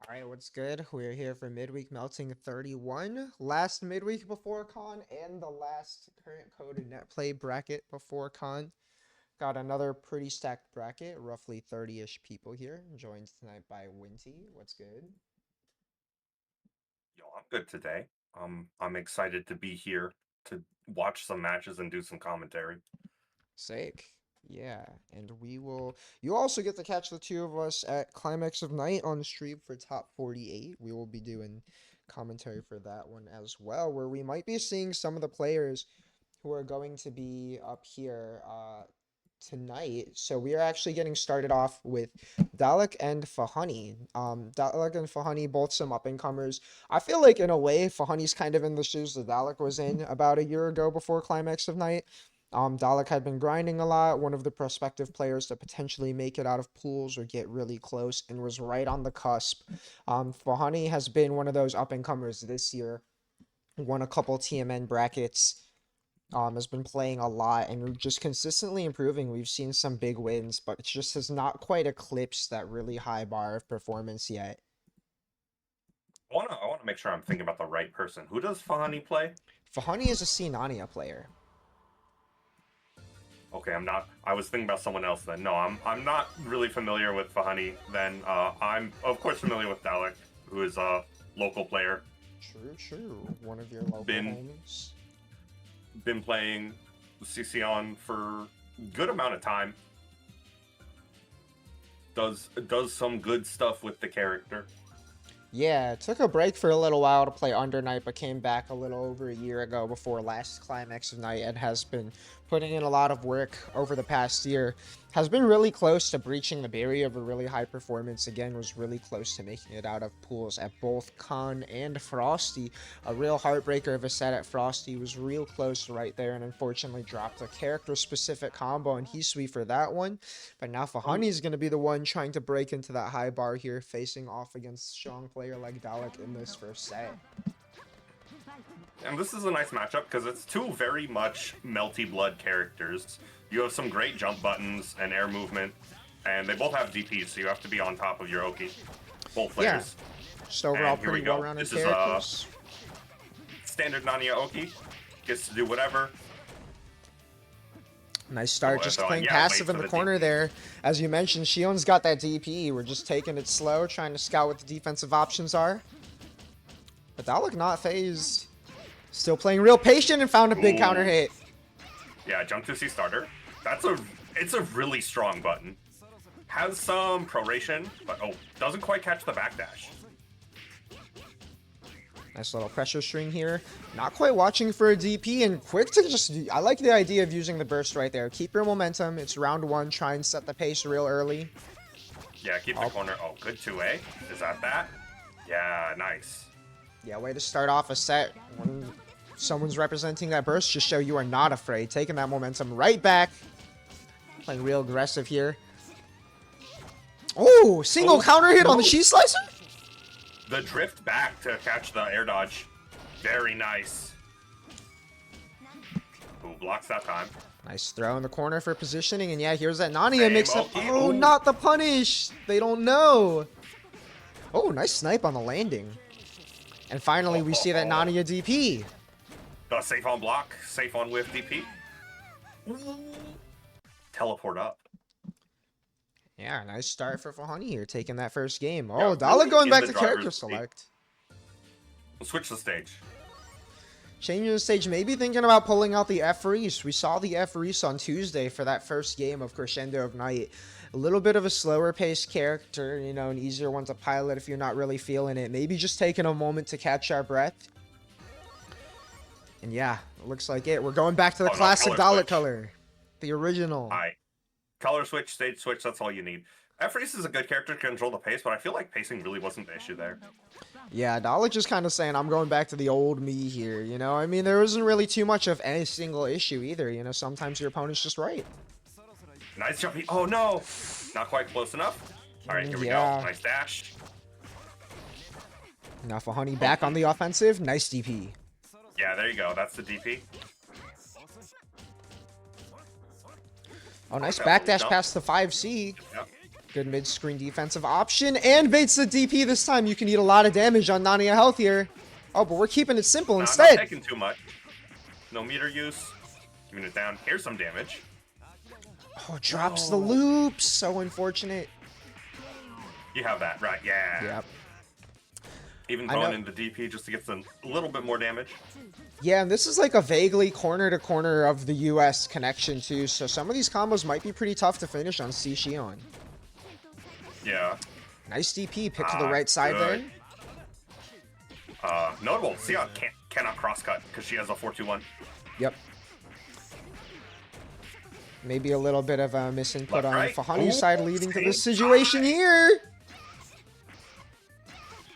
All right, what's good? We're here for Midweek Melting 31. Last midweek before con and the last current coded Netplay bracket before con. Got another pretty stacked bracket, roughly 30-ish people here. Joined tonight by Winty. What's good? Yo, I'm good today. I'm excited to be here to watch some matches and do some commentary. Sick. Yeah, and you also get to catch the two of us at Climax of Night on stream for Top 48. We will be doing commentary for that one as well, where we might be seeing some of the players who are going to be up here tonight. So we are actually getting started off with Dalek and Fahani. Dalek and Fahani, both some up-and-comers. I feel like in a way, Fahani's kind of in the shoes that Dalek was in about a year ago before Climax of Night. Dalek had been grinding a lot, one of the prospective players to potentially make it out of pools or get really close, and was right on the cusp. Fahani has been one of those up-and-comers this year, won a couple TMN brackets, has been playing a lot and just consistently improving. We've seen some big wins, but it just has not quite eclipsed that really high bar of performance yet. I wanna make sure I'm thinking about the right person. Who does Fahani play? Fahani is a Sinania player. Okay, I'm not. I was thinking about someone else then. No, I'm not really familiar with Fahani. Then I'm of course familiar with Dalek, who is a local player. True, true. One of your local Been homies. been playing CC for a good amount of time. Does some good stuff with the character. Yeah, took a break for a little while to play Under Night, but came back a little over a year ago before last Climax of Night and has been putting in a lot of work over the past year. Has been really close to breaching the barrier of a really high performance. Again, was really close to making it out of pools at both Con and Frosty. A real heartbreaker of a set at Frosty. Was real close right there and unfortunately dropped a character-specific combo and he's sweet for that one. But now Fahani's going to be the one trying to break into that high bar here, facing off against a strong player like Dalek in this first set. And this is a nice matchup because it's two very much melty blood characters. You have some great jump buttons and air movement, and they both have DPs, so you have to be on top of your Oki. Both players. Yeah, just overall And here we pretty go. well-rounded This is characters. standard Nania Oki. Gets to do whatever. Nice start, Oh, just so, playing yeah, passive wait in for the the corner DP. there. As you mentioned, Shion's got that DP. We're just taking it slow, trying to scout what the defensive options are. But Dalek not phased. Still playing real patient and found a big counter hit. Yeah, jump to C starter. It's a really strong button. Has some proration, but doesn't quite catch the backdash. Nice little pressure string here. Not quite watching for a DP and quick to just... I like the idea of using the burst right there. Keep your momentum. It's round one. Try and set the pace real early. Yeah, keep the corner. Oh, good 2A. Is that? Yeah, nice. Yeah, way to start off a set when someone's representing that burst. Just show you are not afraid. Taking that momentum right back. Playing real aggressive here. Oh, single counter hit on the cheese slicer? The drift back to catch the air dodge. Very nice. Ooh, blocks that time. Nice throw in the corner for positioning. And yeah, here's that Nania mix up. Okay. Oh, Ooh. not the punish. They don't know. Oh, nice snipe on the landing. And finally, we see that Nania DP. The safe on block, safe on whiff DP. Teleport up. Yeah, nice start for Fahani here, taking that first game. Oh, Yeah, Dalek really going in back the to driver's character seat. select. Switch the stage. Changing the stage, maybe thinking about pulling out the F Reese. We saw the F Reese on Tuesday for that first game of Crescendo of Night. A little bit of a slower paced character, you know, an easier one to pilot if you're not really feeling it. Maybe just taking a moment to catch our breath. And yeah, it looks like it. We're going back to the Oh, no, classic color Dalek switch. color. The original. Alright. Color switch, stage switch, that's all you need. F-Reese is a good character to control the pace, but I feel like pacing really wasn't the issue there. Yeah, Dalek just kind of saying, I'm going back to the old me here, you know? I mean, there wasn't really too much of any single issue either, you know? Sometimes your opponent's just right. Nice jumping. Oh, no! Not quite close enough. Alright, here we go. Nice dash. Now for Honey back on the offensive. Nice DP. Yeah, there you go. That's the DP. Oh, nice Okay, backdash jump. past the 5C. Yep. Good mid-screen defensive option, and baits the DP this time. You can eat a lot of damage on Nania health here. Oh, but we're keeping it simple Not instead. taking too much. No meter use. Keeping it down. Here's some damage. Oh, drops the loop. So unfortunate. You have that, right? Yeah. Yep. Even throwing in the DP just to get some a little bit more damage. Yeah, and this is like a vaguely corner-to-corner of the US connection, too. So some of these combos might be pretty tough to finish on C Xion. Yeah. Nice DP. Pick to the right side there. Notable. Xion cannot crosscut because she has a 4-2-1. Yep. Maybe a little bit of a misinput on Fahani's side leading to this situation here.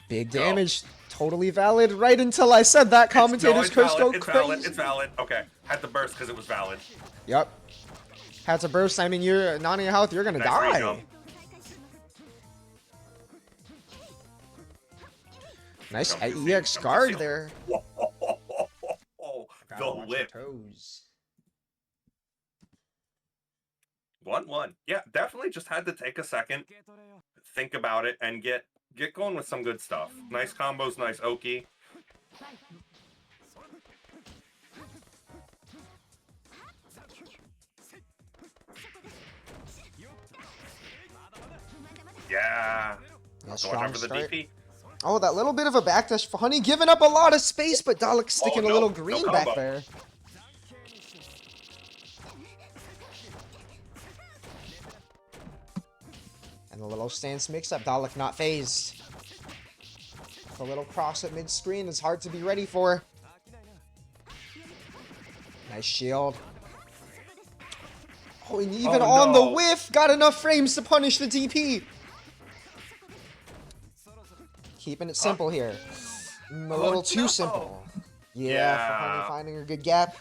Big damage. Totally valid right until I said that. Commentators curse go crazy. It's valid. Okay. Had to burst because it was valid. Yep. Had to burst. I mean, you're not in your health. You're going to die. Rejump. Nice EX guard there. The lip. 1-1. Yeah, definitely just had to take a second, think about it, and get going with some good stuff. Nice combos, nice Oki. Yeah. Nice Watch out for the start. DP. Oh, that little bit of a backdash for Honey, giving up a lot of space, but Dalek sticking a little green back there. And the little stance mix-up, Dalek not phased. The little cross at mid-screen is hard to be ready for. Nice shield. Oh, and even on the whiff, got enough frames to punish the DP. Keeping it simple here. A little too simple. Yeah, for Honey finding a good gap.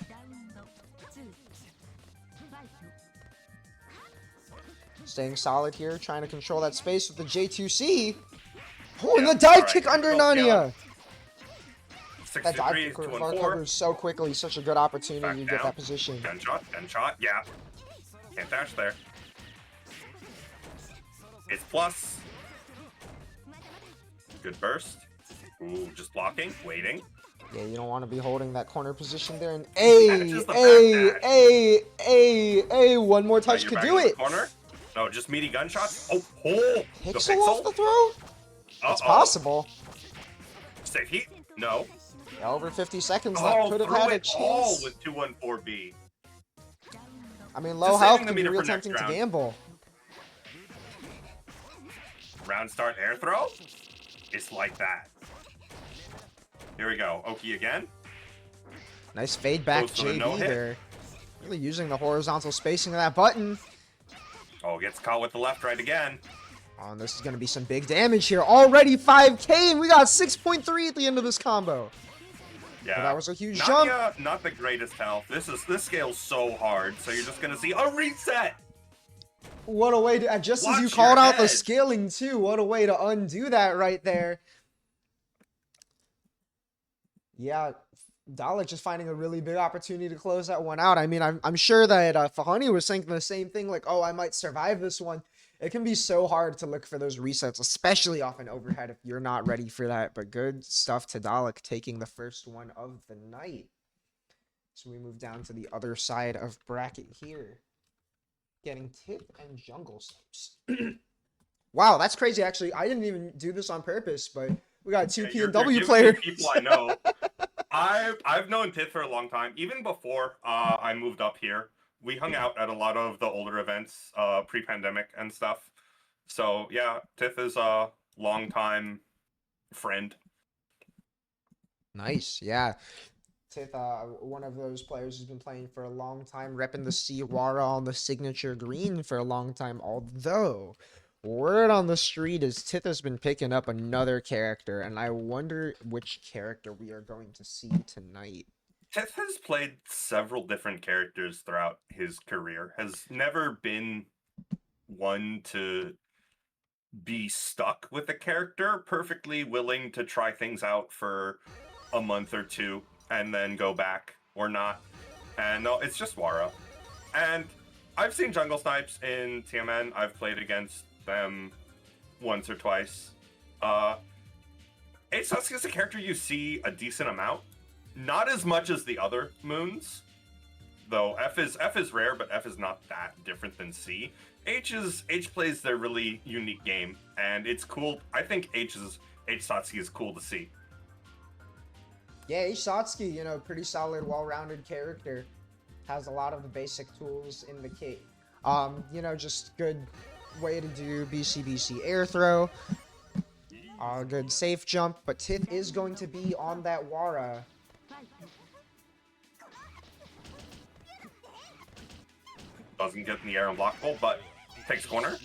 Staying solid here, trying to control that space with the J2C. Oh, and the dive kick under Nania. That dive kick recovers so quickly, such a good opportunity to get that position. Gunshot, yeah. Can't dash there. It's plus. Good burst. Ooh, just blocking, waiting. Yeah, you don't want to be holding that corner position there. And one more touch could do it. Corner. No, just meaty gunshots. Oh, Pixel off the throw? It's possible. Safe heat? No. Yeah, over 50 seconds left. Could have had a chance. With 214B. I mean, low health can be real tempting to gamble. Round start air throw? It's like that. Here we go. Oki again. Nice fade back JV there. Really using the horizontal spacing of that button. Oh, gets caught with the left right again. Oh, and this is going to be some big damage here. Already 5K, and we got 6.3 at the end of this combo. Yeah, but that was a huge jump. Not the greatest health. This scale's so hard, so you're just going to see a reset. What a way to, just as you called out the scaling too, what a way to undo that right there. Yeah, Dalek just finding a really big opportunity to close that one out. I mean, I'm sure that Fahani was thinking the same thing, like, oh, I might survive this one. It can be so hard to look for those resets, especially off an overhead if you're not ready for that. But good stuff to Dalek taking the first one of the night. So we move down to the other side of bracket here. Getting Tip and Jungle Snipes. Wow, that's crazy. Actually, I didn't even do this on purpose, but we got two P&W players. People I know. I've known Tip for a long time. Even before I moved up here, we hung out at a lot of the older events, pre-pandemic and stuff. So yeah, Tiff is a long-time friend. Nice, yeah. Tiff, one of those players who's been playing for a long time, repping the Siwara on the signature green for a long time. Although, word on the street is Tith has been picking up another character, and I wonder which character we are going to see tonight. Tith has played several different characters throughout his career. Has never been one to be stuck with a character, perfectly willing to try things out for a month or two and then go back or not. And no, it's just Wara. And I've seen Jungle Snipes in TMN. I've played against them once or twice. Satsuki is a character you see a decent amount. Not as much as the other moons. Though F is rare, but F is not that different than C. H plays their really unique game, and it's cool. I think H Satsuki is cool to see. Yeah, H Satsuki, you know, pretty solid, well-rounded character. Has a lot of the basic tools in the kit. You know, just good way to do BC air throw. Good safe jump, but Tith is going to be on that Wara. Doesn't get in the air and blockable, but takes corner.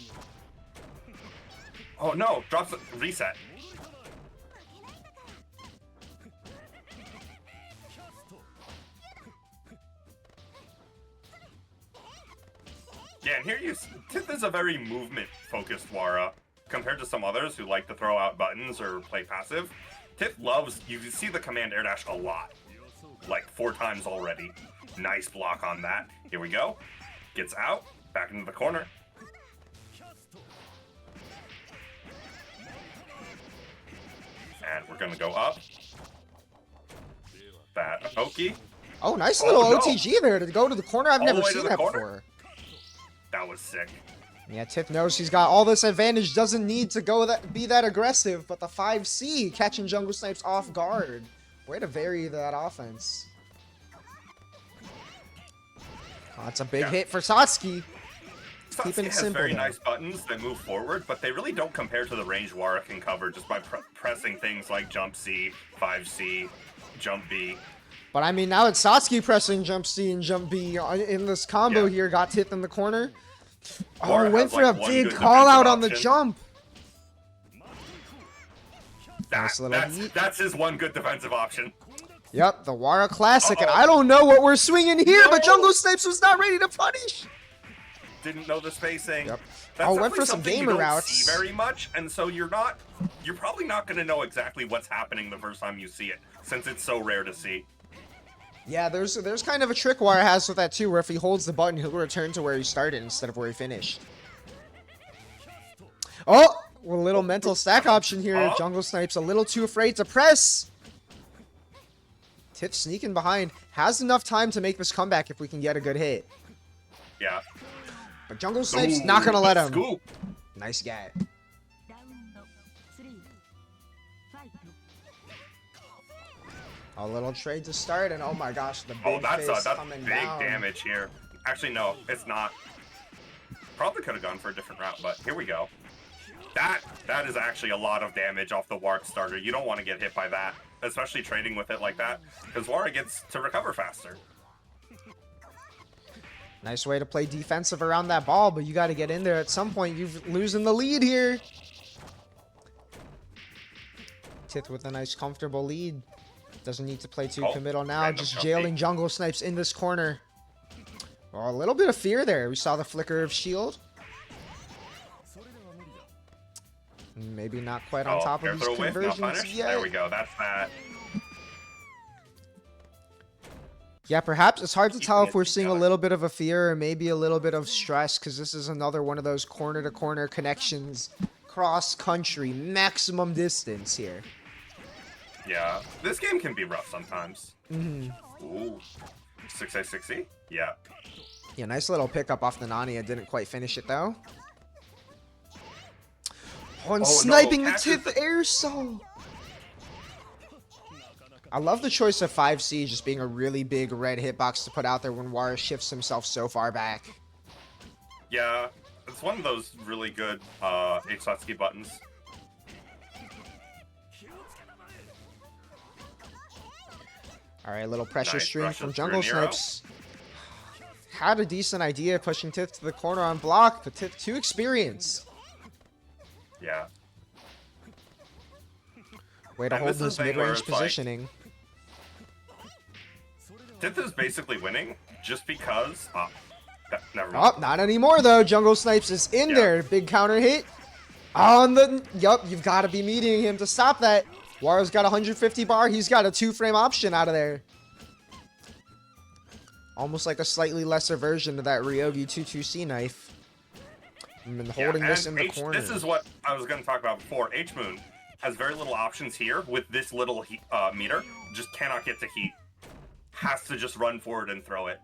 Oh no, drops a reset. Yeah, and here Tith is a very movement-focused Wara, compared to some others who like to throw out buttons or play passive. Tith loves, you can see the command air dash a lot. Like 4 times already. Nice block on that. Here we go. Gets out, back into the corner. And we're gonna go up. That Oki. Oh, nice little no. OTG there to go to the corner. I've All the never way to seen the that corner? before. That was sick. Yeah, Tith knows he's got all this advantage, doesn't need to be that aggressive, but the 5C catching Jungle Snipes off guard. Way to vary that offense. Oh, that's a big hit for Satsuki. Keeping it has simple very there. nice buttons that move forward, but they really don't compare to the range Wara can cover just by pressing things like jump C, 5C, jump B. But I mean, now it's Satsuki pressing jump C and jump B in this combo here. Got Tith in the corner. Oh, Wara went has, for like, a one big good call out defensive on the option. jump. Nice little heat. That's his one good defensive option. Yep, the Wara Classic, and Uh-oh. I don't know what we're swinging here, but No. Jungle Snipes was not ready to punish. Didn't know the spacing. Yep. That's Went for definitely some something gamer you don't routes. see very much, and so you're probably not going to know exactly what's happening the first time you see it, since it's so rare to see. Yeah, there's kind of a trick Wara has with that too, where if he holds the button, he'll return to where he started instead of where he finished. Oh, a little mental stack option here. Oh. Jungle Snipes a little too afraid to press. Tith sneaking behind. Has enough time to make this comeback if we can get a good hit. Yeah. But Jungle Snipes Ooh, not going to let him. Scoop. Nice guy. A little trade to start, and oh my gosh, the big Oh, that's face big coming down. damage here. Actually, no, it's not. Probably could have gone for a different route, but here we go. That is actually a lot of damage off the Warp starter. You don't want to get hit by that, especially trading with it like that, because Wara gets to recover faster. Nice way to play defensive around that ball, but you got to get in there at some point. You're losing the lead here. Tith with a nice comfortable lead. Doesn't need to play too committal now. random Just jump jailing beat. Jungle Snipes in this corner. Oh, a little bit of fear there. We saw the flicker of shield. Maybe not quite on top air of these throw whiff, not conversions punish. yet. There we go. That's that. Yeah, perhaps it's hard to tell Keeping if we're it seeing a together. little bit of a fear or maybe a little bit of stress, because this is another one of those corner-to-corner connections, cross-country, maximum distance here. Yeah, this game can be rough sometimes. Mm-hmm. Ooh, 6A6E? Yeah. Yeah, nice little pickup off the Nani. I didn't quite finish it, though. Oh, and no, sniping the catches Tith air soul. I love the choice of 5C just being a really big red hitbox to put out there when Wara shifts himself so far back. Yeah, it's one of those really good H Satsuki buttons. All right, little pressure Nice stream rushes from through Jungle Nero. Snipes. Had a decent idea pushing Tith to the corner on block, but Tith too experienced. Yeah. Way to And hold this is this the thing where mid-range it's like- positioning. Tith is basically winning just because... never mind. Oh, not anymore though. Jungle Snipes is in Yeah. there. Big counter hit. On the... Yup, you've got to be meeting him to stop that. Wara's got 150 bar. He's got a 2-frame option out of there. Almost like a slightly lesser version of that Ryogi 22C knife. And Yeah, holding this in and the H, corner. this is what I was going to talk about before. H-Moon has very little options here with this little meter. Just cannot get to heat. Has to just run forward and throw it.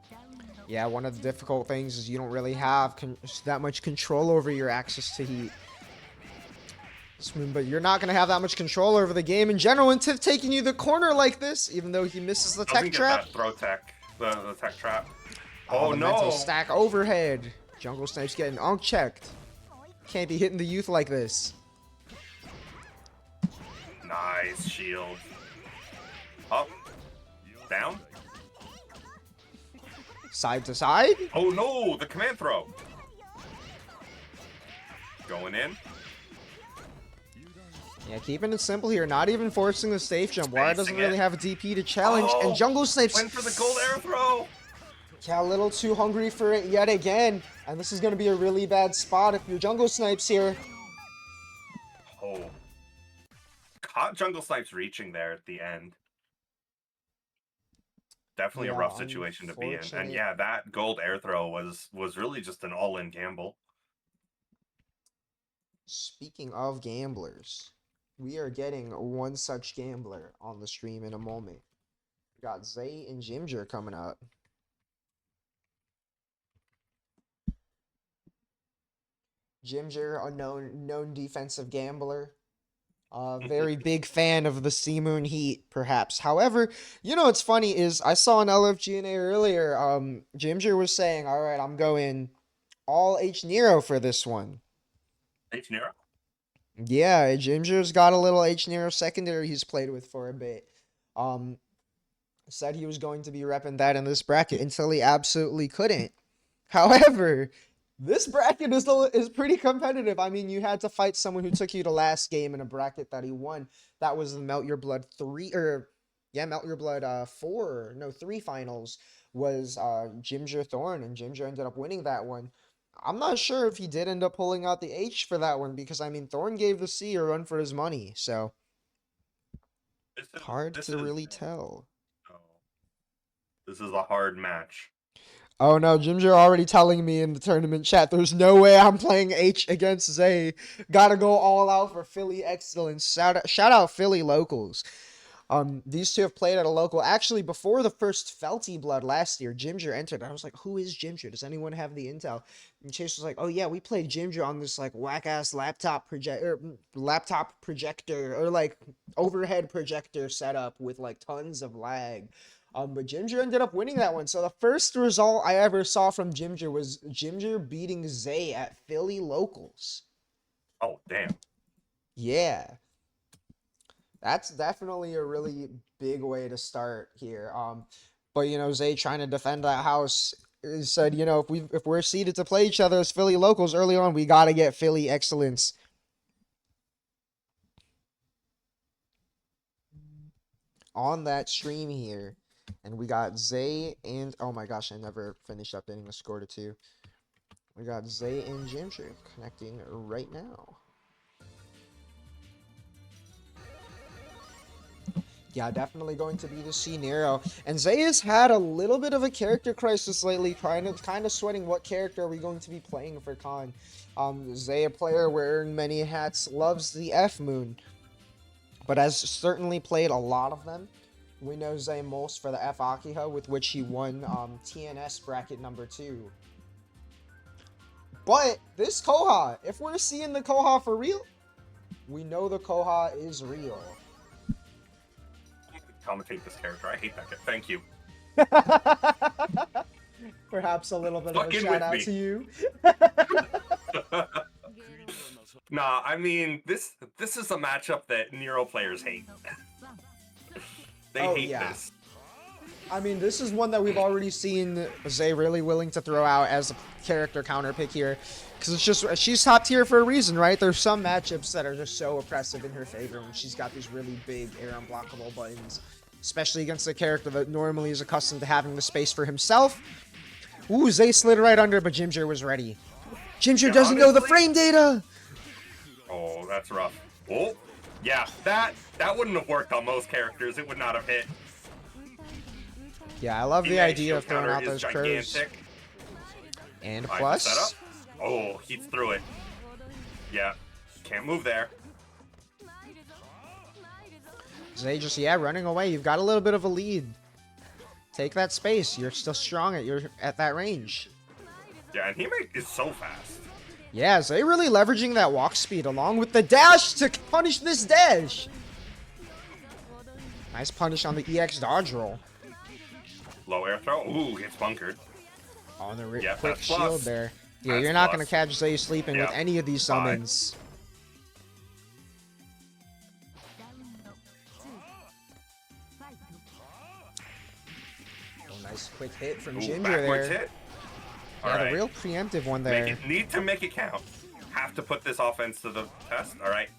Yeah, one of the difficult things is you don't really have that much control over your access to heat. But you're not going to have that much control over the game in general and Tiff taking you the corner like this, even though he misses the Doesn't tech get trap. that throw tech, the tech trap. Oh, the no. mental stack overhead. Jungle Snipe's getting unchecked. Can't be hitting the youth like this. Nice shield. Up. Down. Side to side. Oh no, the command throw. Going in. Yeah, keeping it simple here. Not even forcing the safe jump. Wara doesn't really have a DP to challenge. Oh, and Jungle Snipes went for the gold air throw. Yeah, a little too hungry for it yet again. And this is going to be a really bad spot if you're Jungle Snipes here. Oh. Caught Jungle Snipes reaching there at the end. Definitely a rough situation to be in. And yeah, that gold air throw was really just an all-in gamble. Speaking of gamblers, we are getting one such gambler on the stream in a moment. We got Zay and Ginger coming up. Ginger, a known defensive gambler. Very big fan of the Sea Moon Heat, perhaps. However, you know what's funny is I saw an LFGNA earlier. Ginger was saying, all right, I'm going all H Nero for this one. H Nero? Yeah, Ginger's got a little H Nero secondary he's played with for a bit. Said he was going to be repping that in this bracket until he absolutely couldn't. However, this bracket is pretty competitive. I mean, you had to fight someone who took you to last game in a bracket that he won. That was the Melt Your Blood 3 finals was Ginger Thorn, and Ginger ended up winning that one. I'm not sure if he did end up pulling out the H for that one because I mean Thorn gave the C a run for his money, so hard to really tell. This is a hard match. Oh no, Ginger already telling me in the tournament chat, there's no way I'm playing H against Zay. Gotta go all out for Philly excellence. Shout out Philly locals. These two have played at a local. Actually, before the first Felty Blood last year, Ginger entered. I was like, who is Ginger? Does anyone have the intel? And Chase was like, oh yeah, we played Ginger on this like whack-ass laptop projector or like overhead projector setup with like tons of lag. But Ginger ended up winning that one. So the first result I ever saw from Ginger was Ginger beating Zay at Philly locals. Oh, damn. Yeah. That's definitely a really big way to start here. But you know, Zay trying to defend that house said, you know, if we're seeded to play each other as Philly locals early on, we gotta get Philly excellence. On that stream here. And we got Zay and oh my gosh, I never finished updating the score to 2. We got Zay and Ginger connecting right now. Yeah, definitely going to be the C Nero. And Zay has had a little bit of a character crisis lately, kind of sweating what character are we going to be playing for Con. Zay, a player wearing many hats, loves the F Moon, but has certainly played a lot of them. We know Zay most for the F Akiha, with which he won TNS bracket number 2. But this Koha, if we're seeing the Koha for real, we know the Koha is real. Commentate this character. I hate that guy. Thank you. Perhaps a little bit of a shout out to you. Nah, I mean this is a matchup that Nero players hate. They hate this. I mean, this is one that we've already seen Zay really willing to throw out as a character counter pick here. Because it's just, she's top tier for a reason, right? There's some matchups that are just so oppressive in her favor when she's got these really big air unblockable buttons. Especially against a character that normally is accustomed to having the space for himself. Ooh, Zay slid right under, but Ginger was ready. Ginger doesn't know the frame data! Oh, that's rough. Oh, yeah, that wouldn't have worked on most characters. It would not have hit. Yeah, I love the idea of throwing out those curves. And plus... Oh, he's through it. Yeah, can't move there. Zay just, yeah, running away. You've got a little bit of a lead. Take that space. You're still strong at that range. Yeah, and is so fast. Yeah, Zay really leveraging that walk speed along with the dash to punish this dash. Nice punish on the EX dodge roll. Low air throw. Ooh, gets bunkered. On the Yep, quick that's shield plus. there. Yeah, That's you're not going plus. to catch Zay sleeping with Yep. any of these summons. Oh, nice quick hit from Ooh, Ginger backwards there. hit. Yeah, All the right. real preemptive one there. Need to make it count. Have to put this offense to the test. All right.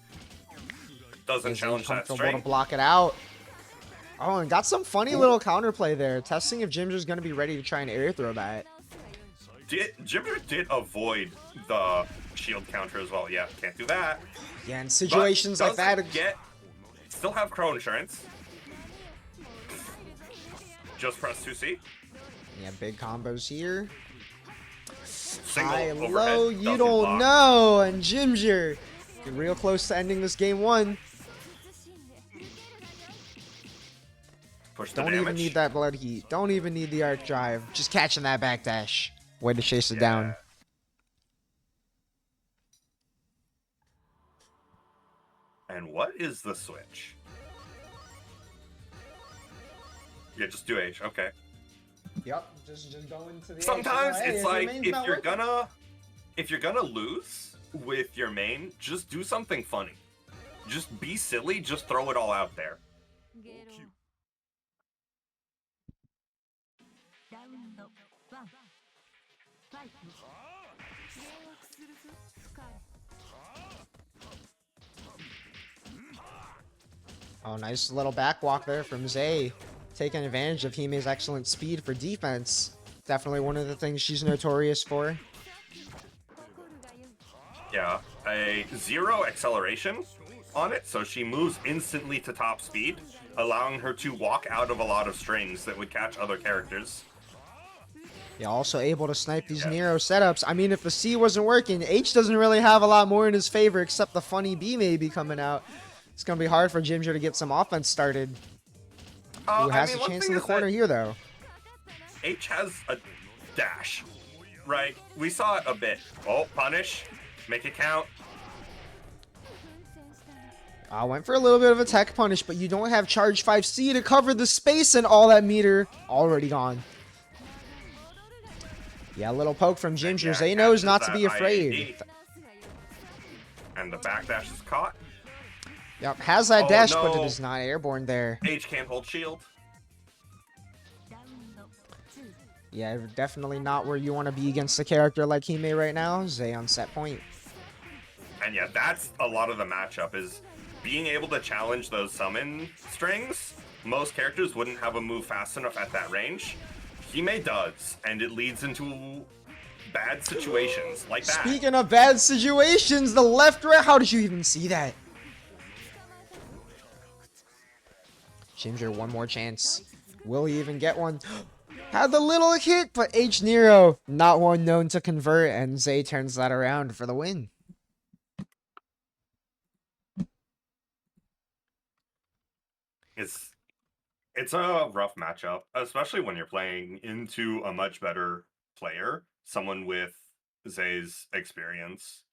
Doesn't Is challenge that comfortable straight. to block it out. Oh, and got some funny little counterplay there. Testing if Ginger's going to be ready to try and air throw that. Ginger did avoid the shield counter as well. Yeah, can't do that. Yeah, in situations like that. Still have crow insurance. Just press 2C. Yeah, big combos here. Single High, overhead, low, you doesn't don't block. know. And Ginger, get real close to ending this game one. Push the Don't damage. even need that blood heat. Don't even need the arc drive. Just catching that backdash. Way to chase it down. And what is the switch? Yeah, just do H. Okay. Yep, just go into the. Sometimes it's like if you're gonna lose with your main, just do something funny. Just be silly. Just throw it all out there. Oh, nice little backwalk there from Zay. Taking advantage of Hime's excellent speed for defense. Definitely one of the things she's notorious for. Yeah, a 0 acceleration on it, so she moves instantly to top speed, allowing her to walk out of a lot of strings that would catch other characters. Yeah, also able to snipe these Nero setups. I mean, if the C wasn't working, H doesn't really have a lot more in his favor except the funny B maybe coming out. It's going to be hard for Ginger to get some offense started. Who has a chance in the corner here, though? H has a dash, right? We saw it a bit. Oh, punish. Make it count. I went for a little bit of a tech punish, but you don't have charge 5C to cover the space, and all that meter already gone. Yeah, a little poke from Ginger. Zay knows not to be afraid. IAD. And the backdash is caught. Yep, has that dash, but it no. is not airborne there. H can't hold shield. Yeah, definitely not where you want to be against a character like Hime right now. Zay on set point. And yeah, that's a lot of the matchup, is being able to challenge those summon strings. Most characters wouldn't have a move fast enough at that range. Hime does, and it leads into bad situations like that. Speaking of bad situations, the left right. How did you even see that? Ginger, one more chance. Will he even get one? Had the little hit, but H Nero, not one known to convert, and Zay turns that around for the win. It's a rough matchup, especially when you're playing into a much better player, someone with Zay's experience.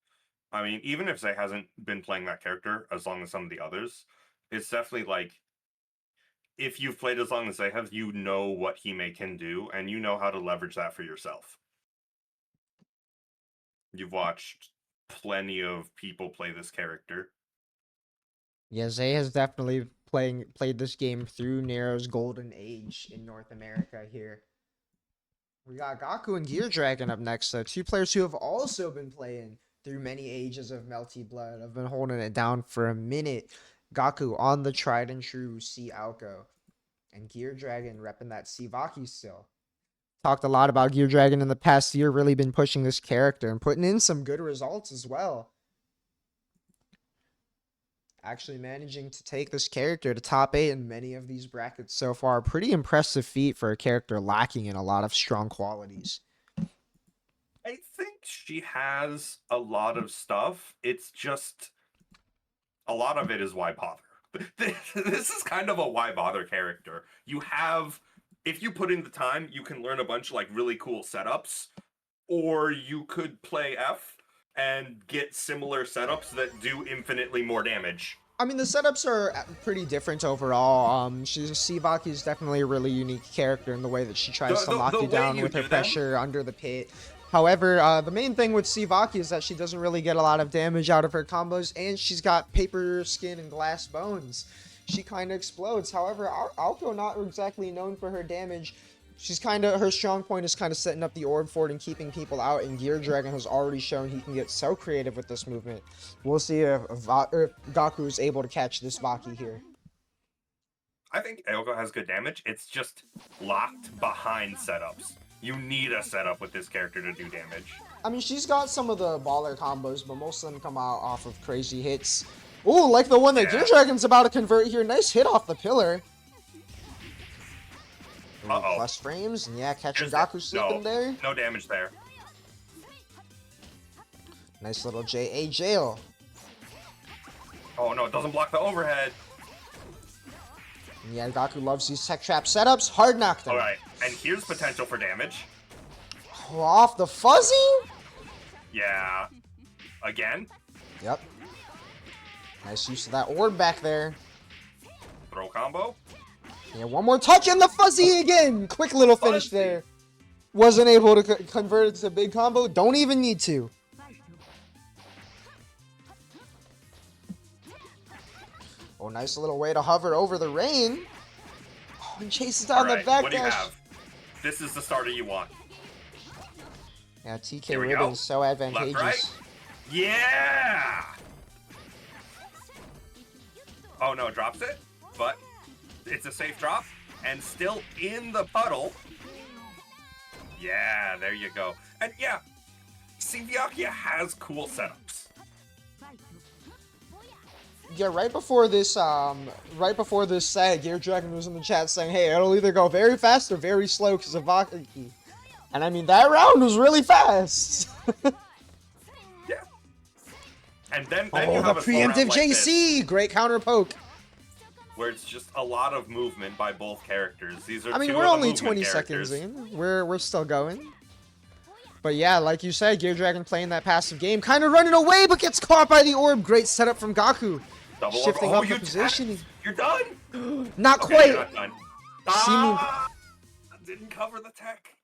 I mean, even if Zay hasn't been playing that character as long as some of the others, it's definitely like, if you've played as long as they have, you know what Hime can do, and you know how to leverage that for yourself. You've watched plenty of people play this character. Yeah, Zay has definitely played this game through Nero's golden age in North America here. We got Gaku and Gear Dragon up next, so two players who have also been playing through many ages of Melty Blood. I've been holding it down for a minute. Gaku on the tried and true C Alco. And Gear Dragon repping that Sivaki still. Talked a lot about Gear Dragon in the past year, really been pushing this character and putting in some good results as well. Actually managing to take this character to top 8 in many of these brackets so far. Pretty impressive feat for a character lacking in a lot of strong qualities. I think she has a lot of stuff. It's just a lot of it is why bother. This is kind of a why bother character. You have, if you put in the time, you can learn a bunch of like really cool setups, or you could play F and get similar setups that do infinitely more damage. I mean, the setups are pretty different overall. Sivaki is definitely a really unique character in the way that she tries to lock The you way down you with her do them- pressure under the pit. However, the main thing with Sivaki is that she doesn't really get a lot of damage out of her combos, and she's got paper skin and glass bones. She kind of explodes. However, Aoko not exactly known for her damage. Her strong point is kind of setting up the orb fort and keeping people out, and Gear Dragon has already shown he can get so creative with this movement. We'll see if Gaku is able to catch this Baki here. I think Aoko has good damage. It's just locked behind setups. You need a setup with this character to do damage. I mean, she's got some of the baller combos, but most of them come out off of crazy hits. Ooh, like the one that Gear Dragon's about to convert here. Nice hit off the pillar. Uh-oh. Plus frames, and yeah, catching Gaku sleeping there. No damage there. Nice little JA jail. Oh no, it doesn't block the overhead. And yeah, Gaku loves these tech trap setups. Hard knockdown. Alright, and here's potential for damage. Oh, off the fuzzy? Yeah. Again. Yep. Nice use of that orb back there. Throw combo. Yeah, one more touch and the fuzzy again. Quick little finish there. Wasn't able to convert it to a big combo. Don't even need to. Oh, nice little way to hover over the rain. Oh, and chases down the back what do you dash. have? This is the starter you want. Yeah, TK Here we go. Ribbon's so advantageous. Left, right. Yeah! Oh no, it drops it, but it's a safe drop, and still in the puddle. Yeah, there you go. And yeah, Sivaki has cool setups. Yeah, right before this set, Gear Dragon was in the chat saying, hey, it'll either go very fast or very slow because of Vaki. And I mean, that round was really fast. Yeah. And then Oh, you the have a slow round preemptive like this, JC! Great counter poke. where it's just a lot of movement by both characters. These are I mean, two we're of the only movement 20 characters. seconds in. We're still going. But yeah, like you said, Gear Dragon playing that passive game, kind of running away, but gets caught by the orb. Great setup from Gaku. Double Shifting orb. up the positioning. You're done. Not Okay, quite. you're not done. Seeming- Didn't cover the tech.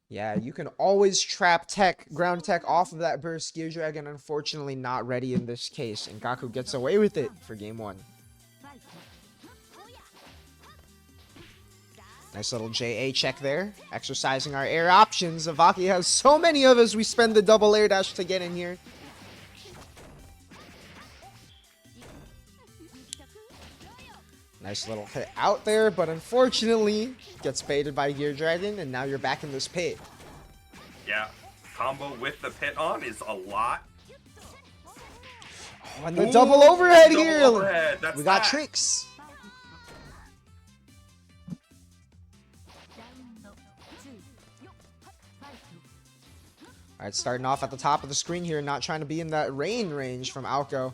Yeah, you can always trap ground tech off of that burst. Gear Dragon, unfortunately, not ready in this case, and Gaku gets away with it for game one. Nice little JA check there, exercising our air options. Zavaki has so many of us, we spend the double air dash to get in here. Nice little hit out there, but unfortunately, gets baited by Gear Dragon, and now you're back in this pit. Yeah, combo with the pit on is a lot. Oh, and the double overhead double here! overhead, that's We got that. tricks. Alright, starting off at the top of the screen here, not trying to be in that rain range from Aoko.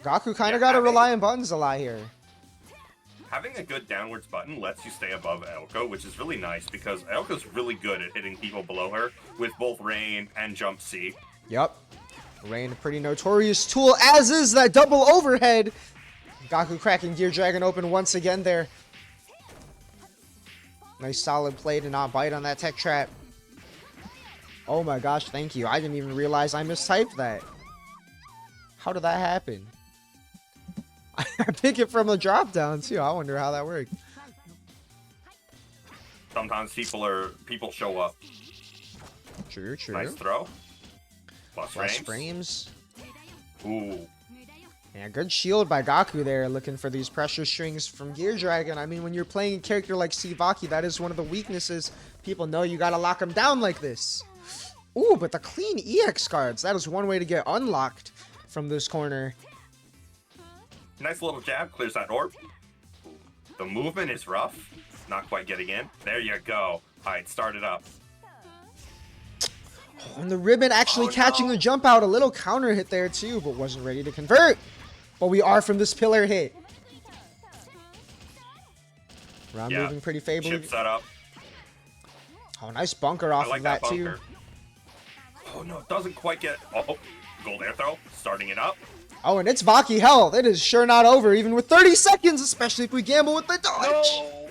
Gaku kind of got to rely on buttons a lot here. Having a good downwards button lets you stay above Aoko, which is really nice because Aoko's really good at hitting people below her with both Rain and Jump C. Yep. Rain, a pretty notorious tool, as is that double overhead. Gaku cracking Gear Dragon open once again there. Nice solid play to not bite on that tech trap. Oh my gosh, thank you. I didn't even realize I mistyped that. How did that happen? I pick it from the drop down too. I wonder how that worked. Sometimes people show up. True, true. Nice throw. Plus Plus frames. frames. Ooh. Yeah, good shield by Gaku there, looking for these pressure strings from Gear Dragon. I mean, when you're playing a character like Sivaki, that is one of the weaknesses. People know you gotta lock him down like this. Ooh, but the clean EX cards. That is one way to get unlocked from this corner. Nice little jab, clears that orb. The movement is rough. Not quite getting in. There you go. Alright, start it up. And the ribbon actually catching the jump out. A little counter hit there too, but wasn't ready to convert. But we are from this pillar hit. Round moving pretty favorably. Chip setup. Oh, nice bunker off of that too. Oh no, it doesn't quite get. Oh, gold air throw, starting it up. Oh, and it's Vaki health. It is sure not over, even with 30 seconds, especially if we gamble with the dodge. No!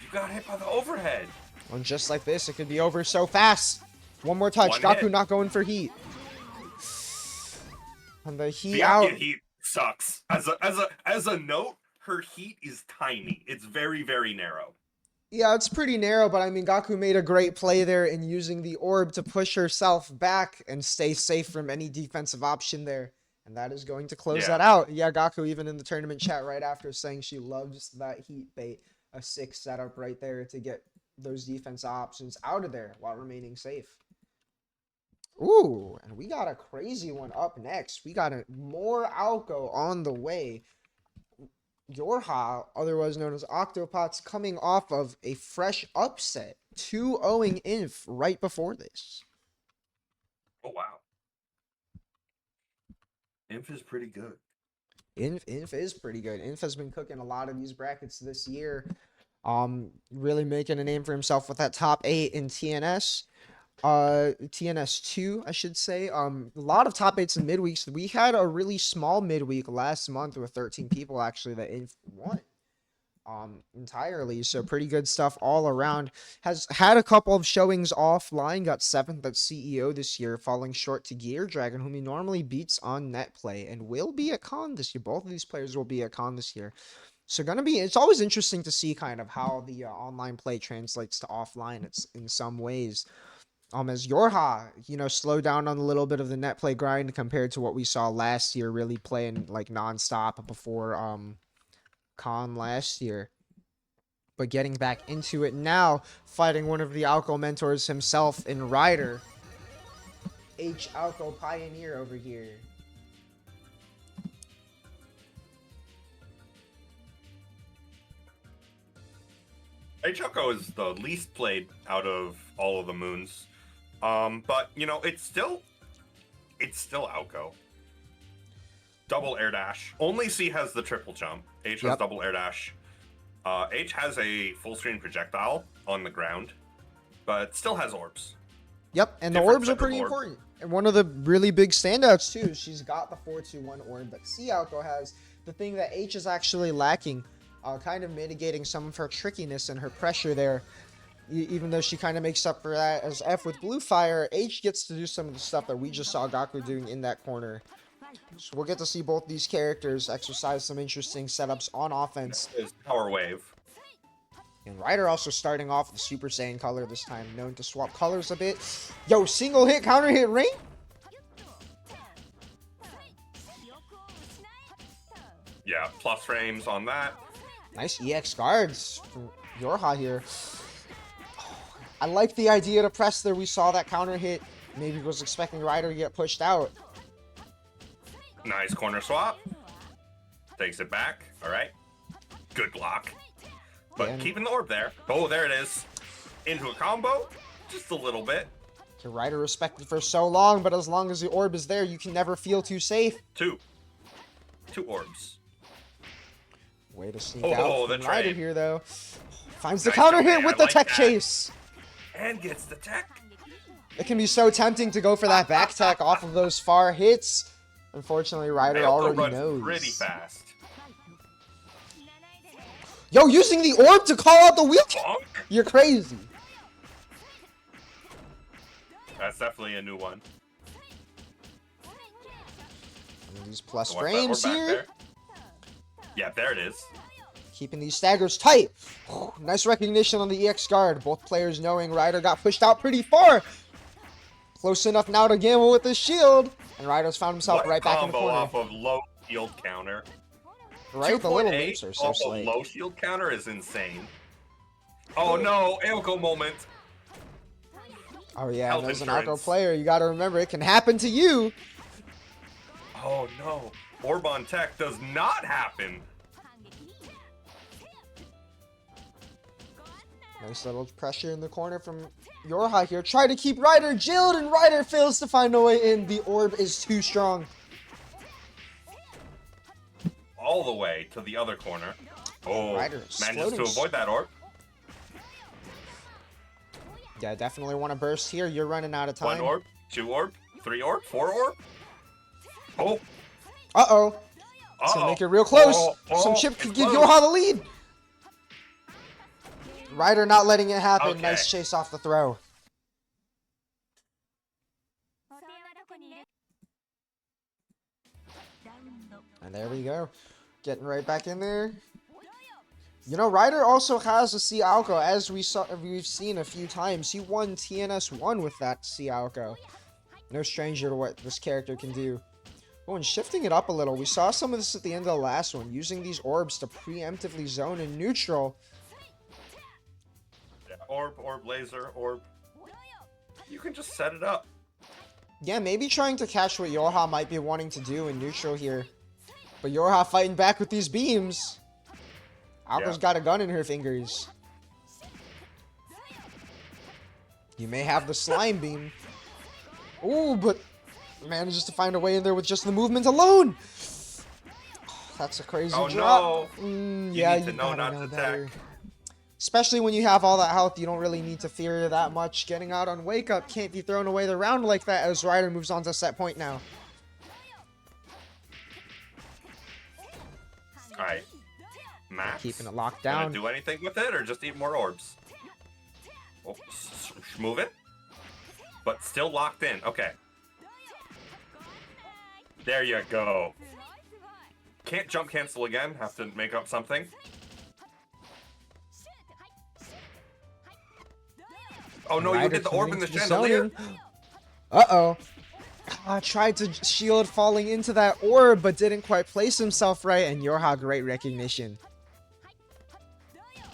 You got hit by the overhead. And just like this, it could be over so fast. One more touch. Gaku not going for heat. And the heat out. The heat sucks. As a note, her heat is tiny. It's very, very narrow. Yeah, it's pretty narrow, but I mean, Gaku made a great play there in using the orb to push herself back and stay safe from any defensive option there. And that is going to close that out. Yeah, Gaku even in the tournament chat right after saying she loves that heat bait. A 6 setup right there to get those defense options out of there while remaining safe. Ooh, and we got a crazy one up next. We got more Alco on the way. Yorha, otherwise known as Octopots, coming off of a fresh upset. 2-0ing Inf right before this. Oh, wow. Inf is pretty good. Inf is pretty good. Inf has been cooking a lot of these brackets this year. Really making a name for himself with that top 8 in TNS. TNS2, I should say. A lot of top 8s in midweeks. We had a really small midweek last month with 13 people actually that Inf won. Entirely. So pretty good stuff all around. Has had a couple of showings offline. Got 7th at CEO this year, falling short to Gear Dragon, whom he normally beats on Netplay, and will be at Con this year. Both of these players will be at Con this year. So it's always interesting to see kind of how the online play translates to offline. It's in some ways. As Yorha, slowed down on a little bit of the net play grind compared to what we saw last year, really playing like nonstop before Con last year. But getting back into it now, fighting one of the Alco mentors himself in Ryder. H Alco Pioneer over here. H Alco is the least played out of all of the moons. But it's still Alco. Double air dash. Only C has the triple jump. H has double air dash. H has a full screen projectile on the ground, but still has orbs. Yep, and the orbs are pretty important. And one of the really big standouts too, she's got the 4-2-1 orb that C Alco has. The thing that H is actually lacking, kind of mitigating some of her trickiness and her pressure there. Even though she kind of makes up for that as F with Blue Fire, H gets to do some of the stuff that we just saw Gaku doing in that corner. So we'll get to see both these characters exercise some interesting setups on offense. Power Wave. And Ryder also starting off with Super Saiyan color this time, known to swap colors a bit. Yo, single hit, counter hit, ring? Yeah, plus frames on that. Nice EX guards from Yorha here. I like the idea to press there. We saw that counter hit. Maybe was expecting Ryder to get pushed out. Nice corner swap. Takes it back. All right. Good block. But keeping the orb there. Oh, there it is. Into a combo. Just a little bit. Okay, Ryder respected for so long, but as long as the orb is there, you can never feel too safe. Two orbs. Way to sneak out from Ryder here, though. Finds the Nice counter job, hit man. with I the like tech that. chase. And gets the tech. It can be so tempting to go for that back tech off of those far hits. Unfortunately, Ryder already knows. Pretty fast. Yo, using the orb to call out the wheel. You're crazy. That's definitely a new one. And these plus frames here. There. Yeah, there it is. Keeping these staggers tight. Nice recognition on the EX guard. Both players knowing Ryder got pushed out pretty far. Close enough now to gamble with his shield. And Ryder's found himself right back in the corner. Off of low shield counter. Right, the little leaps are so off slick. Low shield counter is insane. Oh no, Aoko moment. Oh yeah, and as an Alco player, you gotta remember it can happen to you. Oh no, orb on tech does not happen. Nice little pressure in the corner from Yorha here. Try to keep Ryder jailed, and Ryder fails to find a way in. The orb is too strong. All the way to the other corner. Oh, Ryder manages to exploding. avoid that orb. Yeah, definitely want to burst here. You're running out of time. 1 orb, 2 orb, 3 orb, 4 orb. Oh. Uh-oh. It's gonna make it real close. Some chip could give Yorha the lead. Ryder not letting it happen. Okay. Nice chase off the throw. And there we go. Getting right back in there. You know, Ryder also has a Cialco, as we've seen a few times. He won TNS1 with that Cialco. No stranger to what this character can do. Oh, and shifting it up a little, we saw some of this at the end of the last one, using these orbs to preemptively zone in neutral. Yeah, orb, laser, orb. You can just set it up. Yeah, maybe trying to catch what Yorha might be wanting to do in neutral here. But Yorha fighting back with these beams. Alco's got a gun in her fingers. You may have the slime beam. Ooh, but manages to find a way in there with just the movement alone. That's a crazy drop. No. Yeah, you you know gotta not know to better. attack. Especially when you have all that health, you don't really need to fear that much. Getting out on wake up can't be thrown away the round like that as Ryder moves on to set point now. Alright. Max. Keeping it locked Gonna down. do anything with it or just eat more orbs? Oh, move it. But still locked in. Okay. There you go. Can't jump cancel again. Have to make up something. Oh no, you did the orb in the chandelier. Uh-oh. Tried to shield falling into that orb, but didn't quite place himself right, and Yorha, great recognition.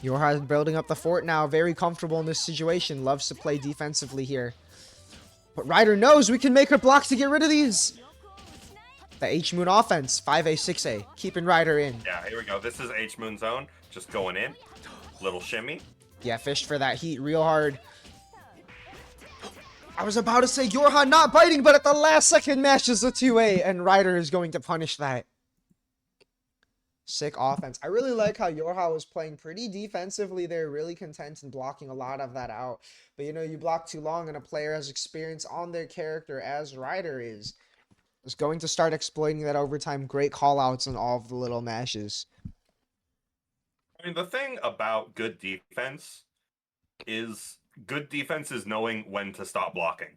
Yorha building up the fort now, very comfortable in this situation, loves to play defensively here. But Ryder knows we can make her block to get rid of these. The H-Moon offense, 5A, 6A, keeping Ryder in. Yeah, here we go. This is H-Moon zone, just going in. Little shimmy. Yeah, fished for that heat real hard. I was about to say Yorha not biting, but at the last second matches the 2A, and Ryder is going to punish that. Sick offense. I really like how Yorha was playing pretty defensively there, really content and blocking a lot of that out. But you know, you block too long and a player has experience on their character as Ryder is going to start exploiting that overtime. Great call-outs on all of the little mashes. I mean, the thing about good defense is knowing when to stop blocking.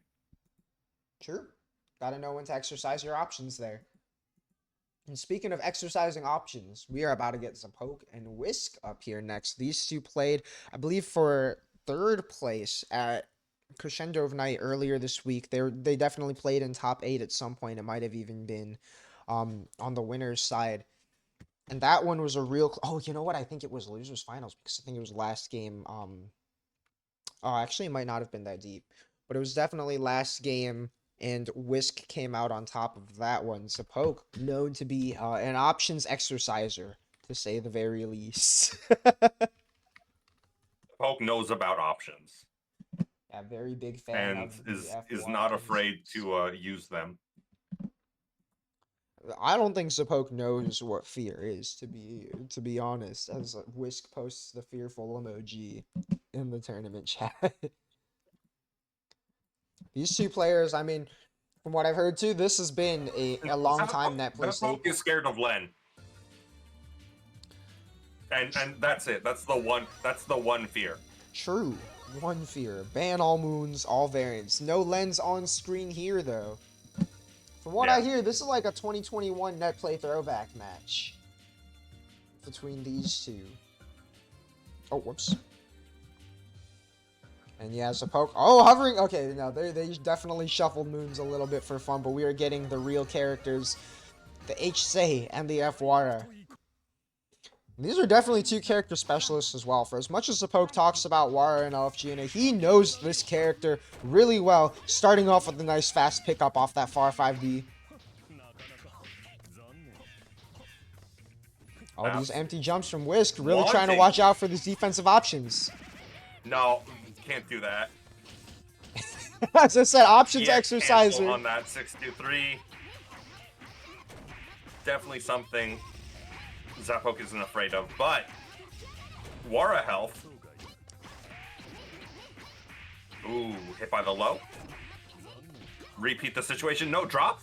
True. Gotta know when to exercise your options there. And speaking of exercising options, we are about to get Zapoke and Whisk up here next. These two played, I believe, for third place at Crescendo of Night earlier this week. They definitely played in top 8 at some point. It might have even been on the winner's side. And that one was a real... Oh, you know what? I think it was losers finals because I think it was last game. Oh, actually, it might not have been that deep. But it was definitely last game, and Whisk came out on top of that one. Zapoke, known to be an options exerciser, to say the very least. Poke knows about options. Yeah, very big fan and of the is F1 not afraid to use them. I don't think Zapoke knows what fear is, to be honest, as Whisk posts the fearful emoji in the tournament chat. These two players, I mean, from what I've heard too, this has been a long time Netplay staple. Zapoke is scared of Len. And that's it. That's the one fear. True. One fear. Ban all moons, all variants. No lens on screen here, though. From what I hear, this is like a 2021 Netplay throwback match between these two. Oh, whoops. And yeah, Zapoke. Oh, hovering. Okay, no, they definitely shuffled moons a little bit for fun, but we are getting the real characters, the H-Say and the F-Wara. These are definitely two character specialists as well. For as much as Zapoke talks about Wara and LFG, he knows this character really well, starting off with a nice fast pickup off that far 5D. All these empty jumps from Whisk, really trying to watch out for these defensive options. No, can't do that. As I said, options Yeah, exerciser. cancel on that 6-2-3. Definitely something Zappoke isn't afraid of, but Wara health. Ooh, hit by the low. Repeat the situation. No drop.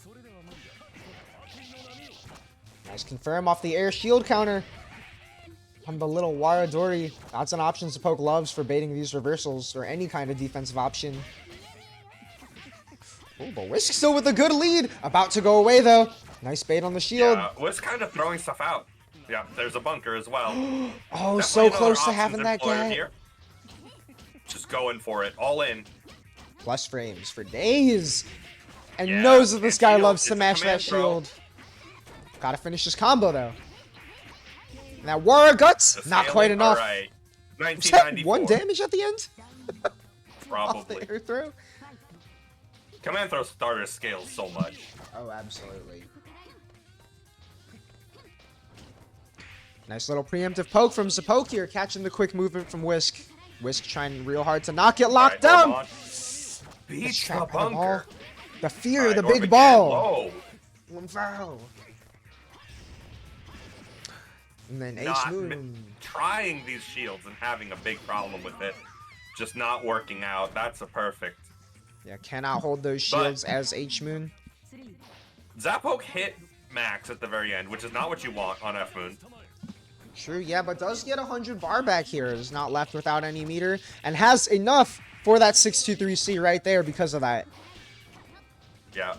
Nice confirm off the air shield counter. On the little Waradori. That's an option Zappoke loves for baiting these reversals or any kind of defensive option. Oh, but Whisk still with a good lead. About to go away, though. Nice bait on the shield. Yeah, Whisk kind of throwing stuff out. Yeah, there's a bunker as well. Oh, Definitely so another close to options having that employer get. here. Just going for it. All in. Plus frames for days. And Yeah, knows that this and guy shield, loves to it's a mash that command throw. shield. Gotta finish this combo, though. Now, Wara Guts. The Not scaling, quite enough. All right. Was that 1994. 1 damage at the end? Off the Probably. air throw? Command throw starter scales so much. Oh, absolutely. Nice little preemptive poke from Zappoke here, catching the quick movement from Whisk. Whisk trying real hard to not get locked All right, down. hold on. Beats the Trap by the ball. bunker. The fear All of the right, big Orb ball. again, low. One foul. And then Ace Not Moon. trying these shields and having a big problem with it. Just not working out. That's a perfect. Yeah, cannot hold those But- shields as H Moon. Zappoke hit max at the very end, which is not what you want on F Moon. True, yeah, but does get 100 bar back here. Is not left without any meter. And has enough for that 623C right there because of that. Yeah.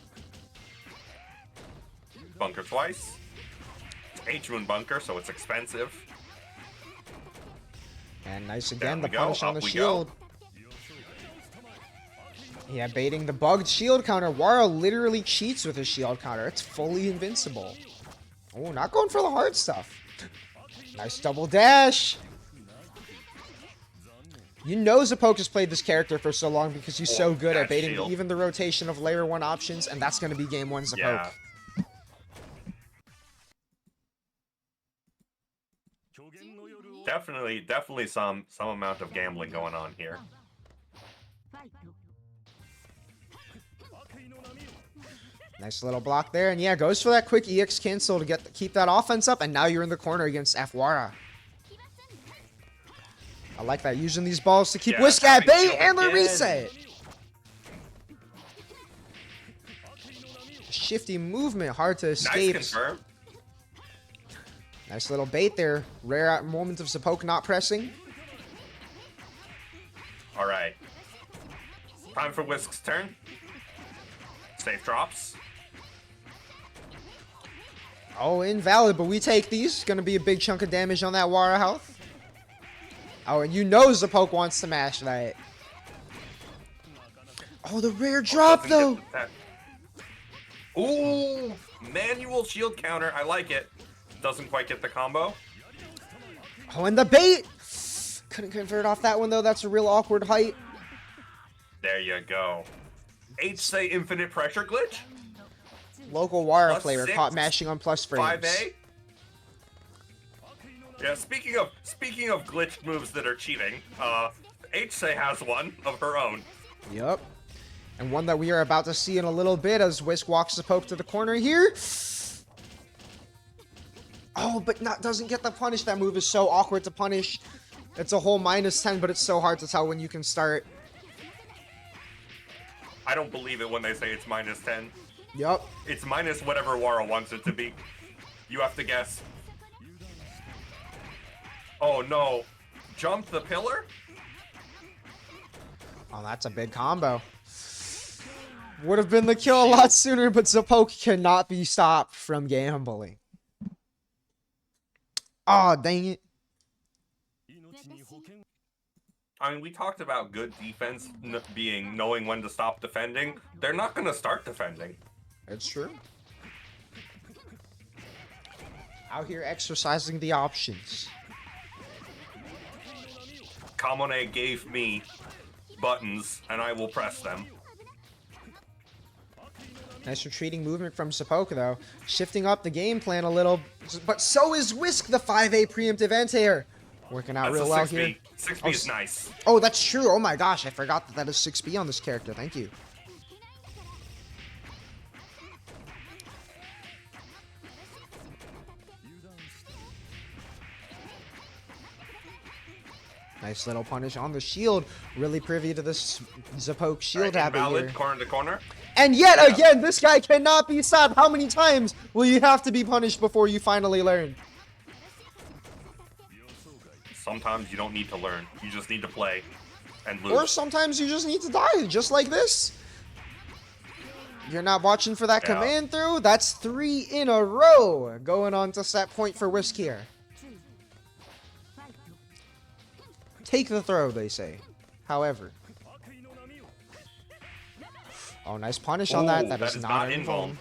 Bunker twice. It's H Moon bunker, so it's expensive. And nice Down again, we the go, punish on up the we shield. go. Yeah, baiting the bugged shield counter. Wara literally cheats with his shield counter. It's fully invincible. Oh, not going for the hard stuff. Nice double dash. You know Zappoke has played this character for so long because he's so good at that baiting shield. even the rotation of layer 1 options, and that's going to be game 1 Zappoke. Yeah. Definitely some amount of gambling going on here. Nice little block there, and yeah, goes for that quick EX cancel to keep that offense up, and now you're in the corner against Wara. I like that, using these balls to keep Yeah, Whisk at having bay shield and the again. reset. Shifty movement, hard to Nice escape. confirm. Nice little bait there. Rare moment of Zappoke not pressing. All right. Time for Whisk's turn. Safe drops. Oh, invalid, but we take these. Gonna be a big chunk of damage on that Wara health. Oh, and you know Zappoke wants to mash that. Oh, the rare drop, though. Doesn't get that. Ooh, manual shield counter. I like it. Doesn't quite get the combo. Oh, and the bait. Couldn't convert off that one, though. That's a real awkward height. There you go. Say infinite pressure glitch. Local Wara Plus player 6, caught mashing on plus frames. 5A. Yeah, speaking of glitched moves that are cheating, Say has one of her own. Yep. And one that we are about to see in a little bit as Whisk walks the poke to the corner here. Oh, but doesn't get the punish. That move is so awkward to punish. It's a whole -10, but it's so hard to tell when you can start. I don't believe it when they say it's -10. Yep. It's minus whatever Wara wants it to be. You have to guess. Oh no. Jump the pillar? Oh, that's a big combo. Would have been the kill a lot sooner, but Zappoke cannot be stopped from gambling. Oh, dang it. I mean, we talked about good defense being knowing when to stop defending. They're not going to start defending. It's true. Out here exercising the options. Kamone gave me buttons, and I will press them. Nice retreating movement from Zappoke, though. Shifting up the game plan a little. But so is Whisk, the 5A preemptive anti-air. Working out That's real a well 6B. here. 6B Oh, is nice. Oh, that's true. Oh my gosh, I forgot that that is 6B on this character. Thank you. Nice little punish on the shield. Really privy to this Zapoke shield habit Invalid, here. corner to corner. And yet again, this guy cannot be stopped. How many times will you have to be punished before you finally learn? Sometimes you don't need to learn. You just need to play and lose. Or sometimes you just need to die, just like this. You're not watching for that command through? That's 3 in a row. Going on to set point for Whisk here. Take the throw, they say. However. Oh, nice punish on that. That is not invuln.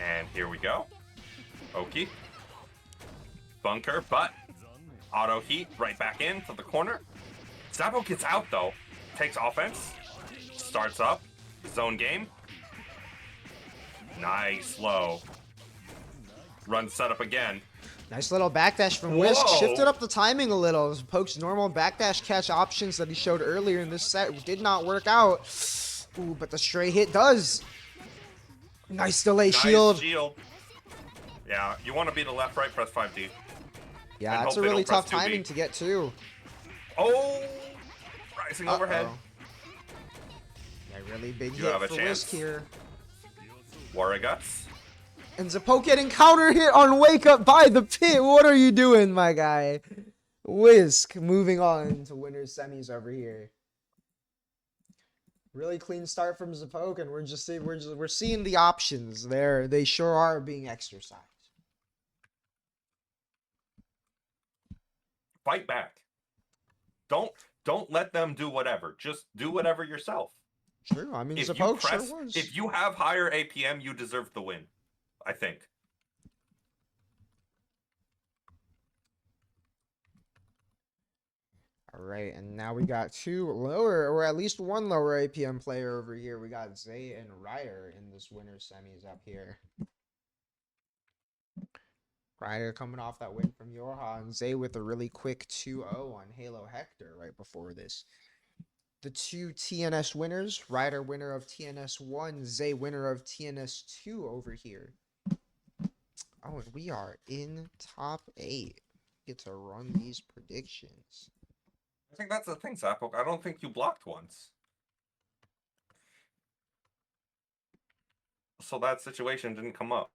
And here we go. Oki. Bunker, but auto heat right back into the corner. Zabo gets out though. Takes offense. Starts up. Zone game. Nice low. Run setup again. Nice little backdash from Whisk. Shifted up the timing a little. Poke's normal backdash catch options that he showed earlier in this set did not work out. Ooh, but the stray hit does. Nice delay shield. Yeah, you want to be the left, right, press 5D. Yeah, that's a really tough timing to get to. Oh! Rising overhead. Yeah, really big hit for Whisk here. Wariguts. And Zapoke getting counter hit on Wake Up by the pit. What are you doing, my guy? Whisk moving on to winners semis over here. Really clean start from Zapoke, and we're seeing the options there. They sure are being exercised. Fight back. Don't let them do whatever. Just do whatever yourself. True. I mean, Zapoke sure was. If you have higher APM, you deserve the win. I think. All right, and now we got 2 lower, or at least 1 lower APM player over here. We got Zay and Ryder in this winner's semis up here. Ryder coming off that win from Yorha, and Zay with a really quick 2-0 on Halo Hector right before this. The 2 TNS winners, Ryder winner of TNS 1, Zay winner of TNS 2 over here. Oh, and we are in top 8. Get to run these predictions. I think that's the thing, Zappoke. I don't think you blocked once. So that situation didn't come up.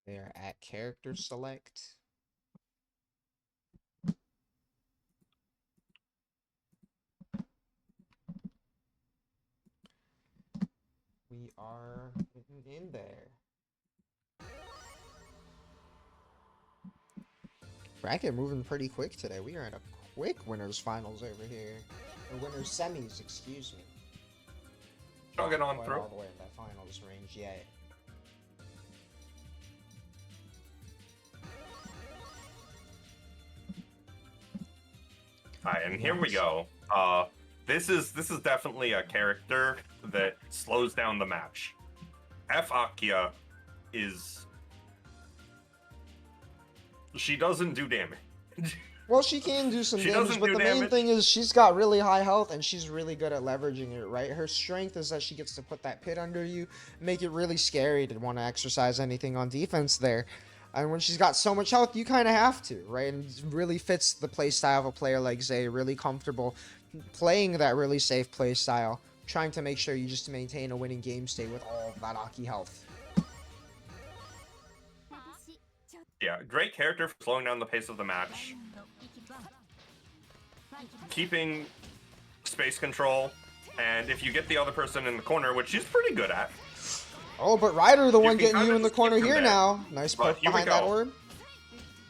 They're at character select. We are in there. Bracket moving pretty quick today. We are at a quick winners finals over here. Or winners semis, excuse me. Don't get on Not through. all the way in that finals range yet. Alright, and here we go. This is definitely a character that slows down the match. Akia is... She doesn't do damage. Well, she can do some damage, but the main thing is she's got really high health and she's really good at leveraging it, right? Her strength is that she gets to put that pit under you, make it really scary to want to exercise anything on defense there. And when she's got so much health, you kind of have to, right? And it really fits the play style of a player like Zay, really comfortable playing that really safe play style, trying to make sure you just maintain a winning game state with all of that Aki health. Yeah, great character for slowing down the pace of the match. Keeping space control, and if you get the other person in the corner, which she's pretty good at. Oh, but Ryder, the one getting you in the corner here now. Nice poke behind that orb.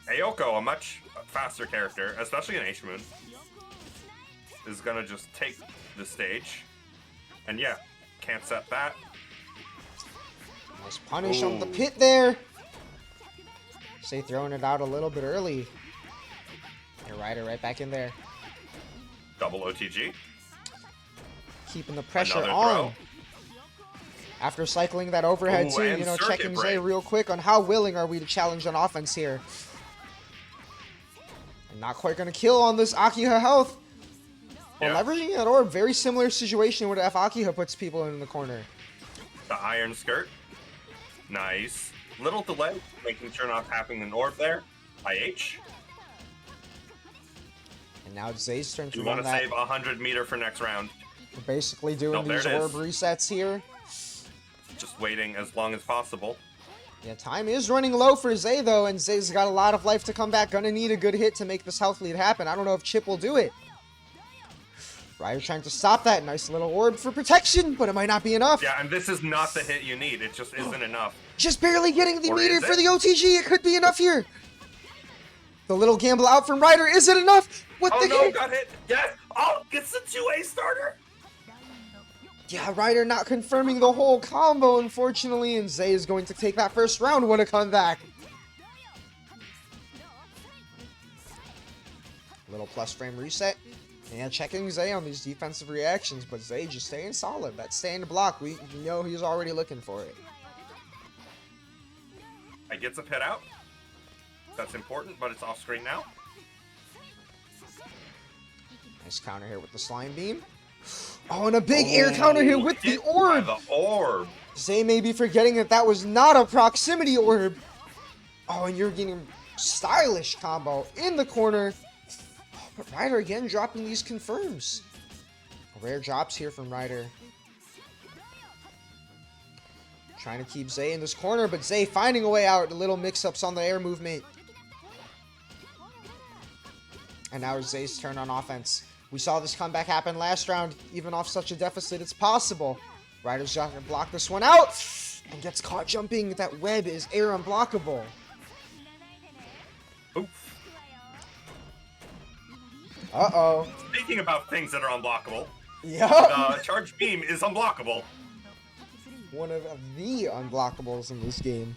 Ayoko, a much faster character, especially in H-Moon, is gonna just take the stage. And yeah, can't set that. Nice punish on the pit there. Say throwing it out a little bit early. And Ryder right back in there. Double OTG. Keeping the pressure Another on. throw. After cycling that overhead Ooh, too, and you know, circuit checking Zay break. real quick on how willing are we to challenge on offense here. And not quite going to kill on this Akiha health. Well, Yeah. leveraging that orb, very similar situation with if Akiha puts people in the corner. The iron skirt. Nice. Little delay, making sure not tapping an orb there. IH. And now it's Zay's turn to You run want to that. save 100 meter for next round. We're basically doing Nope, there these it is. orb resets here. Just waiting as long as possible. Yeah, time is running low for Zay though, and Zay's got a lot of life to come back. Gonna need a good hit to make this health lead happen. I don't know if Chip will do it. Ryder trying to stop that. Nice little orb for protection, but it might not be enough. Yeah, and this is not the hit you need. It just isn't enough. Just barely getting the Or meter is for it? the OTG. It could be enough here. The little gamble out from Ryder. Is it enough? What Oh the no, hit? got hit. Yes. Oh, gets the 2A starter. Yeah, Ryder not confirming the whole combo, unfortunately, and Zay is going to take that first round. What a comeback. Little plus frame reset. And checking Zay on these defensive reactions, but Zay just staying solid. That stand block, we know he's already looking for it. I gets a pit out. That's important, but it's off screen now. Nice counter here with the slime beam. Oh, and a big air counter here with the Hit by orb. The orb. Zay may be forgetting that that was not a proximity orb. Oh, and you're getting stylish combo in the corner. Oh, but Ryder again dropping these confirms. Rare drops here from Ryder. Trying to keep Zay in this corner, but Zay finding a way out. The little mix-ups on the air movement. And now it's Zay's turn on offense. We saw this comeback happen last round. Even off such a deficit, it's possible. Ryder's trying to block this one out. And gets caught jumping. That web is air unblockable. Oof. Uh-oh. Speaking about things that are unblockable, Yup. charge beam is unblockable. One of the unblockables in this game.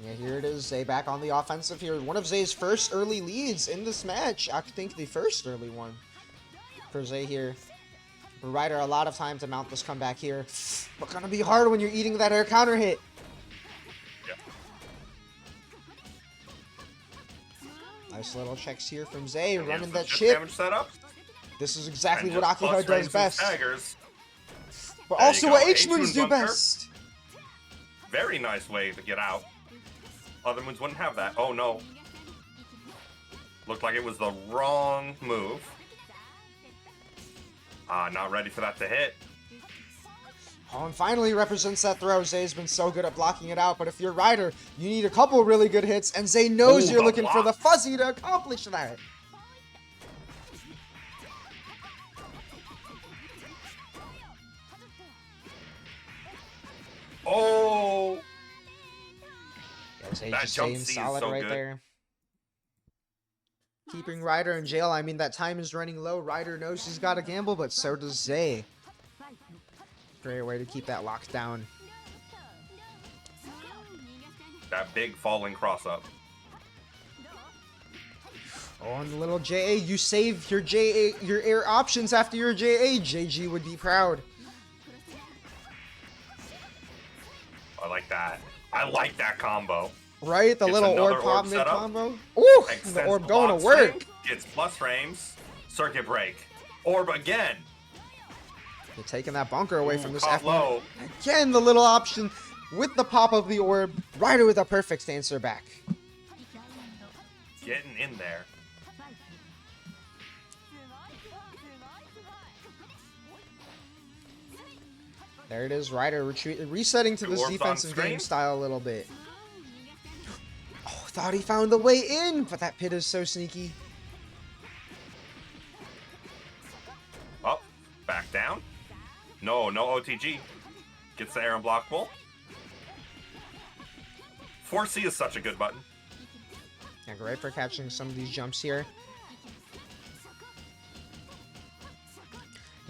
Yeah, here it is. Zay back on the offensive here. One of Zay's first early leads in this match. I think the first early one for Zay here. Ryder a lot of time to mount this comeback here. But gonna be hard when you're eating that air counter hit. Yeah. Nice little checks here from Zay, And running here's that the chip. damage setup. This is exactly And what just plus Akiha does frames and best. staggers. But There also you what go. H-Moons H-Moon do bunker. best. Very nice way to get out. Other moons wouldn't have that. Oh no. Looked like it was the wrong move. Not ready for that to hit. Oh, and finally represents that throw. Zay's been so good at blocking it out, but if you're Ryder, you need a couple really good hits, and Zay knows Ooh, you're the looking for block. the fuzzy to accomplish that. Oh! Yeah, Zay That just jump staying C is solid so right good. there. Keeping Ryder in jail. I mean, that time is running low. Ryder knows he's got to gamble, but so does Zay. Great way to keep that locked down. That big falling cross up. Oh, and the little JA, you save your JA, your air options after your JA. JG would be proud. I like that. I like that combo. Right? The Gets little another orb pop orb mid setup. combo. Ooh, Extends the orb the going block to work. string, gets plus frames. Circuit break. Orb again. You're taking that bunker away from this Caught F1. low. Again, the little option with the pop of the orb. Ryder with a perfect answer back. Getting in there. There it is, Ryder resetting to Two this orbs on defensive screen. game style a little bit. Oh, thought he found the way in, but that pit is so sneaky. Up. Back down. No OTG. Gets the air unblockable. 4C is such a good button. Yeah, great for catching some of these jumps here.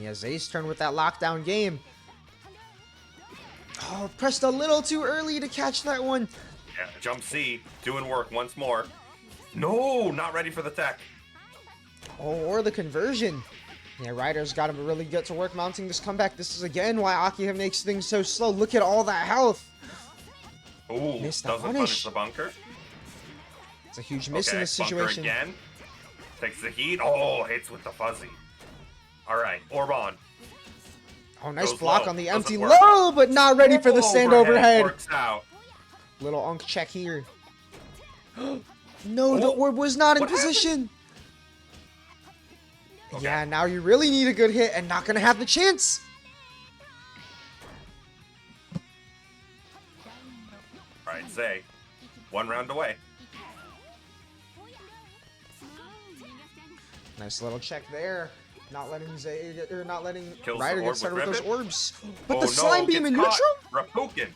He has Ace turn with that lockdown game. Oh, pressed a little too early to catch that one. Yeah, jump C, doing work once more. No, not ready for the tech. Oh, or the conversion. Yeah, Ryder's got to really get to work mounting this comeback. This is again why Akiha makes things so slow. Look at all that health. Ooh, Missed the doesn't punish the bunker. It's a huge miss in this situation. Bunker again. Takes the heat. Oh, hits with the fuzzy. All right, orb on. Oh, nice Goes block low. on the Doesn't empty work. low, but not ready for the stand overhead. Works out. Little unk check here. No, the orb was not in position. Okay. Yeah, now you really need a good hit and not going to have the chance. All right, Zay. One round away. Nice little check there. Not letting Zay get, or not letting Kills Ryder the get orb started with with those Ribbit. orbs. But Oh, the slime no, beam gets in caught. neutral? Rapukin.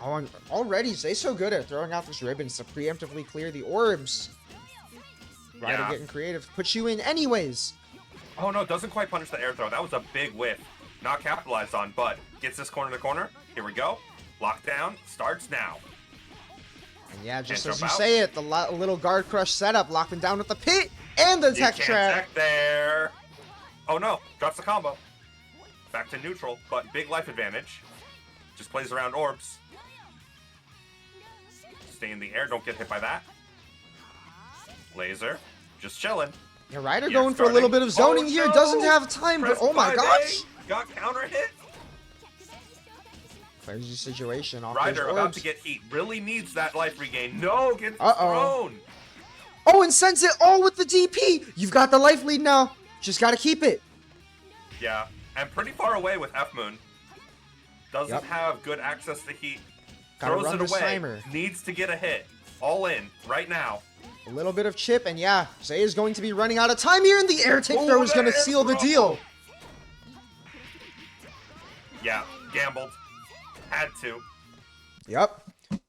Oh, and already Zay's so good at throwing out this ribbons to preemptively clear the orbs. Ryder Yeah. getting creative. Puts you in anyways. Oh no, doesn't quite punish the air throw. That was a big whiff. Not capitalized on, but gets this corner to corner. Here we go. Lockdown starts now. And yeah, just Can't as you jump out. say it, the little guard crush setup, locking down with the pit and the You tech can't trap. tech there. Oh no, drops the combo. Back to neutral, but big life advantage. Just plays around orbs. Stay in the air, don't get hit by that. Laser, just chilling. Yeah, Ryder Yeah, going for a little bit of zoning Oh, here. no! Doesn't have time, but Press oh my 5A, gosh. Got counter hit. Crazy situation off Ryder those about orbs. to get heat. Really needs that life regain. No, gets Uh-oh. thrown. Oh, and sends it all with the DP. You've got the life lead now. Just got to keep it. Yeah, and pretty far away with F Moon. Doesn't Yep. have good access to heat. Gotta Throws run it this away. timer. Needs to get a hit. All in right now. A little bit of chip, and yeah, Zay is going to be running out of time here, and the air take Ooh, throw is going to the air seal the throw. deal. Yeah, gambled. Had to. Yep.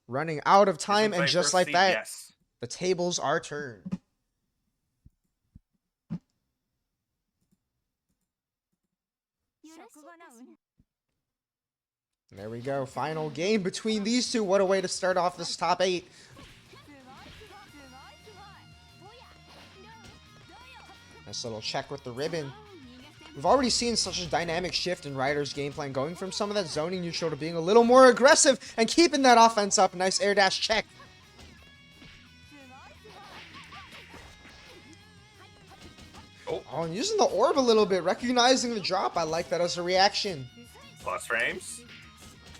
Running out of time, Isn't and play just first like seed? that, Yes. the tables are turned. There we go. Final game between these two. What a way to start off this top 8. Nice little check with the ribbon. We've already seen such a dynamic shift in Ryder's game plan, going from some of that zoning neutral to being a little more aggressive and keeping that offense up. Nice air dash check. Oh, and using the orb a little bit, recognizing the drop. I like that as a reaction. Plus frames.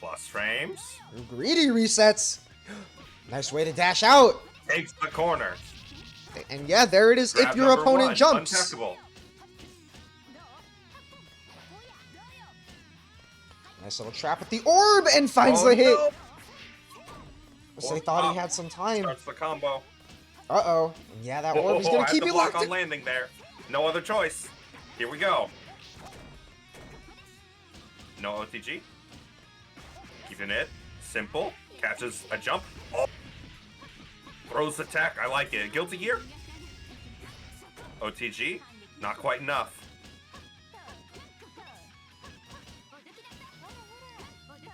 Plus frames. Greedy resets. Nice way to dash out. Takes the corner. And yeah, there it is Grab if your number opponent one. jumps. Uncheckable. Nice little trap with the orb and finds Oh, the hit. no. So Orb they thought up. he had some time. Starts the combo. Uh-oh. And yeah, that orb is going had to keep the you block locked on in. landing there. No other choice. Here we go. No OTG. Keeping it simple. Catches a jump. Oh. Throws the tech. I like it. Guilty Gear. OTG. Not quite enough.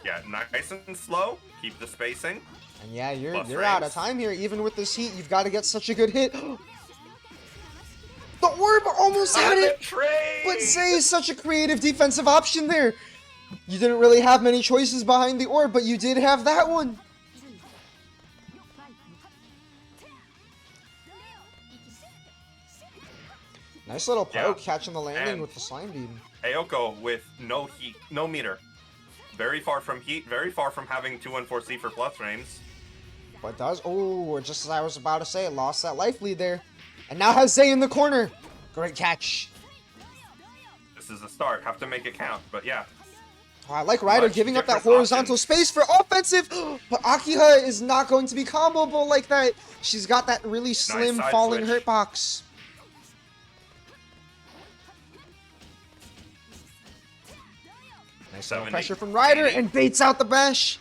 Yeah, nice and slow. Keep the spacing. And yeah, you're Plus out of frames. time here. Even with this heat, you've got to get such a good hit. The orb almost had it. But Zay is such a creative defensive option there. You didn't really have many choices behind the orb, but you did have that one. Nice little poke, Yeah. catching the landing And- with the slime beam. Ayoko with no heat, no meter. Very far from heat, very far from having 214C for plus frames. But does, oh, just as I was about to say, it lost that life lead there. And now has Zay in the corner. Great catch. This is a start. Have to make it count. But yeah, Oh, I like Ryder Much giving up that different horizontal options. space for offensive. But Akiha is not going to be comboable like that. She's got that really slim side falling switch. hurt box. Nice little 70, pressure from Ryder 80. and baits out the bash.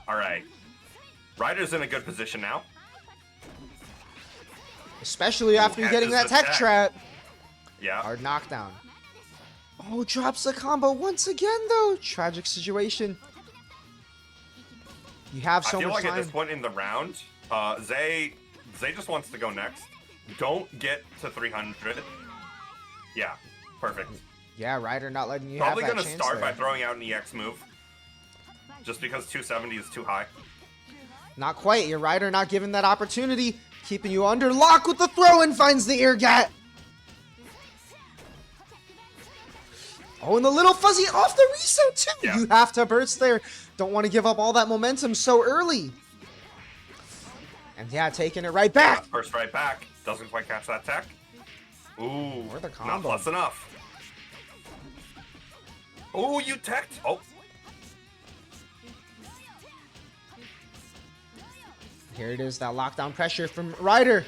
All right. Ryder's in a good position now. Especially after getting that catches the tech trap. Yeah. Hard knockdown. Oh, drops the combo once again, though. Tragic situation. You have so I feel much like time. at this point in the round, Zay just wants to go next. Don't get to 300. Yeah, perfect. Yeah, Ryder not letting you Probably have that gonna chance start there. by throwing out an EX move. Just because 270 is too high. Not quite. Your Ryder not giving that opportunity. Keeping you under lock with the throw and finds the air gat. Oh, and the little fuzzy off the reset too. Yeah. You have to burst there. Don't want to give up all that momentum so early. And yeah, taking it right back. First right back. Doesn't quite catch that tech. Ooh, Or the not combo. plus enough. Ooh, you teched. Oh. Here it is, that lockdown pressure from Ryder.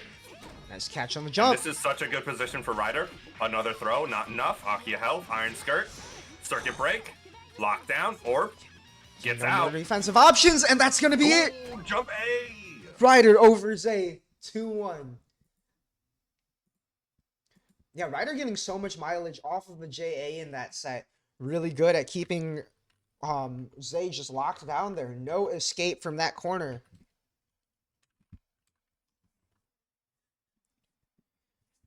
Nice catch on the jump. This is such a good position for Ryder. Another throw, not enough. Akia health, iron skirt, circuit break, lockdown, or gets out. Defensive options, and that's going to be it. Jump A. Ryder over Zay, 2-1. Yeah, Ryder getting so much mileage off of the JA in that set. Really good at keeping Zay just locked down there. No escape from that corner.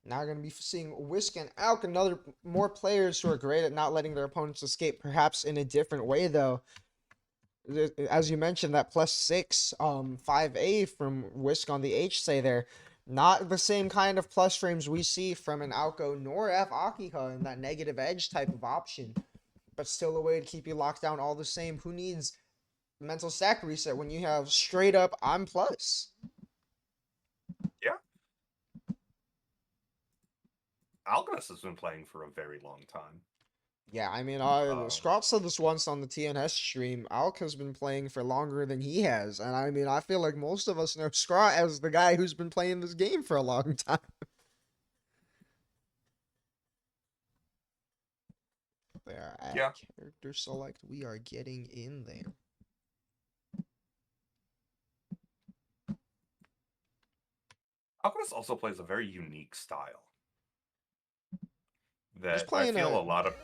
Now we're going to be seeing Whisk and Alk, more players who are great at not letting their opponents escape, perhaps in a different way, though. As you mentioned, that +6 5A from Whisk on the H say there. Not the same kind of plus frames we see from an Alko nor F Akika in that negative edge type of option. But still a way to keep you locked down all the same. Who needs mental stack reset when you have straight up I'm plus? Yeah. Alchemist has been playing for a very long time. Yeah, I mean, Scrot said this once on the TNS stream. Alk has been playing for longer than he has. And I mean, I feel like most of us know Scrot as the guy who's been playing this game for a long time. There, at character select, we are getting in there. Alchemist also plays a very unique style. That I playing feel a lot of...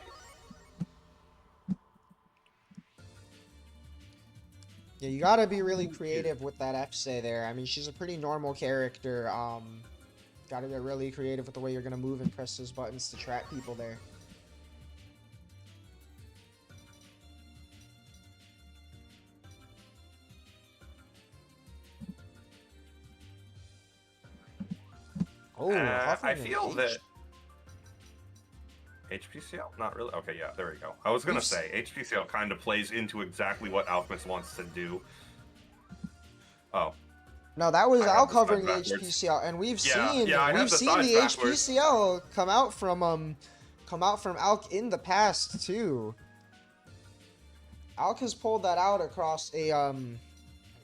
Yeah, you gotta be really creative with that F-Say there. I mean, she's a pretty normal character. Gotta get really creative with the way you're gonna move and press those buttons to trap people there. Oh, I feel that HPCL? Not really. Okay, yeah, there we go. I was gonna say HPCL kind of plays into exactly what Alchemist wants to do. Oh. No, that was Al covering the HPCL, and we've seen the HPCL come out from Alk in the past too. Alk has pulled that out across a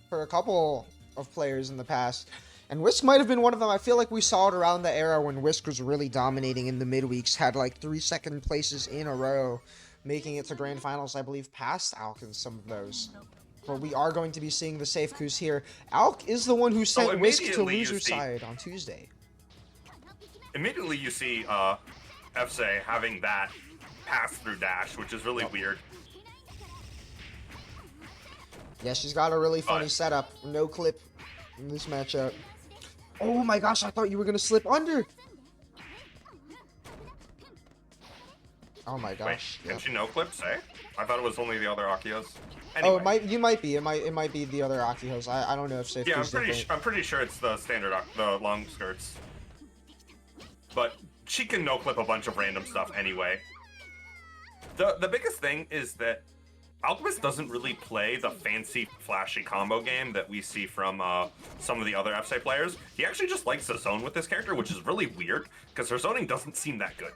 for a couple of players in the past. And Whisk might have been one of them. I feel like we saw it around the era when Whisk was really dominating in the midweeks. Had like 3 second places in a row, making it to grand finals, I believe, past Alk in some of those. But we are going to be seeing the safe coups here. Alk is the one who sent Whisk to loser side on Tuesday. Immediately you see FSA having that pass-through dash, which is really weird. Yeah, she's got a really funny setup. No clip in this matchup. Oh my gosh, I thought you were going to slip under. Oh my gosh. Wait, can she no clip, say? I thought it was only the other Akios. Anyway. Oh, you might be. It might be the other Akihos. I don't know if safe. Yeah, I'm pretty sure it's the standard, the long skirts. But she can no clip a bunch of random stuff anyway. The biggest thing is that Alchemist doesn't really play the fancy, flashy combo game that we see from some of the other FSA players. He actually just likes to zone with this character, which is really weird, because her zoning doesn't seem that good.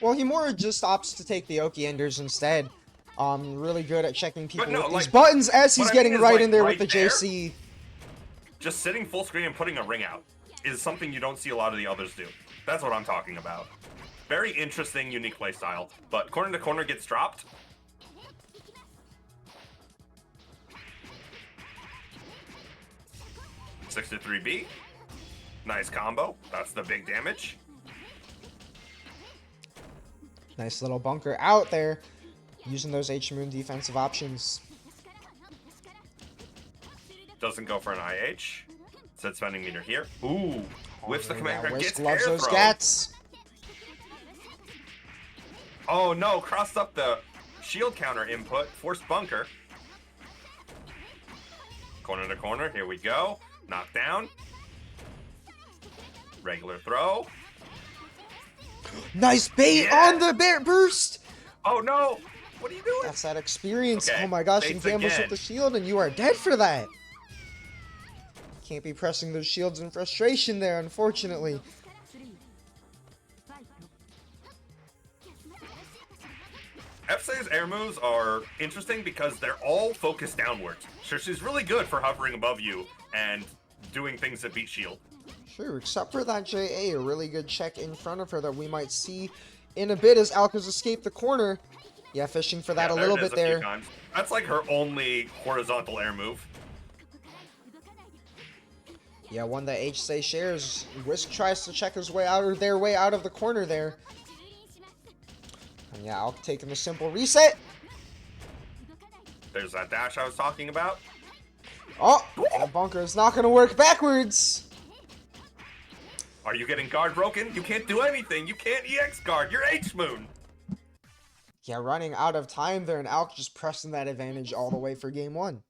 Well, he more just opts to take the Oki Enders instead. Really good at checking people with these like, buttons as he's getting right in there with the there, JC. Just sitting full screen and putting a ring out is something you don't see a lot of the others do. That's what I'm talking about. Very interesting, unique playstyle, but corner to corner gets dropped. Six to 3B. Nice combo. That's the big damage. Nice little bunker out there, using those H-Moon defensive options. Doesn't go for an IH. Set spending meter here. Ooh. Whiffs the command grab. Whisk Gets loves air those throw. gats. Oh no, crossed up the shield counter input. Forced bunker. Corner to corner. Here we go. Knockdown. Regular throw. Nice bait on the bear burst. Oh no! What are you doing? That's that experience. Okay, Oh my gosh, baits and gambles again. with the shield, and you are dead for that. Can't be pressing those shields in frustration there, unfortunately. FC's air moves are interesting because they're all focused downwards. So she's really good for hovering above you and doing things that beat shield. Sure, except for that JA, a really good check in front of her that we might see in a bit as Alka's escaped the corner. Yeah, fishing for that a little bit there. That's like her only horizontal air move. Yeah, one that HSA shares. Whisk tries to check his way out, or their way out of the corner there. And yeah, Alk taking the simple reset. There's that dash I was talking about. Oh, the bunker is not going to work backwards. Are you getting guard broken? You can't do anything. You can't EX guard. You're H-Moon. Yeah, running out of time there, and Alk just pressing that advantage all the way for game one.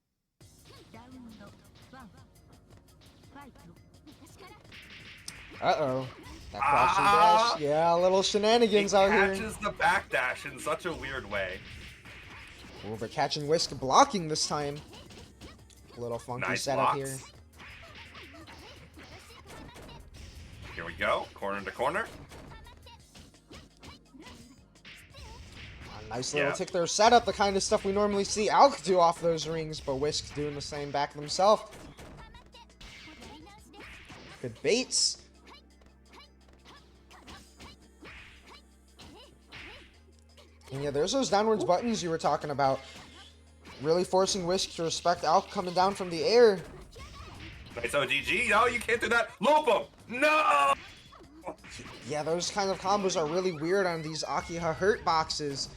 Uh-oh. That crouching dash. Yeah, a little shenanigans out here. Catches the backdash in such a weird way. Oh, but catching Whisk blocking this time. A little funky Nice setup blocks. here. Here we go. Corner to corner. A nice little tick there setup, the kind of stuff we normally see Alk do off those rings, but Whisk doing the same back himself. Good baits. And yeah, there's those downwards buttons you were talking about. Really forcing Whisk to respect Alk coming down from the air. Nice ODG. No, you can't do that. Loop him. No! Yeah, those kind of combos are really weird on these Akiha hurt boxes.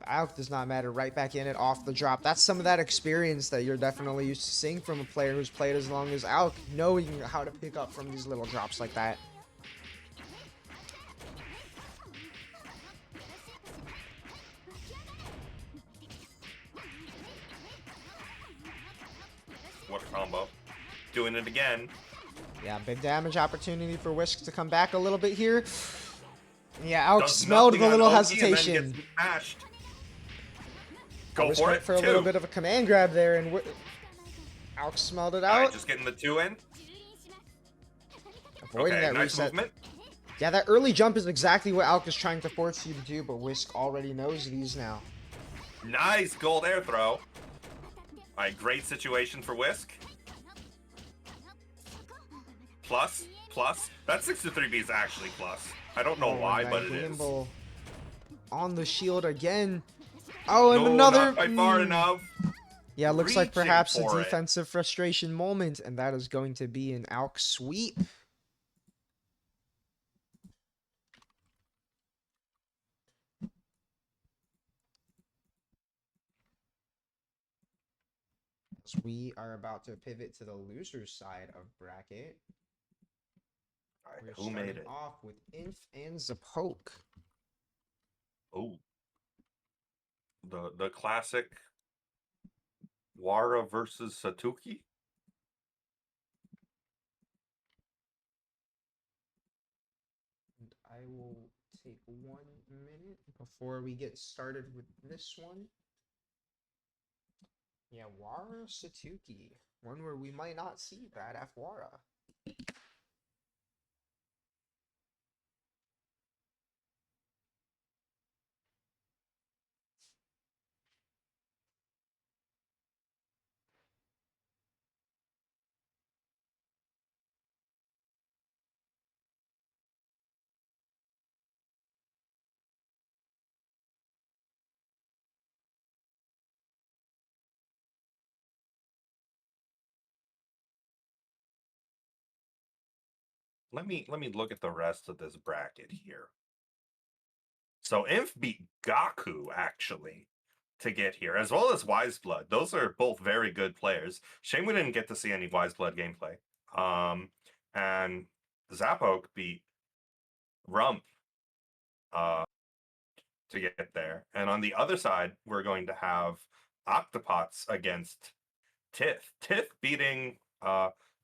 Alk does not matter. Right back in it off the drop. That's some of that experience that you're definitely used to seeing from a player who's played as long as Alk, knowing how to pick up from these little drops like that. What a combo. Doing it again. Yeah, big damage opportunity for Whisk to come back a little bit here. Yeah, Alk smelled the little hesitation. Go for it. For a little bit of a command grab there, and Alk smelled it out. Right, just getting the 2 in. Avoiding that nice reset. movement. Yeah, that early jump is exactly what Alk is trying to force you to do, but Whisk already knows these now. Nice gold air throw. Alright, great situation for Whisk. Plus. That 6-3B is actually plus. I don't know why, but it is. On the shield again. Oh, and no, another. Not quite far enough. Yeah, looks like perhaps a for defensive frustration moment, and that is going to be an Alk sweep. As we are about to pivot to the loser's side of bracket. Alright, We're who made starting it? off with Inf and Zapoke. Oh. The classic Wara versus Satuki. And I will take 1 minute before we get started with this one. Yeah, Wara Satuki. One where we might not see Bad F Wara. let me look at the rest of this bracket here. So Inf beat Gaku actually to get here, as well as Wiseblood. Those are both very good players. Shame we didn't get to see any Wiseblood gameplay. And Zappoke beat Rump to get there. And on the other side, we're going to have Octopots against Tith. Tith beating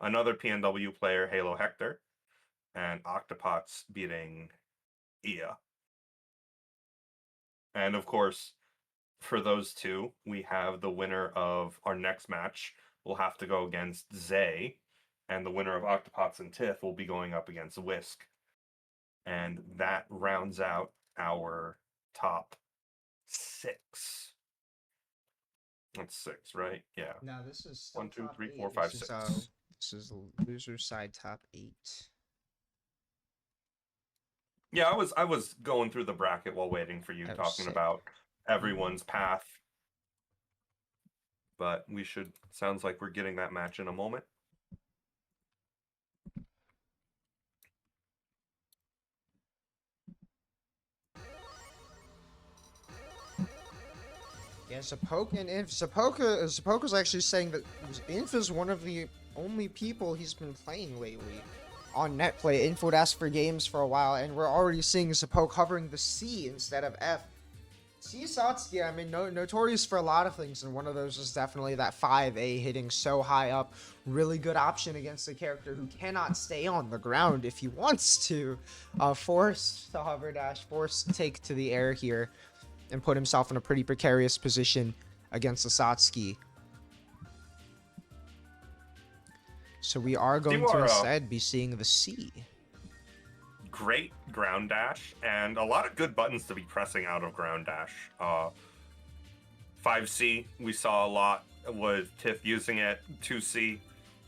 another PNW player, Halo Hector, and Octopots beating Ia. And of course, for those two, we have the winner of our next match will have to go against Zay, and the winner of Octopots and Tith will be going up against Whisk. And that rounds out our top 6. That's 6, right? Yeah. No, this is still 1, 2, top 3, eight. 4, 5, 6. This is the loser side top 8. Yeah, I was going through the bracket while waiting for you, Oh, talking sick. about everyone's path. But we should, sounds like we're getting that match in a moment. Yeah, Zapoke and Inf. Zapoke's actually saying that Inf is one of the only people he's been playing lately on Netplay. Inf would ask for games for a while, and we're already seeing Zapoke hovering the C instead of F. C Satsuki, I mean, notorious for a lot of things, and one of those is definitely that 5A hitting so high up. Really good option against a character who cannot stay on the ground if he wants to. Forced to hover dash, forced to take to the air here, and put himself in a pretty precarious position against the Satsuki. So we are going to instead be seeing the C. Great ground dash, and a lot of good buttons to be pressing out of ground dash. 5C, we saw a lot with Tiff using it. 2C,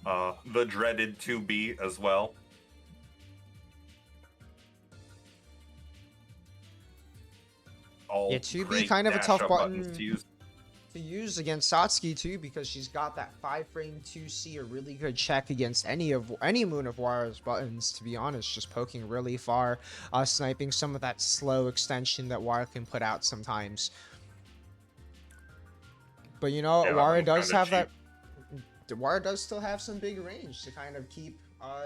the dreaded 2B as well. All yeah, 2B great kind of a dash tough up button buttons to use against Satsuki too, because she's got that 5-frame 2C, a really good check against any Moon of Wara's buttons, to be honest, just poking really far, sniping some of that slow extension that Wara can put out sometimes. But you know, Yeah, Wara does have cheap. Wara does still have some big range to kind of keep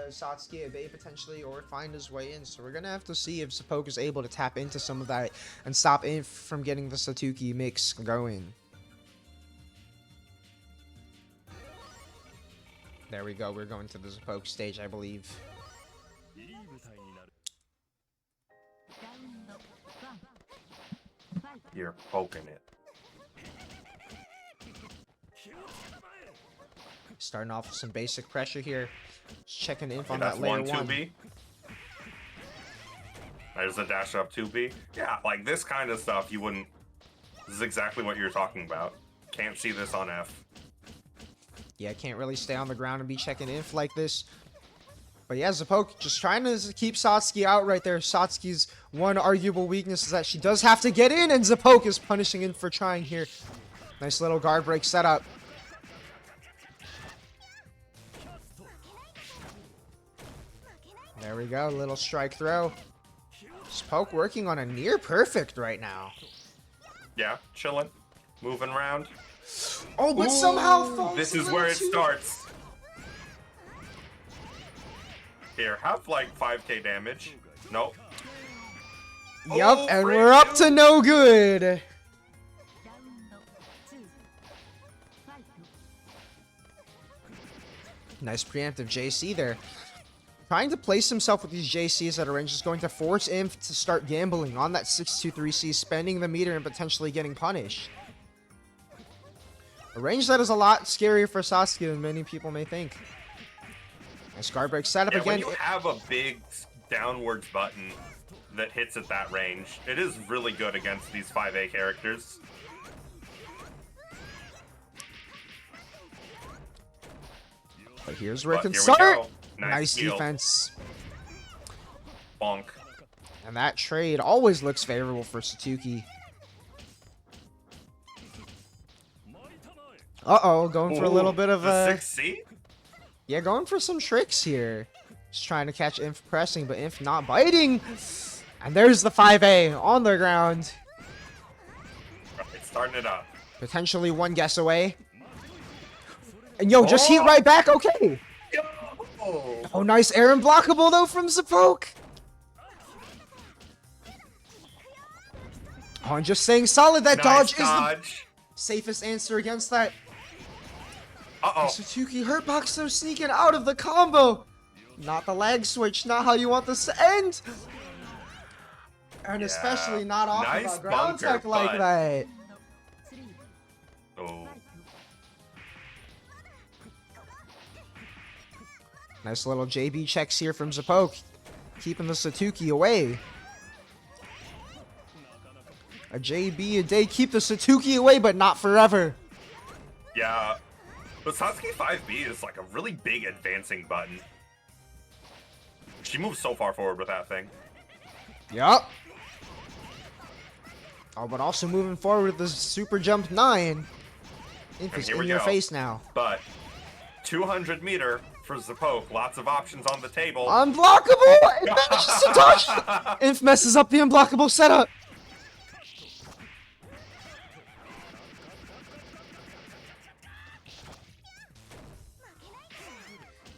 Satsuki at bay potentially, or find his way in. So we're gonna have to see if Zapoke is able to tap into some of that and stop Inf from getting the Satuki mix going. There we go, we're going to the Zapoke stage, I believe. You're poking it. Starting off with some basic pressure here. Just checking Inf Okay, on that's that layer 1, 2B. There's the dash up 2B. Yeah, like this kind of stuff you wouldn't... This is exactly what you're talking about. Can't see this on F. Yeah, can't really stay on the ground and be checking Inf like this. But yeah, Zapoke just trying to keep Satsuki out right there. Satsuki's one arguable weakness is that she does have to get in, and Zapoke is punishing Inf for trying here. Nice little guard break setup. There we go, little strike throw. Zapoke working on a near perfect right now. Yeah, chilling, moving around. Oh, but somehow falls this a is where it little too- starts. Here, have like 5k damage. Nope. Yup, Oh, and break we're up two. to no good. Nice preemptive JC there. Trying to place himself with these JCs at a range is going to force Inf to start gambling on that 623C, spending the meter and potentially getting punished. A range that is a lot scarier for Sasuke than many people may think. Nice guard break setup Yeah, again. when you have a big downwards button that hits at that range, it is really good against these 5A characters. But here's where it can Here we start. go. Nice heal. defense. Bonk. And that trade always looks favorable for Satuki. Uh-oh, going for a little bit of the a... 6C? Yeah, going for some tricks here. Just trying to catch Inf pressing, but Inf not biting. And there's the 5A on the ground. Right, starting it up. Potentially one guess away. And yo, just heat right back. Okay. Oh, nice air unblockable though from Zapoke. Oh, and just saying solid. That Nice dodge is the safest answer against that. Uh-oh. Satsuki hurtbox though sneaking out of the combo. Not the lag switch. Not how you want this to end. And especially not off Nice of a ground bunker, tech like that. Oh. Nice little JB checks here from Zapoke. Keeping the Satuki away. A JB a day keep the Satuki away, but not forever. Yeah. But Satsuki 5B is like a really big advancing button. She moves so far forward with that thing. Yup. Oh, but also moving forward with the Super Jump 9. Inf in your face now. But 200 meter for Zapoke. Lots of options on the table. Unblockable! It manages to dodge! Inf messes up the unblockable setup.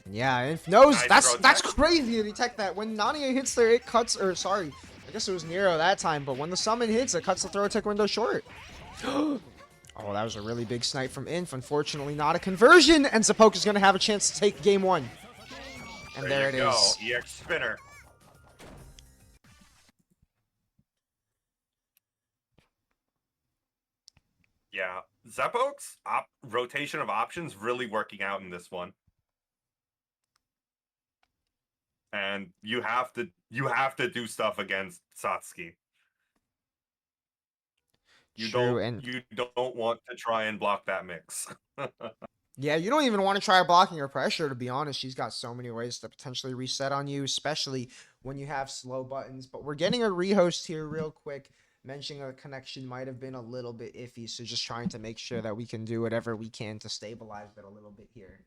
Yeah, Inf knows. Nice that's crazy to detect that. When Nania hits there, it cuts, or sorry, I guess it was Nero that time, but when the summon hits, it cuts the throw tech window short. Oh, that was a really big snipe from Inf. Unfortunately, not a conversion, and Zapoke is going to have a chance to take game 1. And there it is. EX spinner. Yeah, Zapoke's rotation of options really working out in this one. And you have to do stuff against Satsuki. You don't want to try and block that mix. Yeah, you don't even want to try blocking her pressure, to be honest. She's got so many ways to potentially reset on you, especially when you have slow buttons. But we're getting a rehost here real quick, mentioning a connection might have been a little bit iffy, so just trying to make sure that we can do whatever we can to stabilize it a little bit here.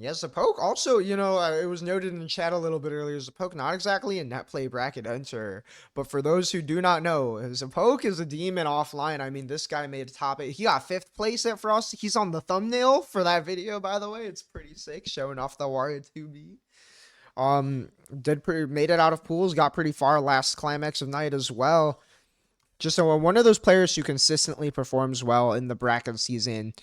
Yes, Zapoke also, you know, it was noted in the chat a little bit earlier, Zapoke not exactly a Netplay bracket enter, but for those who do not know, Zapoke is a demon offline. I mean, this guy made a top 8. He got 5th place at Frost. He's on the thumbnail for that video, by the way. It's pretty sick, showing off the Wario 2B. Made it out of pools, got pretty far last Climax of Night as well. Just one of those players who consistently performs well in the bracket season.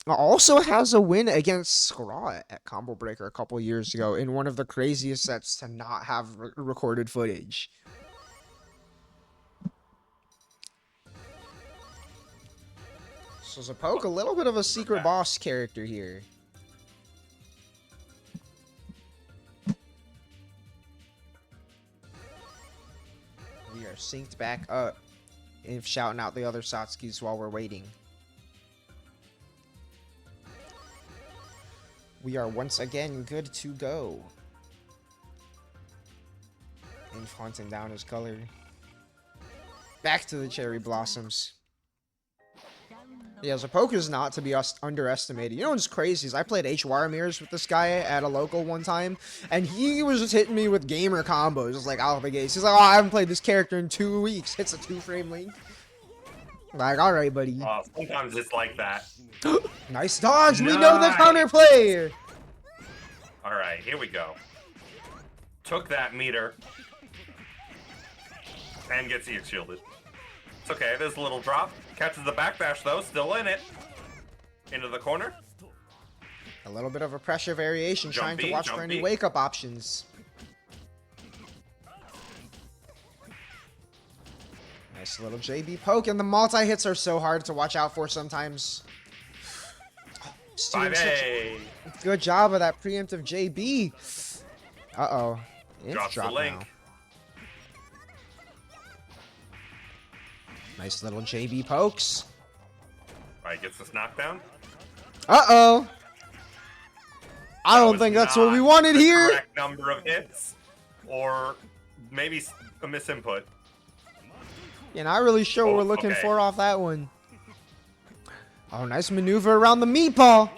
Also has a win against Scraw at Combo Breaker a couple years ago in one of the craziest sets to not have recorded footage. So Zapoke, a little bit of a secret boss character here. We are synced back up and shouting out the other Satsukis while we're waiting. We are once again good to go. Inf hunting down his color. Back to the cherry blossoms. Yeah, Zapoke is not to be underestimated. You know what's crazy is I played HWire mirrors with this guy at a local one time, and he was just hitting me with gamer combos, just like out of the gates. He's like, oh, I haven't played this character in 2 weeks. Hits a 2-frame link. Like, alright, buddy. Sometimes it's like that. Nice dodge! Nice. We know the counterplay! Alright, here we go. Took that meter. And gets EX shielded. It's okay, there's a little drop. Catches the backdash though, still in it. Into the corner. A little bit of a pressure variation, trying to watch for any wake-up options. Nice little JB poke, and the multi-hits are so hard to watch out for sometimes. Good job of that preemptive JB. Uh-oh. Drops the link. Now. Nice little JB pokes. Right, gets this knockdown. Uh-oh. I don't think that's what we wanted here. Correct number of hits, or maybe a misinput. Yeah, not really sure what we're looking for off that one. Oh, nice maneuver around the meatball.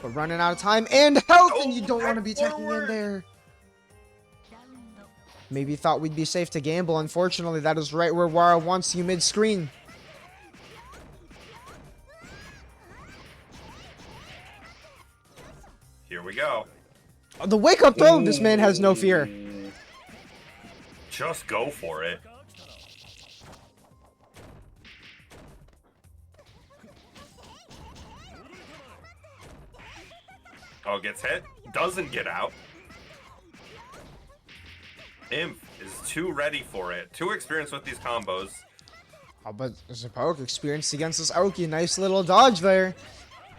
But running out of time and health, and you don't want to be back taking in forward. there. Maybe thought we'd be safe to gamble. Unfortunately, that is right where Wara wants you mid-screen. Here we go. Oh, the wake-up throw, this man has no fear. Just go for it. Oh, gets hit. Doesn't get out. Imp is too ready for it. Too experienced with these combos. Oh, but Zapoke experienced against this Aoki. Nice little dodge there.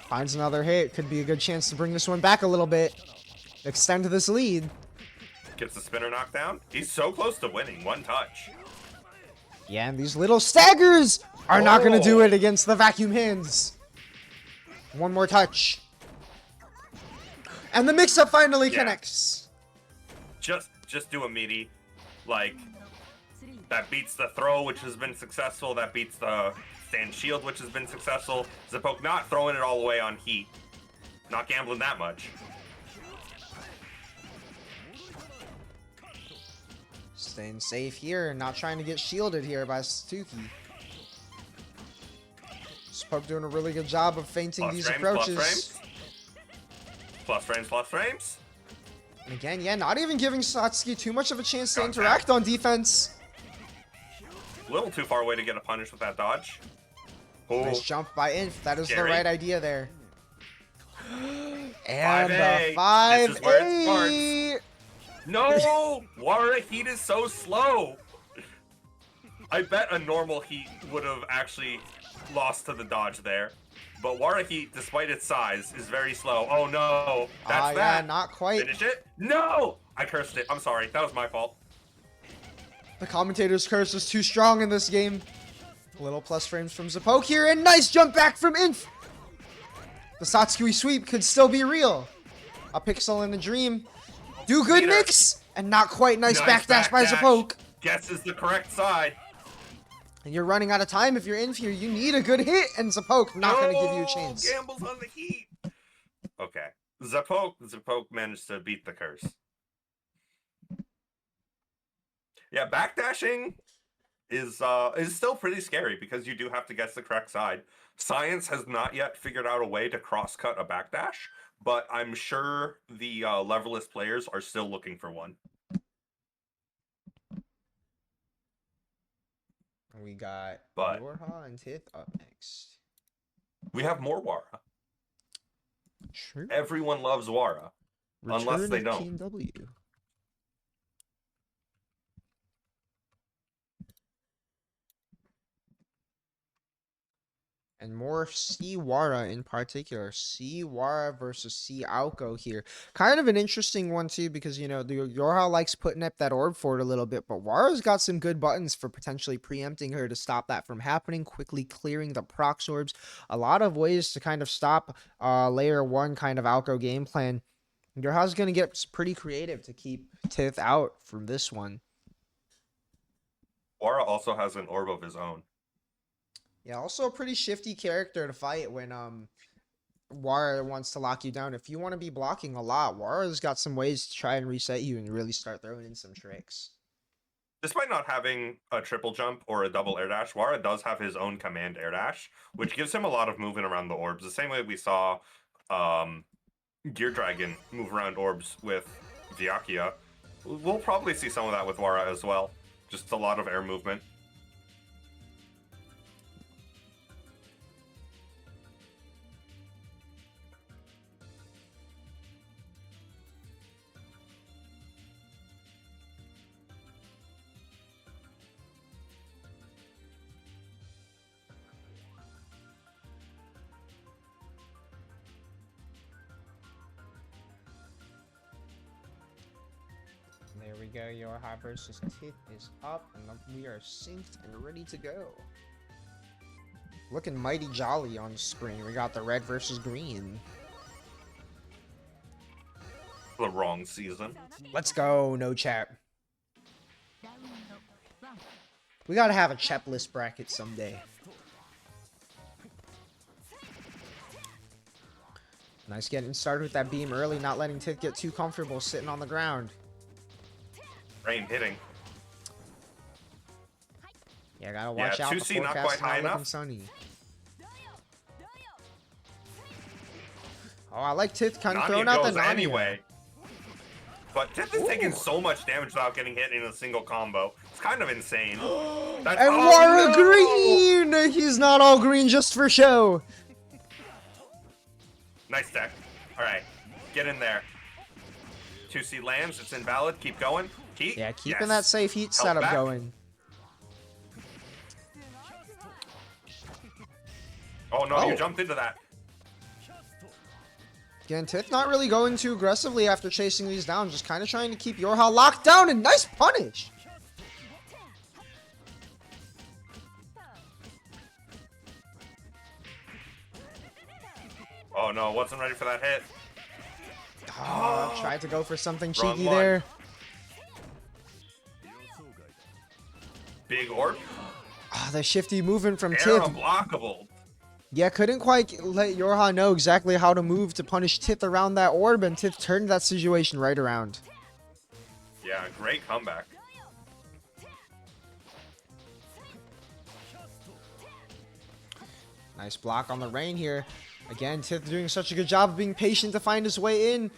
Finds another hit. Could be a good chance to bring this one back a little bit. Extend this lead. Gets the spinner knocked down. He's so close to winning. One touch. Yeah, and these little staggers are not going to do it against the vacuum hands. One more touch. And the mix-up finally connects. Just do a meaty. Like, that beats the throw, which has been successful. That beats the stand shield, which has been successful. Zapoke not throwing it all the way on heat. Not gambling that much. Staying safe here, not trying to get shielded here by Satsuki. Zapoke doing a really good job of feinting these approaches. Plus frames. And again, yeah, not even giving Satsuki too much of a chance to interact on defense. A little too far away to get a punish with that dodge. Oh. Nice jump by Inf. That is the right idea there. And 5A. the 5A. This is where it starts. No! Wara Heat is so slow. I bet a normal Heat would have actually lost to the dodge there. But Wara Heat, despite its size, is very slow. Oh no, that's that. Yeah, not quite. Finish it? No! I cursed it. I'm sorry. That was my fault. The commentator's curse is too strong in this game. Little plus frames from Zapoke here, and nice jump back from Inf. The Satsuki sweep could still be real. A pixel in a dream. Do good mix, and not quite nice backdash by Zapoke. Guesses the correct side. And you're running out of time if you're in here. You need a good hit, and Zapoke not going to give you a chance. Gambles on the Heat. Okay. Zapoke managed to beat the curse. Yeah, backdashing is still pretty scary because you do have to guess the correct side. Science has not yet figured out a way to cross-cut a backdash, but I'm sure the leverless players are still looking for one. We got But Yorha and Tith up next. we have more Wara. True. Everyone loves Wara, unless they don't. Team W. And more C Wara in particular. C Wara versus C Aoko here. Kind of an interesting one too, because you know Yorha likes putting up that orb for it a little bit, but Wara's got some good buttons for potentially preempting her to stop that from happening, quickly clearing the procs orbs. A lot of ways to kind of stop layer 1 kind of Aoko game plan. Yorha's gonna get pretty creative to keep Tith out from this one. Wara also has an orb of his own. Yeah, also a pretty shifty character to fight when Wara wants to lock you down. If you want to be blocking a lot, Wara's got some ways to try and reset you and really start throwing in some tricks. Despite not having a triple jump or a double air dash, Wara does have his own command air dash, which gives him a lot of movement around the orbs. The same way we saw Gear Dragon move around orbs with Vyakia. We'll probably see some of that with Wara as well. Just a lot of air movement. There we go, Yorha versus Tith is up, and we are synced and ready to go. Looking mighty jolly on the screen. We got the red versus green. The wrong season. Let's go, no chat. We gotta have a chepless bracket someday. Nice getting started with that beam early, not letting Tith get too comfortable sitting on the ground. Rain hitting. Yeah, gotta watch out. 2C The not forecast quite high looking enough. sunny. Oh, I like Tith kind of Nanya throwing out the goes Nanya. anyway. But Tith is taking so much damage without getting hit in a single combo. It's kind of insane. That's, And Wara green! He's not all green just for show. Nice tech. Alright, get in there. 2C lands, it's invalid. Keep going. Keep. Yeah, keeping Yes. that safe heat Help setup back. going. Oh no, Oh. you jumped into that. Again, Tith not really going too aggressively after chasing these down, just kind of trying to keep Yorha locked down, and nice punish! Oh no, wasn't ready for that hit. Oh, tried to go for something Wrong cheeky one. there. Big orb. Ah, the shifty movement from Air Tith. unblockable. Yeah, couldn't quite let Yorha know exactly how to move to punish Tith around that orb, and Tith turned that situation right around. Yeah, great comeback. Nice block on the rain here. Again, Tith doing such a good job of being patient to find his way in.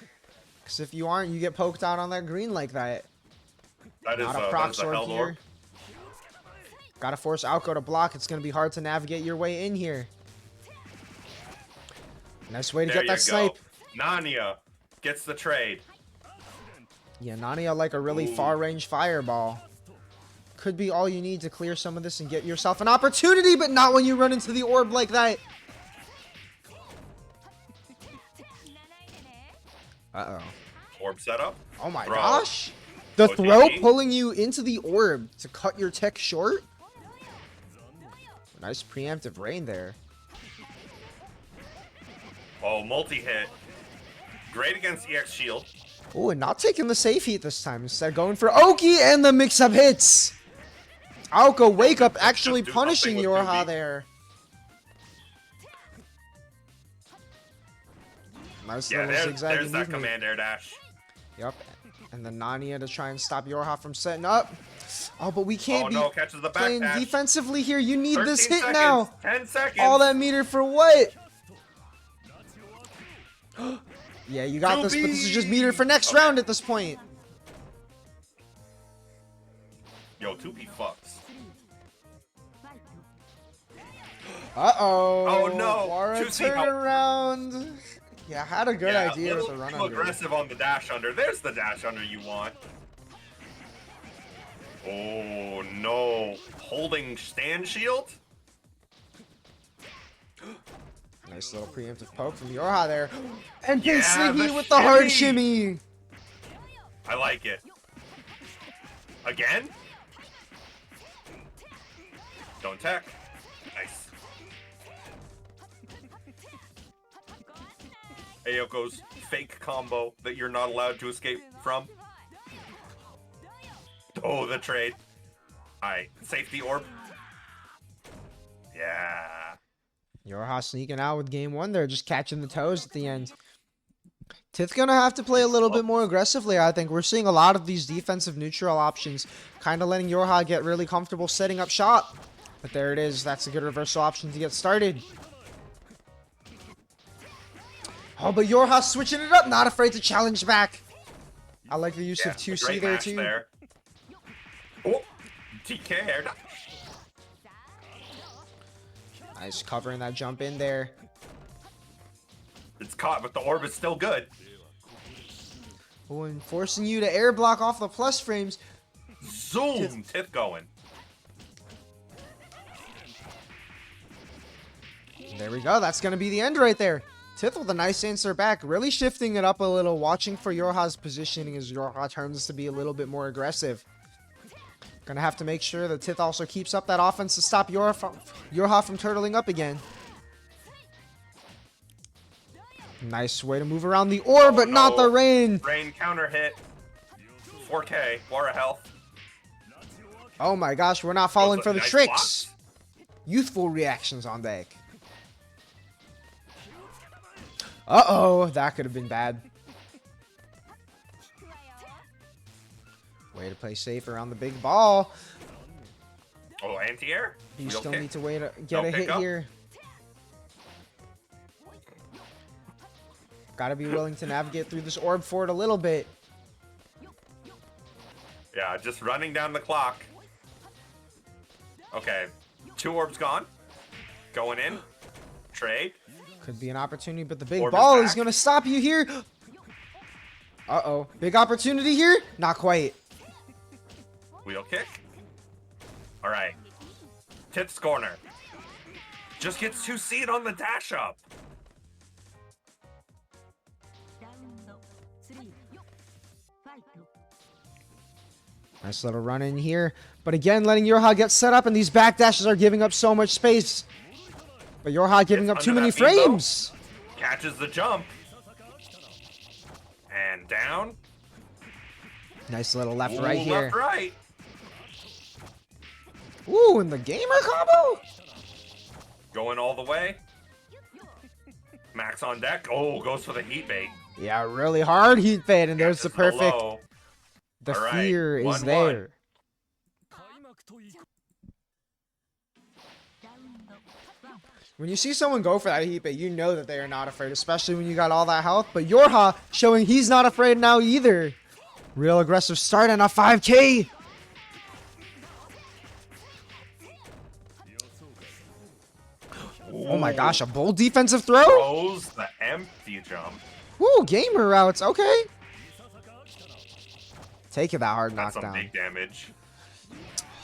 Because if you aren't, you get poked out on that green like that. That is Not a that proc is a sword held here. orb. Gotta force Outgo to block. It's gonna be hard to navigate your way in here. Nice way to There get that you snipe. go. Nanya gets the trade. Yeah, Nania like a really Ooh. far-range fireball. Could be all you need to clear some of this and get yourself an opportunity, but not when you run into the orb like that. Uh-oh. Orb setup. Oh my Throw. gosh. The OTP. throw pulling you into the orb to cut your tech short. Nice preemptive rain there. Oh, multi-hit. Great against EX shield. Oh, and not taking the safe heat this time. Instead going for Oki, and the mix-up hits. Aoko wake up actually do punishing something with Yorha 2B. there. Nice Yeah, little there's zigzag that movement. command air dash. Yep. And the Nania to try and stop Yorha from setting up. Oh, but we can't Oh be no, catches the back playing dash. defensively here. You need 13 this hit seconds, now. 10 seconds. All that meter for what? Yeah, you got this, but this is just meter for next Okay. round at this point. Yo, 2B fucks. Uh-oh. Oh, no. Wara 2C help. turn around. Yeah, had a good Yeah, idea a with the little run too under. aggressive on the dash under. There's the dash under you want. Oh no. Holding stand shield? Nice little preemptive poke from Yorha there. And Yeah, Slinky the with the hard shimmy. shimmy. I like it. Again? Don't tech. Nice. Ayoko's fake combo that you're not allowed to escape from. Oh, the trade. Alright, safety orb. Yeah. Yorha sneaking out with game one there, just catching the toes at the end. Tith's gonna have to play a little bit more aggressively, I think. We're seeing a lot of these defensive neutral options, kind of letting Yorha get really comfortable setting up shop. But there it is. That's a good reversal option to get started. Oh, but Yorha switching it up, not afraid to challenge back. I like the use Yeah, of 2C great there match too. there. Oh, TK air dash. Nice covering that jump in there. It's caught, but the orb is still good. Oh, and forcing you to air block off the plus frames. Zoom, Tith going. There we go. That's going to be the end right there. Tith with a nice answer back. Really shifting it up a little. Watching for Yorha's positioning as Yorha turns to be a little bit more aggressive. Gonna have to make sure that Tith also keeps up that offense to stop Yorha from turtling up again. Nice way to move around the orb, but not the rain. Rain counter hit. 4K, Wara health. Oh my gosh, we're not falling Those for are the nice tricks. blocks. Youthful reactions on deck. Uh-oh, that could have been bad. Way to play safe around the big ball. Oh, anti-air? You Wheel still kick? need to wait to get No a hit pickup? here. Gotta be willing to navigate through this orb for it a little bit. Yeah, just running down the clock. Okay, 2 orbs gone. Going in. Trade. Could be an opportunity, but the big Orb ball is is gonna stop you here. Uh-oh. Big opportunity here? Not quite. Wheel kick. All right. Tips corner. Just gets 2 seed on the dash up. Nice little run in here. But again, letting Yorha get set up, and these back dashes are giving up so much space. But Yorha giving up It's too under many that beam, though. frames. Catches the jump. And down. Nice little left Ooh, right here. left right. Ooh, and the gamer combo? Going all the way. Max on deck. Oh, goes for the heat bait. Yeah, really hard heat fade, and there's the Catches perfect. low. The All right, fear is 1-1. there. When you see someone go for that heat bait, you know that they are not afraid, especially when you got all that health. But Yorha showing he's not afraid now either. Real aggressive start and a 5K. Oh my gosh, a bold defensive throw? Throws the empty jump. Woo, gamer routes, okay. Taking that hard That's some knockdown. big damage.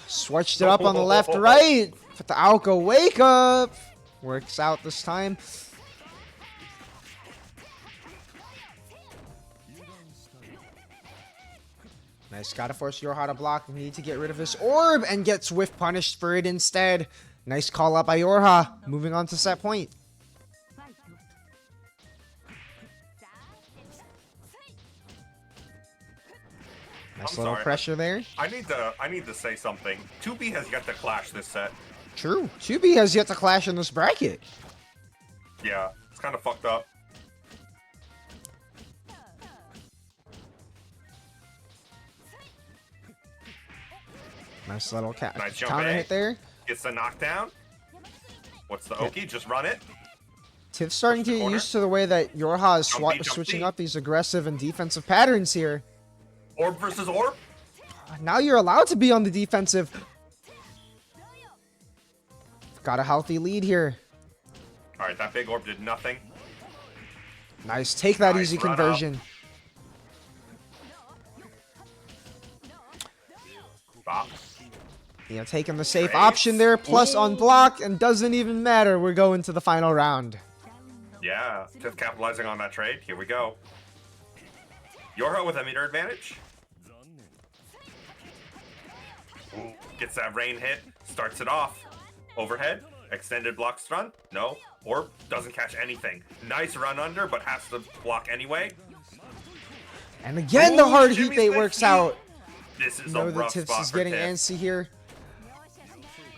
Switched it up on the left, right. Put the Alco wake up. Works out this time. Nice, gotta force Yorha to block. We need to get rid of this orb and get Swift punished for it instead. Nice call out by Yorha. Moving on to set point. Nice I'm little sorry. pressure there. I need to say something. 2B has yet to clash this set. True. 2B has yet to clash in this bracket. Yeah, it's kind of fucked up. Nice little Nice jump counter A. hit there. Gets the knockdown. What's the Oki? Just run it. Tiff's starting to Push the get corner. used to the way that Yorha is Jumpy, switching jumpy. up these aggressive and defensive patterns here. Orb versus orb. Now you're allowed to be on the defensive. Got a healthy lead here. All right, that big orb did nothing. Nice. Take that Nice easy run up. conversion. Stop. You know, taking the safe Trace. option there, plus Ooh. on block, and doesn't even matter. We're going to the final round. Yeah, Tiff capitalizing on that trade. Here we go. Yorha with a meter advantage. Ooh, gets that rain hit. Starts it off. Overhead. Extended block stun. No. Orb doesn't catch anything. Nice run under, but has to block anyway. And again, the Ooh, hard heat shimmies bait the works heat. out. This is Know a that rough Tiffs spot is for getting Tiff. antsy here.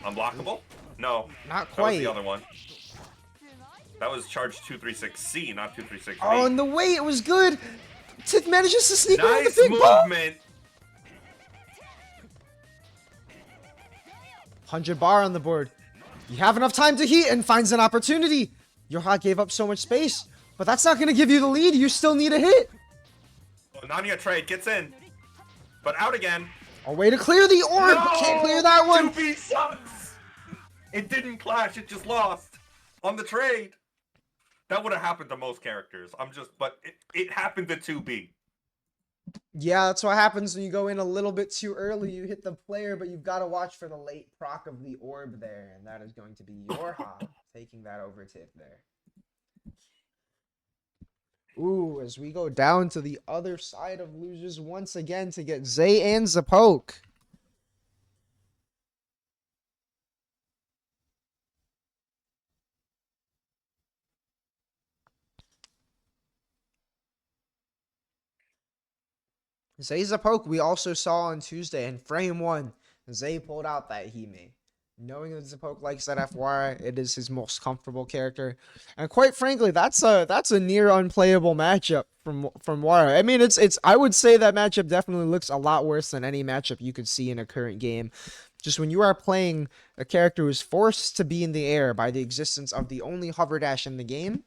Unblockable? No. Not That was quite. the other one. That was charge 236C, not 236B. Oh, and the way it was good. Tiff manages to sneak around the Nice big ball. movement. 100 bar on the board. You have enough time to heat and finds an opportunity. Yorha gave up so much space, but that's not going to give you the lead. You still need a hit. Nanya trade gets in, but out again. A way to clear the orb. Can't clear that one. 2B sucks. It didn't clash. It just lost on the trade. That would have happened to most characters. But it happened to 2B. Yeah, that's what happens when you go in a little bit too early. You hit the player, but you've got to watch for the late proc of the orb there, and that is going to be Yorha taking that over Tiff there. Ooh, as we go down to the other side of losers once again to get Zay and Zapoke. Zay Zapoke we also saw on Tuesday in frame 1. Zay pulled out that Hime. Knowing that Zapoke likes that FY, it is his most comfortable character, and quite frankly, that's a near unplayable matchup from Wara. I mean, it's I would say that matchup definitely looks a lot worse than any matchup you could see in a current game. Just when you are playing a character who is forced to be in the air by the existence of the only hover dash in the game,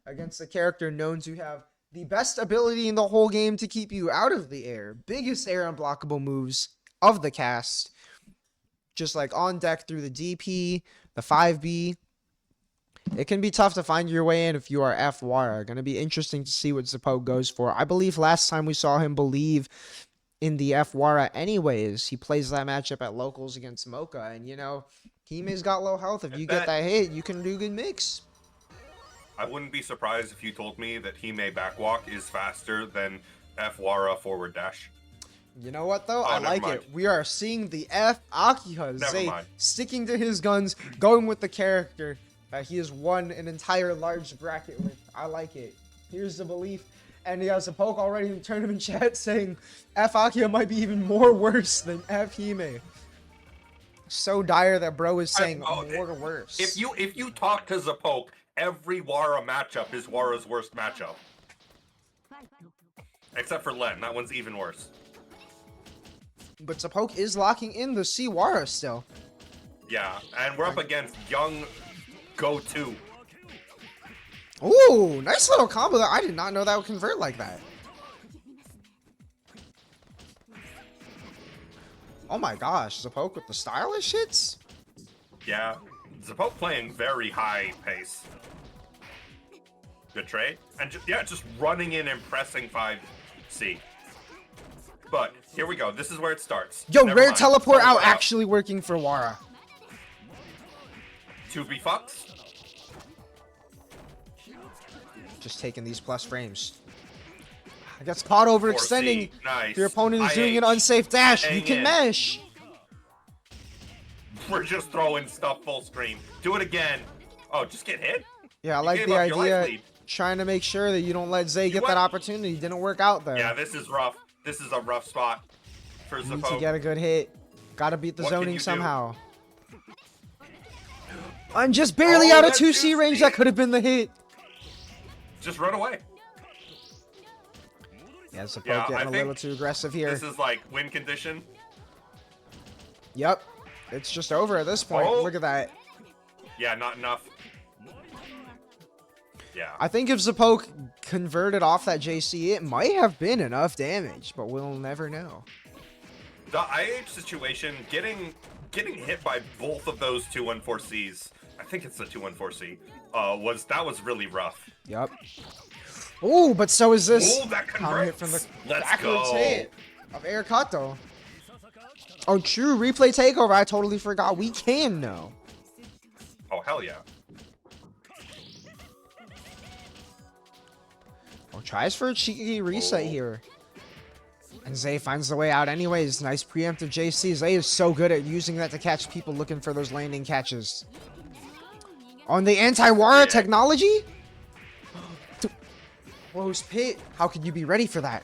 against a character known to have the best ability in the whole game to keep you out of the air, biggest air unblockable moves of the cast, just like on deck through the DP, the 5B. It can be tough to find your way in if you are FWARA. Going to be interesting to see what Zapoke goes for. I believe last time we saw him believe in the FWARA anyways. He plays that matchup at locals against Mocha, and you know, Hime's got low health. If you get that hit, you can do good mix. I wouldn't be surprised if you told me that Hime backwalk is faster than FWARA forward dash. You know what though? Oh, I like mind. it. We are seeing the Akiha Never Zay mind. sticking to his guns, going with the character that he has won an entire large bracket with. I like it. Here's the belief. And he has a poke already in the tournament chat saying F Akiha might be even more worse than F Hime. So dire that bro is saying more worse. If you talk to Zapoke, every Wara matchup is Wara's worst matchup. Except for Len, that one's even worse. But Zapoke is locking in the C-Wara still. Yeah, and we're up against young Go-To. Ooh, nice little combo there. I did not know that would convert like that. Oh my gosh, Zapoke with the stylish hits? Yeah, Zapoke playing very high pace. Good trade. And just running in and pressing 5C. But here we go. This is where it starts. Yo, Never rare mind. teleport out actually working for Wara. 2B fucks. Just taking these plus frames. Gets caught overextending. Nice. If your opponent is doing an IH. unsafe dash, you Hang can in. mesh. We're just throwing stuff full screen. Do it again. Oh, just get hit? Yeah, I You like gave the up your life idea. lead. Trying to make sure that you don't let Zay get what? that opportunity. Didn't work out there. Yeah, this is rough. This is a rough spot for Need to Zapoke. get a good hit. Gotta beat the What can zoning you do? somehow. I'm just barely Oh, out of that's 2C just range. it. That could have been the hit. Just run away. Yeah, Zapoke Yeah, I getting a think little too aggressive here. This is like win condition. Yep. It's just over at this point. Oh. Look at that. Yeah, not enough. Yeah. I think if Zapoke converted off that JC, it might have been enough damage, but we'll never know. The IH situation, getting hit by both of those 214Cs, I think it's the 214C, was really rough. Yep. Oh, but so is this. Ooh, that Counter hit converts. from the Let's backwards go. hit of Air Kato. Oh, true. Replay takeover. I totally forgot. We can know. Oh, hell yeah. Oh, tries for a cheeky reset Oh. here. And Zay finds the way out anyways. Nice preemptive JC. Zay is so good at using that to catch people looking for those landing catches. On the anti-Wara Yeah. technology? Close pit. How could you be ready for that?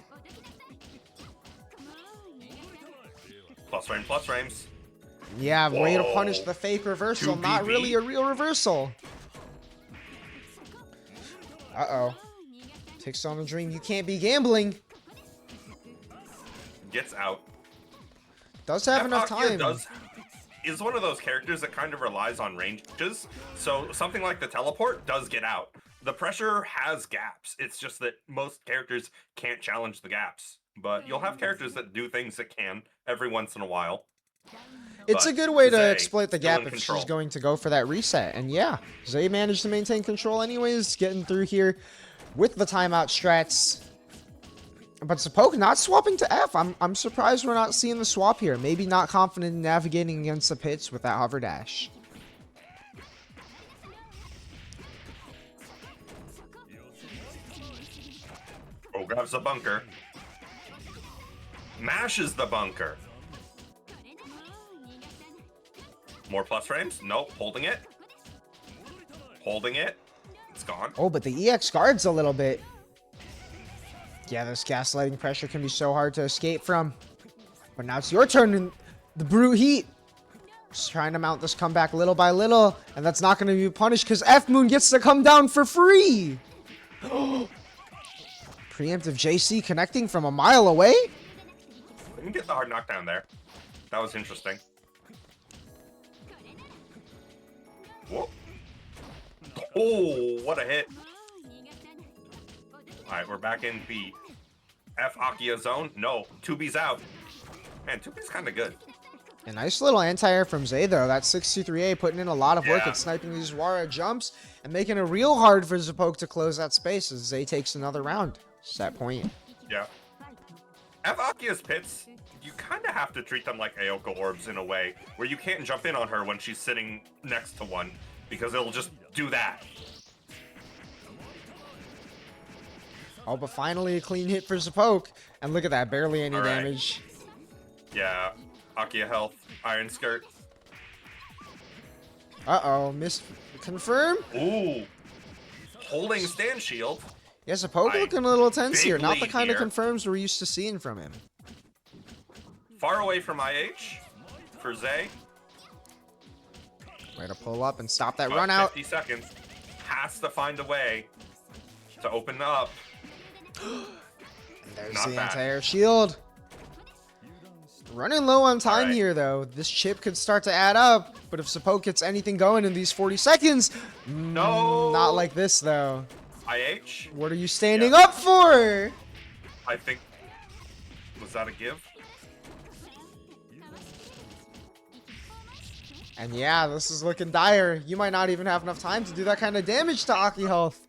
Plus frames. Yeah, way to punish Whoa. the fake reversal. 2BB? Not really a real reversal. Uh-oh. Takes on a dream. You can't be gambling. Gets out. Does have enough Akira time. is one of those characters that kind of relies on ranges. So something like the teleport does get out. The pressure has gaps. It's just that most characters can't challenge the gaps. But you'll have characters that do things that can every once in a while. It's But a good way to Zay, exploit the still gap in if control. she's going to go for that reset. And yeah, Zay managed to maintain control anyways, getting through here with the timeout strats. But Zapoke not swapping to F. I'm surprised we're not seeing the swap here. Maybe not confident in navigating against the pits with that hover dash. Oh, grabs the bunker. Mashes the bunker. More plus frames? Nope. Holding it. Holding it. It's gone. Oh, but the EX guards a little bit. Yeah, this gaslighting pressure can be so hard to escape from. But now it's your turn in the brute heat. Just trying to mount this comeback little by little, and that's not going to be punished because F-Moon gets to come down for free. Preemptive JC connecting from a mile away. Let me get the hard knockdown there. That was interesting. Whoa. Oh, what a hit. Alright, we're back in B. F Akia zone. No, 2B's out. Man, 2B's kind of good. A nice little anti-air from Zay, though. That 623A putting in a lot of work Yeah. at sniping these Wara jumps and making it real hard for Zapoke to close that space as Zay takes another round. Set point. Yeah. F Akia's pits, you kind of have to treat them like Aoko orbs in a way, where you can't jump in on her when she's sitting next to one, because it'll just do that. Oh, but finally a clean hit for Zapoke. And look at that, barely any All right. damage. Yeah. Akia health, Iron Skirt. Uh-oh, missed. Confirm? Ooh. Holding stand shield. Yeah, Zapoke Right. looking a little tense Big here. Not the lead kind of here. confirms we're used to seeing from him. Far away from IH for Zay. Way to pull up and stop that About run out. 50 seconds. Has to find a way to open up. And there's Not the bad. anti-air shield. Running low on time Alright. here, though. This chip could start to add up. But if Zapoke gets anything going in these 40 seconds... No! Not like this, though. IH? What are you standing Yeah. up for? I think... Was that a give? And yeah, this is looking dire. You might not even have enough time to do that kind of damage to Aki health.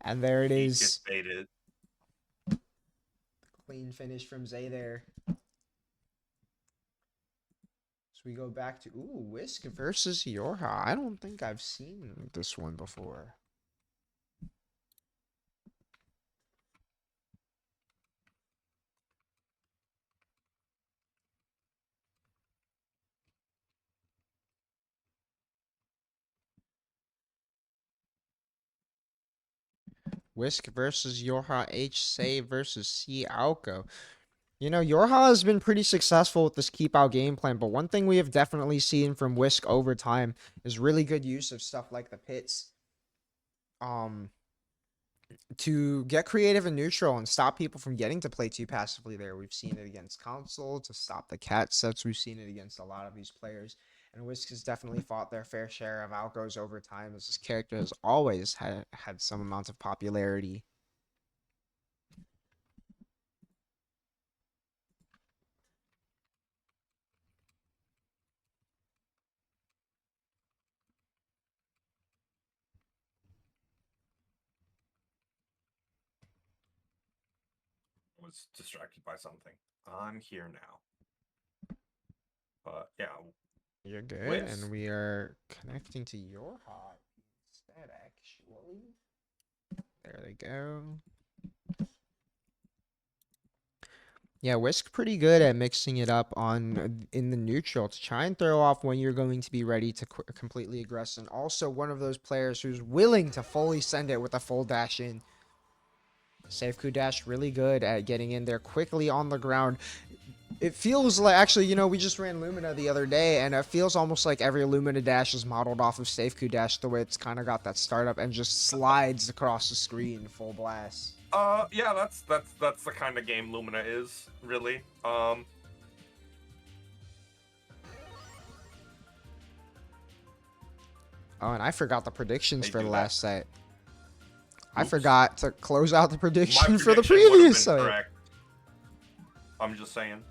And there it He is. gets baited. Clean finish from Zay there. So we go back to Whisk versus Yorha. I don't think I've seen this one before. Whisk versus Yorha, H Say versus C Alco. You know, Yorha has been pretty successful with this keep out game plan, but one thing we have definitely seen from Whisk over time is really good use of stuff like the pits. To get creative and neutral and stop people from getting to play too passively there. We've seen it against Console to stop the cat sets. We've seen it against a lot of these players. And Whisk has definitely fought their fair share of Alcos over time, as this character has always had some amount of popularity. Was distracted by something. I'm here now. But yeah, You're good, Whisk. and we are connecting to Yorha instead, actually. There they go. Yeah, Whisk pretty good at mixing it up in the neutral to try and throw off when you're going to be ready to completely aggress, and also one of those players who's willing to fully send it with a full dash in. Safe Coup Dash really good at getting in there quickly on the ground. It feels like, actually, you know, we just ran Lumina the other day, and it feels almost like every Lumina dash is modeled off of Safe Coup Dash, the way it's kind of got that startup and just slides across the screen full blast. yeah, that's the kind of game Lumina is, really. Oh, and I forgot the predictions They for do the that. last set. I Oops. forgot to close out the My prediction for the prediction would've previous been set. correct. I'm just saying.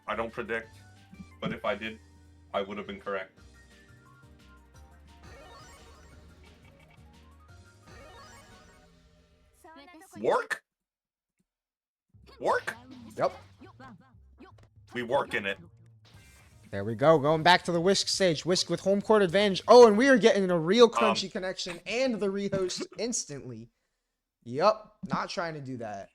I don't predict, but if I did, I would have been correct. Work? Work? Yep. We work in it. There we go. Going back to the Whisk stage. Whisk with home court advantage. Oh, and we are getting a real crunchy connection and the rehost instantly. Yup. Not trying to do that.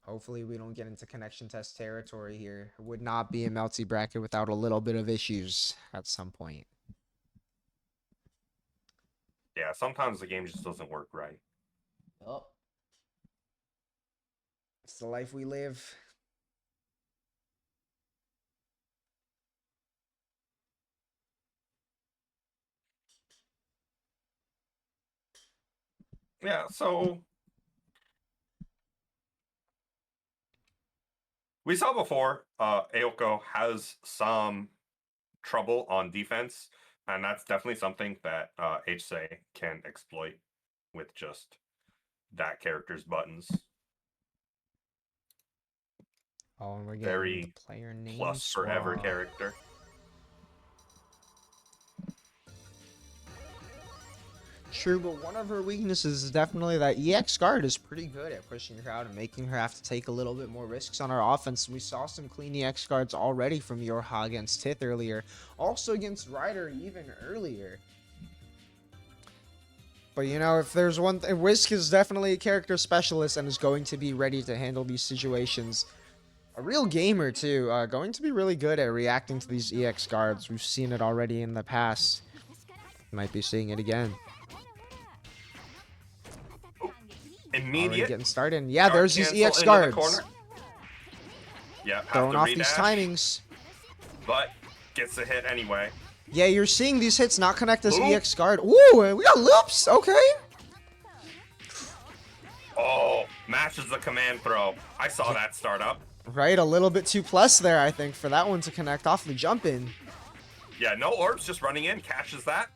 Hopefully we don't get into connection test territory here. It would not be a melty bracket without a little bit of issues at some point. Yeah, sometimes the game just doesn't work right. Oh. It's the life we live. Yeah, so we saw before Aoko has some trouble on defense, and that's definitely something that HSA can exploit with just that character's buttons. Oh, and we're getting the Very player name plus forever swap. character. True, but one of her weaknesses is definitely that EX guard is pretty good at pushing her out and making her have to take a little bit more risks on her offense. We saw some clean EX guards already from Yorha against Tith earlier. Also against Ryder even earlier. But you know, if there's one thing, Whisk is definitely a character specialist and is going to be ready to handle these situations. A real gamer too, going to be really good at reacting to these EX guards. We've seen it already in the past. Might be seeing it again. Immediate. Already getting started. And yeah, there's these EX guards. Yeah, throwing off these timings. But gets a hit anyway. Yeah, you're seeing these hits not connect this EX guard. Ooh, we got loops. Okay. Oh, matches the command throw. I saw that start up. Right, a little bit too plus there, I think, for that one to connect off the jump in. Yeah, no orbs, just running in, catches that.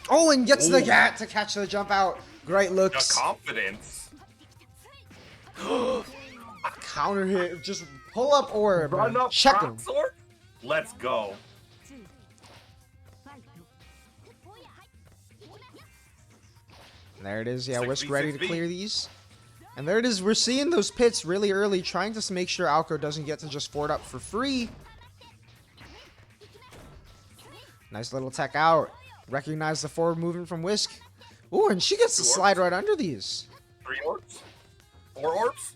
Oh, and gets the gat to catch the jump out. Great looks. The confidence. Counter hit, just pull up orb. Run up, check him. Orb. Let's go. There it is. Yeah, 6v, Whisk ready 6v. to clear these. And there it is. We're seeing those pits really early, trying to make sure Alco doesn't get to just fort up for free. Nice little tech out. Recognize the forward movement from Whisk. Ooh, and she gets to slide right under these. 3 orbs? 4 orbs?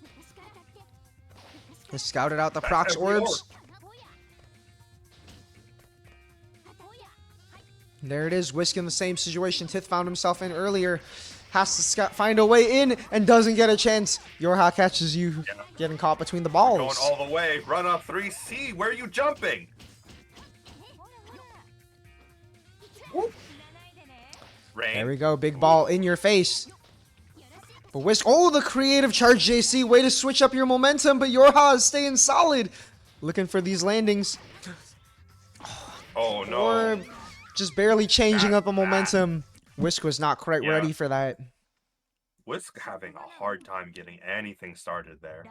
He scouted out the That's procs every orbs. There it is. Whisk in the same situation Tith found himself in earlier. Has to find a way in and doesn't get a chance. Yorha catches you getting caught between the balls. Going all the way. Run up 3C. Where are you jumping? There we go. Big ball in your face. But Whisk. Oh, the creative charge, JC. Way to switch up your momentum, but Yorha is staying solid. Looking for these landings. Oh, no. Or just barely changing up a momentum. Whisk was not quite ready for that. Whisk having a hard time getting anything started there.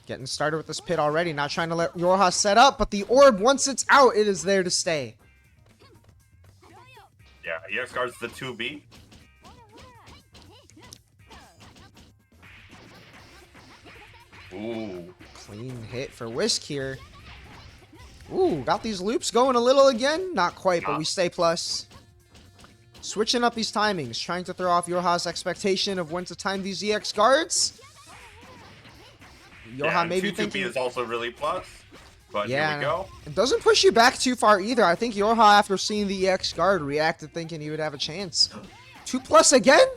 Getting started with this pit already. Not trying to let Yorha set up, but the orb, once it's out, it is there to stay. Yeah, EX guards the 2B. Ooh. Clean hit for Whisk here. Ooh, got these loops going a little again. Not quite, but we stay plus. Switching up these timings. Trying to throw off Yorha's expectation of when to time these EX guards. Yorha maybe thinking... 2B is also really plus. But yeah, here we go. It doesn't push you back too far either. I think Yorha, after seeing the EX guard, reacted thinking he would have a chance. 2+ again?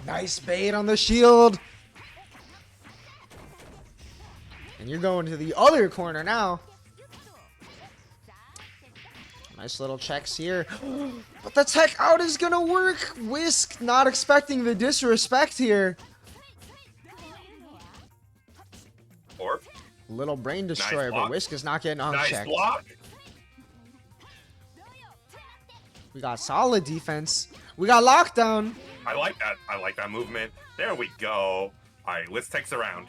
Nice bait on the shield. And you're going to the other corner now. Nice little checks here. But the tech out is going to work. Whisk not expecting the disrespect here. Orb. Little brain destroyer, but Whisk is not getting unchecked. Nice block. We got solid defense. We got lockdown. I like that. I like that movement. There we go. All right, Whisk takes a round.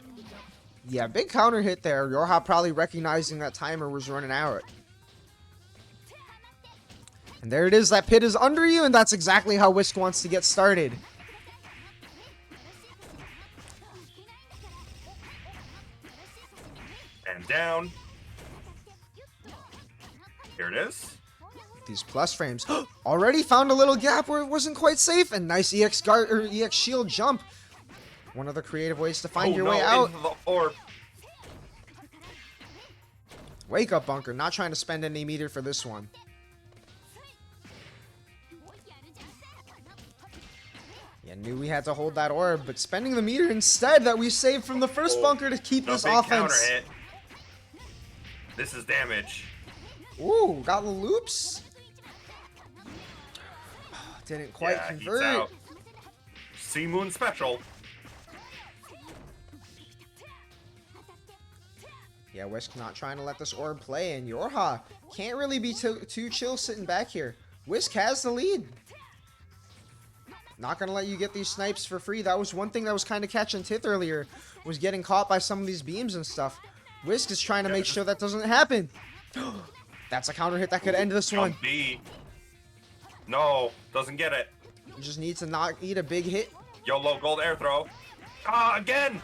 Yeah, big counter hit there. Yorha probably recognizing that timer was running out. And there it is. That pit is under you, and that's exactly how Whisk wants to get started. And down. Here it is. These plus frames already found a little gap where it wasn't quite safe, and nice EX guard or EX shield jump. One of the creative ways to find your way out. Into the orb. Wake up, Bunker. Not trying to spend any meter for this one. knew we had to hold that orb, but spending the meter instead that we saved from the first bunker to keep The this big offense. counter hit. This is damage. Ooh, got the loops. Didn't quite Yeah, he's convert. out. Sea Moon special. Yeah, Whisk not trying to let this orb play, and Yorha can't really be too chill sitting back here. Whisk has the lead. Not gonna let you get these snipes for free. That was one thing that was kind of catching Tith earlier, was getting caught by some of these beams and stuff. Whisk is trying to make sure that doesn't happen. That's a counter hit that could end this one. B. No, doesn't get it. You just need to not eat a big hit. YOLO gold air throw. Ah, again.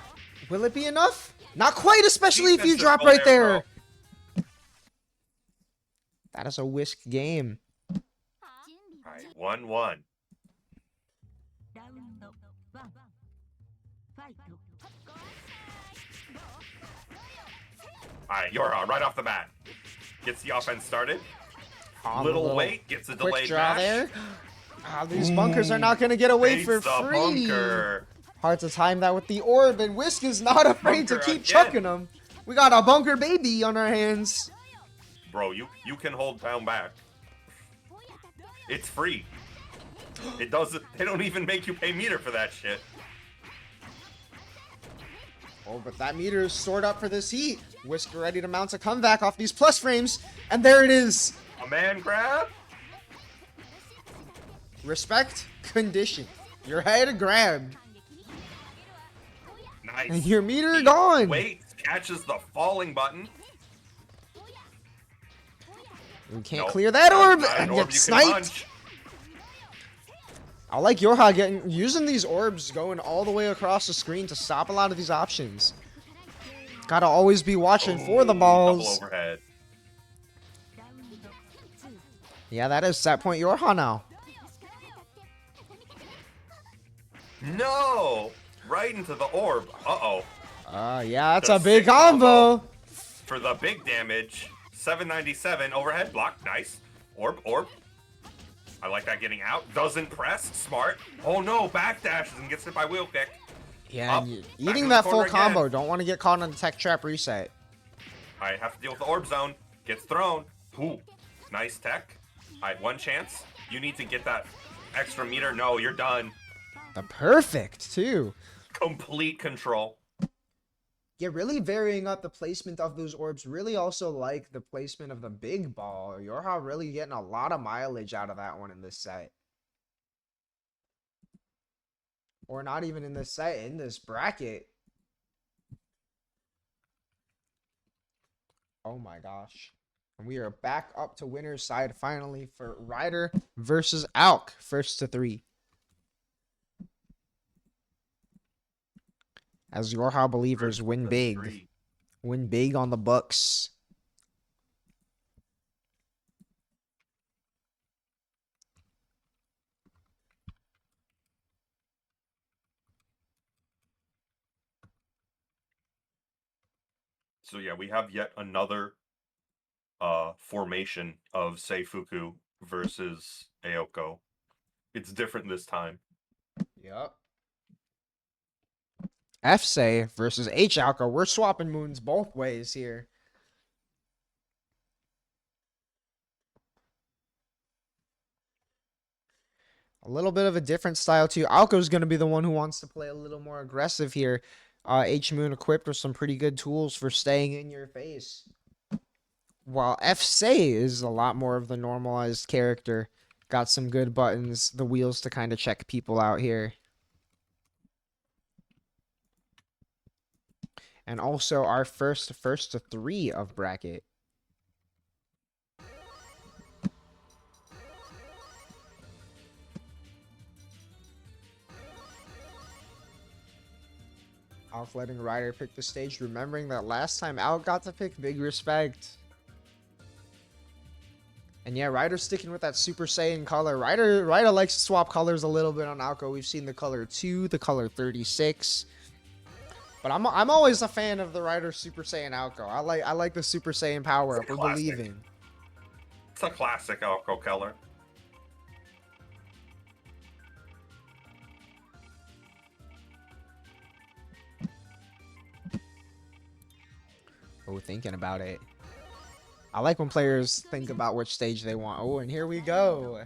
Will it be enough? Not quite, especially if you Defensive drop gold right air there. throw. That is a Whisk game. All right, 1-1. All right, Yorha, right off the bat. Gets the offense started. Little wait, gets a quick delayed draw dash. there. Ah, these bunkers are not going to get away for Face the free. bunker. Hard to time that with the orb, and Whisk is not afraid to Bunker keep again. chucking them. We got a bunker baby on our hands. Bro, you can hold down back. It's free. It doesn't. They don't even make you pay meter for that shit. Oh, but that meter is stored up for this heat. Whisk ready to mount a comeback off these plus frames, and there it is. A man grab. Respect condition. Your head grabbed, Nice. and your meter He gone. Waits, catches the falling button. We can't Nope. clear that orb Not an and orb get you can sniped. punch. I like Yorha using these orbs going all the way across the screen to stop a lot of these options. Gotta always be watching for the Ooh, balls. Double overhead. Yeah, that is set point Yorha now. No! Right into the orb. Uh-oh. Yeah, that's The a big sick combo. combo. For the big damage. 797 overhead block. Nice. Orb. I like that getting out. Doesn't press. Smart. Oh no, backdashes and gets hit by wheel kick. Yeah, Up, and back eating in the that full corner again. combo. Don't want to get caught on the tech trap reset. I have to deal with the orb zone. Gets thrown. Ooh. Nice tech. Alright, one chance. You need to get that extra meter. No, you're done. The perfect, too. Complete control. Yeah, really varying up the placement of those orbs. Really also like the placement of the big ball. Yorha really getting a lot of mileage out of that one in this set. Or not even in this set, in this bracket. Oh my gosh. And we are back up to winner's side finally for Ryder versus AAACC. First to 3. As Yorha believers win First big. 3. Win big on the Bucks. So yeah, we have yet another formation of Seifuku versus Aoko. It's different this time. Yep. FSay versus H-Alka. We're swapping moons both ways here. A little bit of a different style too. Alko's going to be the one who wants to play a little more aggressive here. H-Moon equipped with some pretty good tools for staying in your face. While FSay is a lot more of the normalized character. Got some good buttons, the wheels to kind of check people out here. And also our first to 3 of bracket. Alk letting Ryder pick the stage, remembering that last time Alk got to pick, big respect. And yeah, Ryder's sticking with that Super Saiyan color. Ryder likes to swap colors a little bit on Alko. We've seen the color 2, the color 36. But I'm always a fan of the Ryder Super Saiyan Alko. I like the Super Saiyan power up. We're believing. It's a classic Alko color. Oh, thinking about it. I like when players think about which stage they want. Oh, and here we go.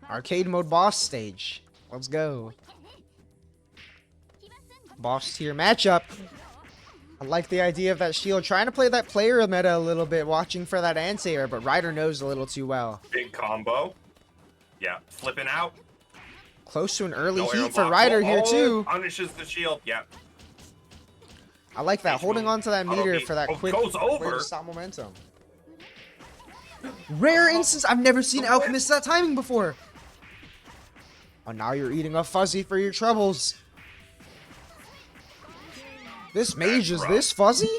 Arcade mode boss stage. Let's go. Boss tier matchup. I like the idea of that shield. Trying to play that player meta a little bit, watching for that anti-air, but Ryder knows a little too well. Big combo. Yeah, flipping out. Close to an early No arrow heat for block. Ryder here too. Punishes the shield. Yeah. I like that, holding on to that meter for that quick goes way over. to stop momentum. Rare instance. I've never seen Alk miss that timing before. Oh, now you're eating a fuzzy for your troubles. This mage is this fuzzy?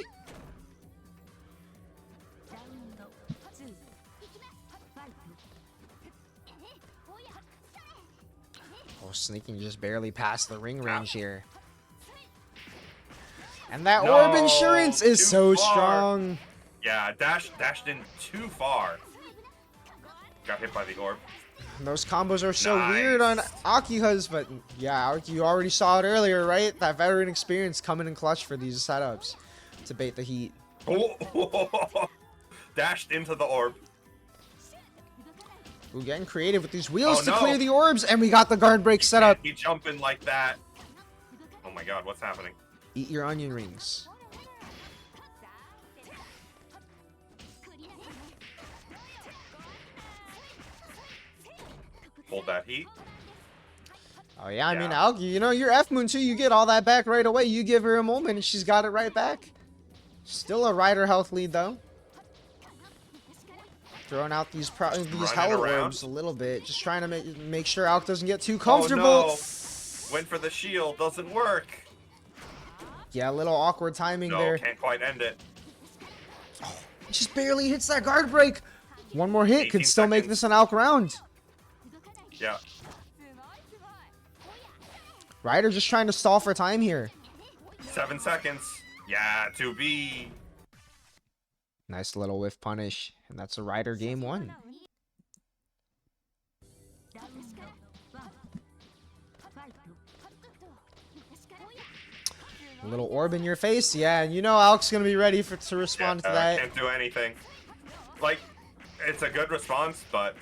Oh, sneaking just barely past the ring range here. And that orb insurance is so strong. Yeah, dashed in too far. Got hit by the orb. And those combos are so weird on Akiha's, but yeah, you already saw it earlier, right? That veteran experience coming in clutch for these setups to bait the heat. Oh, dashed into the orb. Ooh, getting creative with these wheels to no. clear the orbs, and we got the guard break set up. He jumping like that. Oh my god, what's happening? Eat your onion rings. Hold that heat. Oh yeah, I mean, Alki, you know, your F-Moon too, you get all that back right away. You give her a moment and she's got it right back. Still a Ryder health lead though. Throwing out these hell orbs a little bit. Just trying to make sure Alk doesn't get too comfortable. Oh, no. Went for the shield, doesn't work. Yeah, a little awkward timing there. Can't quite end it. Oh, just barely hits that guard break. One more hit could still make this an Alk round. Yeah. Ryder just trying to stall for time here. 7 seconds. Yeah, 2B. Nice little whiff punish. And that's a Ryder game 1. A little orb in your face. Yeah, and you know Alk's going to be ready to respond to that. Can't do anything. Like, it's a good response, but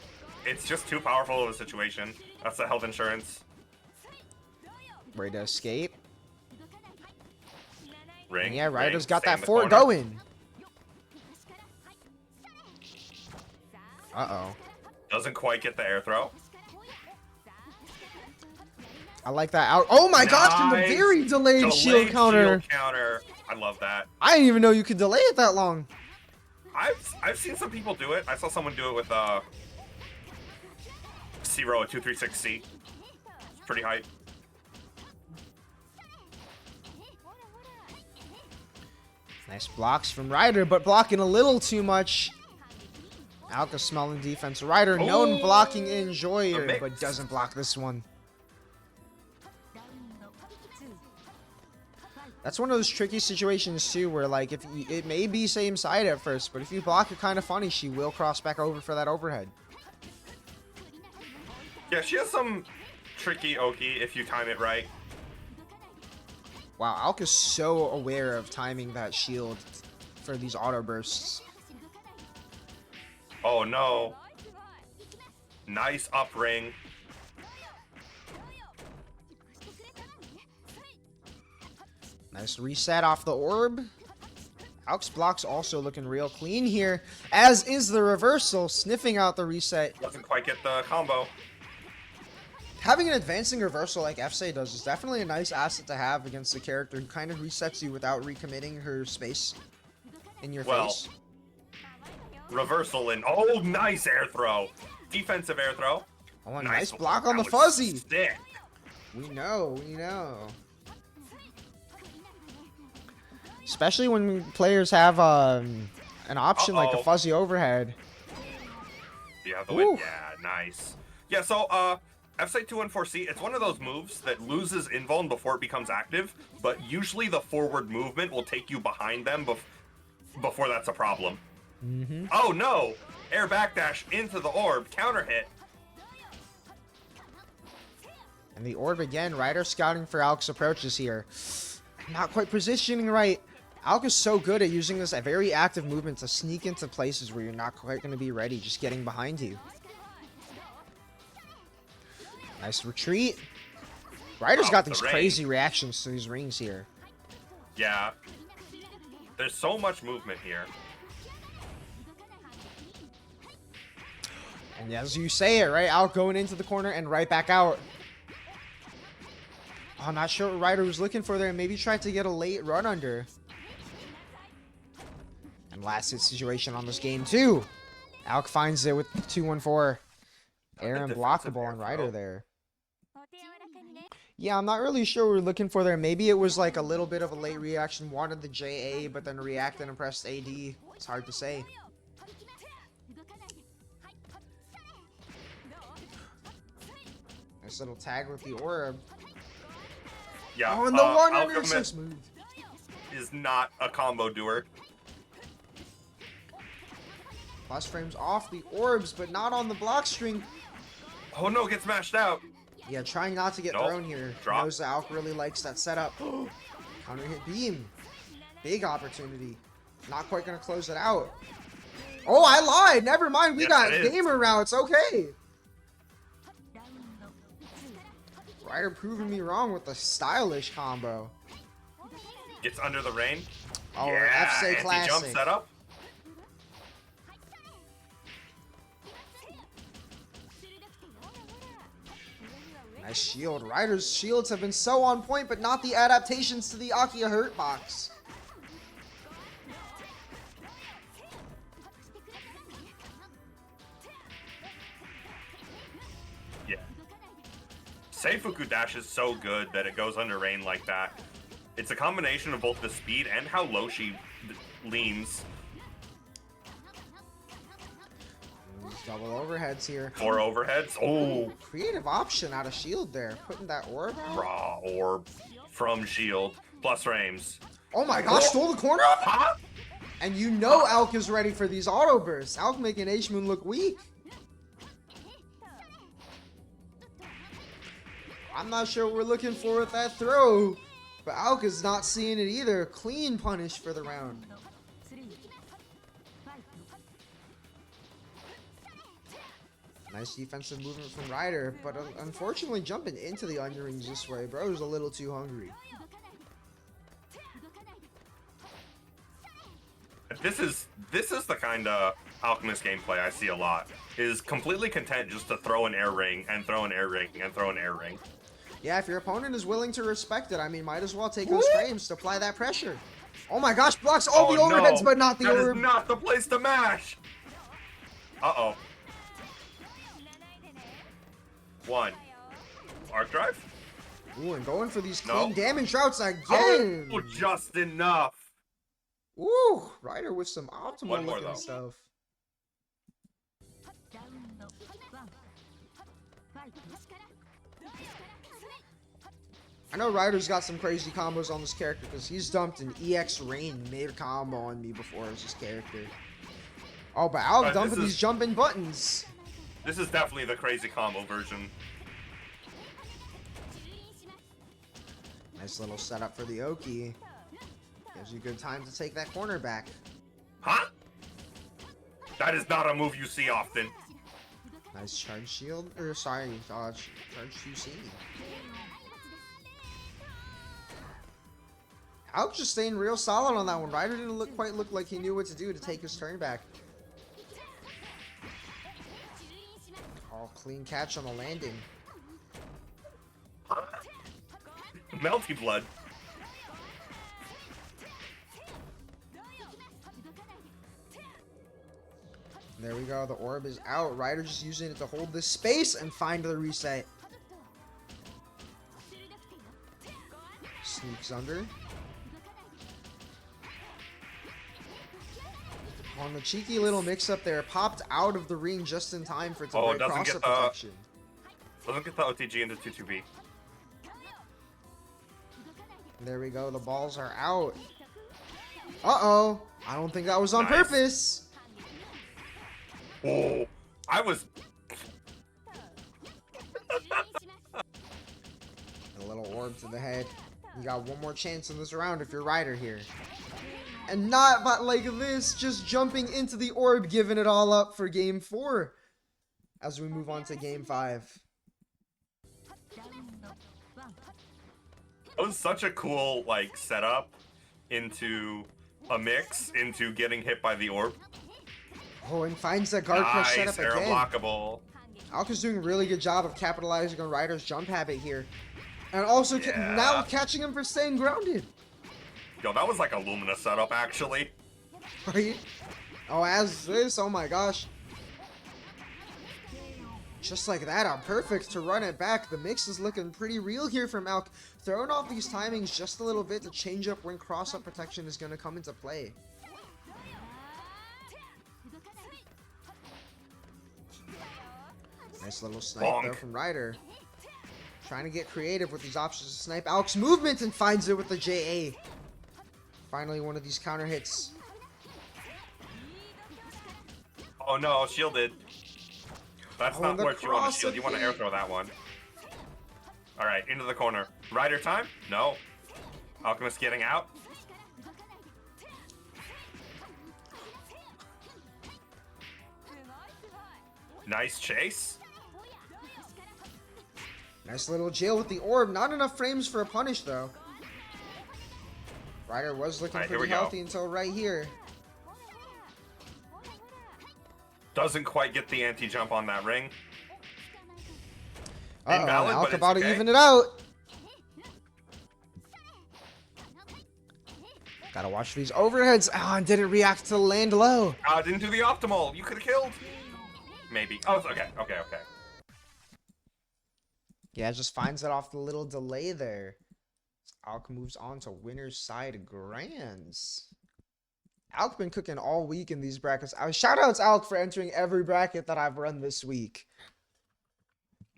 it's just too powerful of a situation. That's the health insurance. Ready to escape. Ring. And yeah, Ryder's got stay that in the fort corner. going. Uh-oh. Doesn't quite get the air throw. I like that out. Oh my god, from the very delayed shield counter. I love that. I didn't even know you could delay it that long. I've seen some people do it. I saw someone do it with C-Row, a 236C. It's pretty hype. Nice blocks from Ryder, but blocking a little too much. Alka smelling defense. Ryder, known blocking enjoyer, but doesn't block this one. That's one of those tricky situations too, where like if it may be same side at first, but if you block it kind of funny, she will cross back over for that overhead. Yeah, she has some tricky Oki if you time it right. Wow, Alk is so aware of timing that shield for these auto bursts. Oh no. Nice up ring. Nice reset off the orb. Alk's blocks also looking real clean here, as is the reversal, sniffing out the reset. Doesn't quite get the combo. Having an advancing reversal like FSA does is definitely a nice asset to have against a character who kind of resets you without recommitting her space in your face. Reversal in. Oh, nice air throw. Defensive air throw. Oh, a nice block on the fuzzy. Sick. We know. Especially when players have an option like the fuzzy overhead. Do you have the win? Yeah, nice. Yeah, so FSA214C, it's one of those moves that loses invuln before it becomes active, but usually the forward movement will take you behind them before that's a problem. Mm-hmm. Oh no! Air backdash into the orb, counter hit. And the orb again, Ryder scouting for Alk's approaches here. Not quite positioning right. AAACC is so good at using this very active movement to sneak into places where you're not quite going to be ready, just getting behind you. Nice retreat. Ryder's got these crazy reactions to these rings here. Yeah. There's so much movement here. And as you say it, right? Out going into the corner and right back out. Oh, I'm not sure what Ryder was looking for there. Maybe tried to get a late run under. And last hit situation on this game, too. AAACC finds it with 2-1-4. Air unblockable on Ryder there. Yeah, I'm not really sure what we're looking for there. Maybe it was like a little bit of a late reaction. Wanted the JA, but then reacted and pressed AD. It's hard to say. Nice little tag with the orb. Yeah. Oh, and the one under so smooth. Is not a combo doer. Plus frames off the orbs, but not on the block string. Oh no, gets smashed out. Yeah, trying not to get thrown here. Drop. Knows that AAACC really likes that setup. Counter hit beam. Big opportunity. Not quite going to close it out. Oh, I lied. Never mind. We got gamer routes. Okay. Ryder proving me wrong with the stylish combo. Gets under the rain. Oh, yeah, FSA classic. Jump setup. Nice shield. Ryder's shields have been so on point, but not the adaptations to the Akia hurt box. Yeah. Seifuku dash is so good that it goes under rain like that. It's a combination of both the speed and how low she leans. Double overheads here. 4 overheads. Oh. Creative option out of shield there. Putting that orb out. Raw orb from shield. Plus frames. Oh my gosh, stole the corner? Huh? And you know AAACC is ready for these auto bursts. AAACC making H-Moon look weak. I'm not sure what we're looking for with that throw. But AAACC is not seeing it either. Clean punish for the round. Nice defensive movement from Ryder, but unfortunately jumping into the underrings this way, bro's a little too hungry. This is the kind of Alchemist gameplay I see a lot. Is completely content just to throw an air ring and throw an air ring and throw an air ring. Yeah, if your opponent is willing to respect it, I mean, might as well take those frames to apply that pressure. Oh my gosh, blocks all the overheads, but not the orb. That is not the place to mash. Uh-oh. 1. Arc drive? Ooh, and going for these clean damage routes again. Oh, just enough. Ooh, Ryder with some optimal looking stuff. I know Ryder's got some crazy combos on this character because he's dumped an EX Rain mid-combo on me before as his character. Oh, but AAACC dumping these jumping buttons. This is definitely the crazy combo version. Nice little setup for the Oki. Gives you good time to take that corner back. Huh? That is not a move you see often. Nice charge shield. Or sorry, charge QC. AAACC just staying real solid on that one. Ryder didn't quite look like he knew what to do to take his turn back. Oh, clean catch on the landing. Melty blood. There we go. The orb is out. Ryder just using it to hold this space and find the reset. Sneaks under. On the cheeky little mix-up there, popped out of the ring just in time for it to break cross-up protection. Doesn't get the OTG into 2-2B. There we go. The balls are out. Uh-oh. I don't think that was on purpose. Oh, I was... A little orb to the head. You got one more chance in this round if you're Ryder here. And not but like this, just jumping into the orb, giving it all up for game 4. As we move on to game 5. That was such a cool, like, setup into a mix into getting hit by the orb. Oh, and finds that guard crush Nice, setup air again. blockable. AACC is doing a really good job of capitalizing on Ryder's jump habit here. And also now catching him for staying grounded. Yo, that was like a Lumina setup, actually. Right? Oh, as this, oh my gosh. Just like that, perfect to run it back. The mix is looking pretty real here from AACC. Throwing off these timings just a little bit to change up when cross-up protection is going to come into play. Nice little snipe though from Ryder. Trying to get creative with these options to snipe AACC's movement and finds it with the JA. Finally, one of these counter hits. Oh no, shielded. That's not what you want to shield. You want to air throw that one. Alright, into the corner. Ryder time? No. Alchemist getting out. Nice chase. Nice little jail with the orb. Not enough frames for a punish, though. Ryder was looking pretty healthy until right here. Doesn't quite get the anti-jump on that ring. Invalid, AACC about to even it out. Gotta watch these overheads. Ah, and didn't react to land low. Didn't do the optimal. You could have killed. Maybe. Oh, it's okay. Okay. Yeah, just finds it off the little delay there. AACC moves on to winner's side grands. AACC been cooking all week in these brackets. Shout out to AACC for entering every bracket that I've run this week.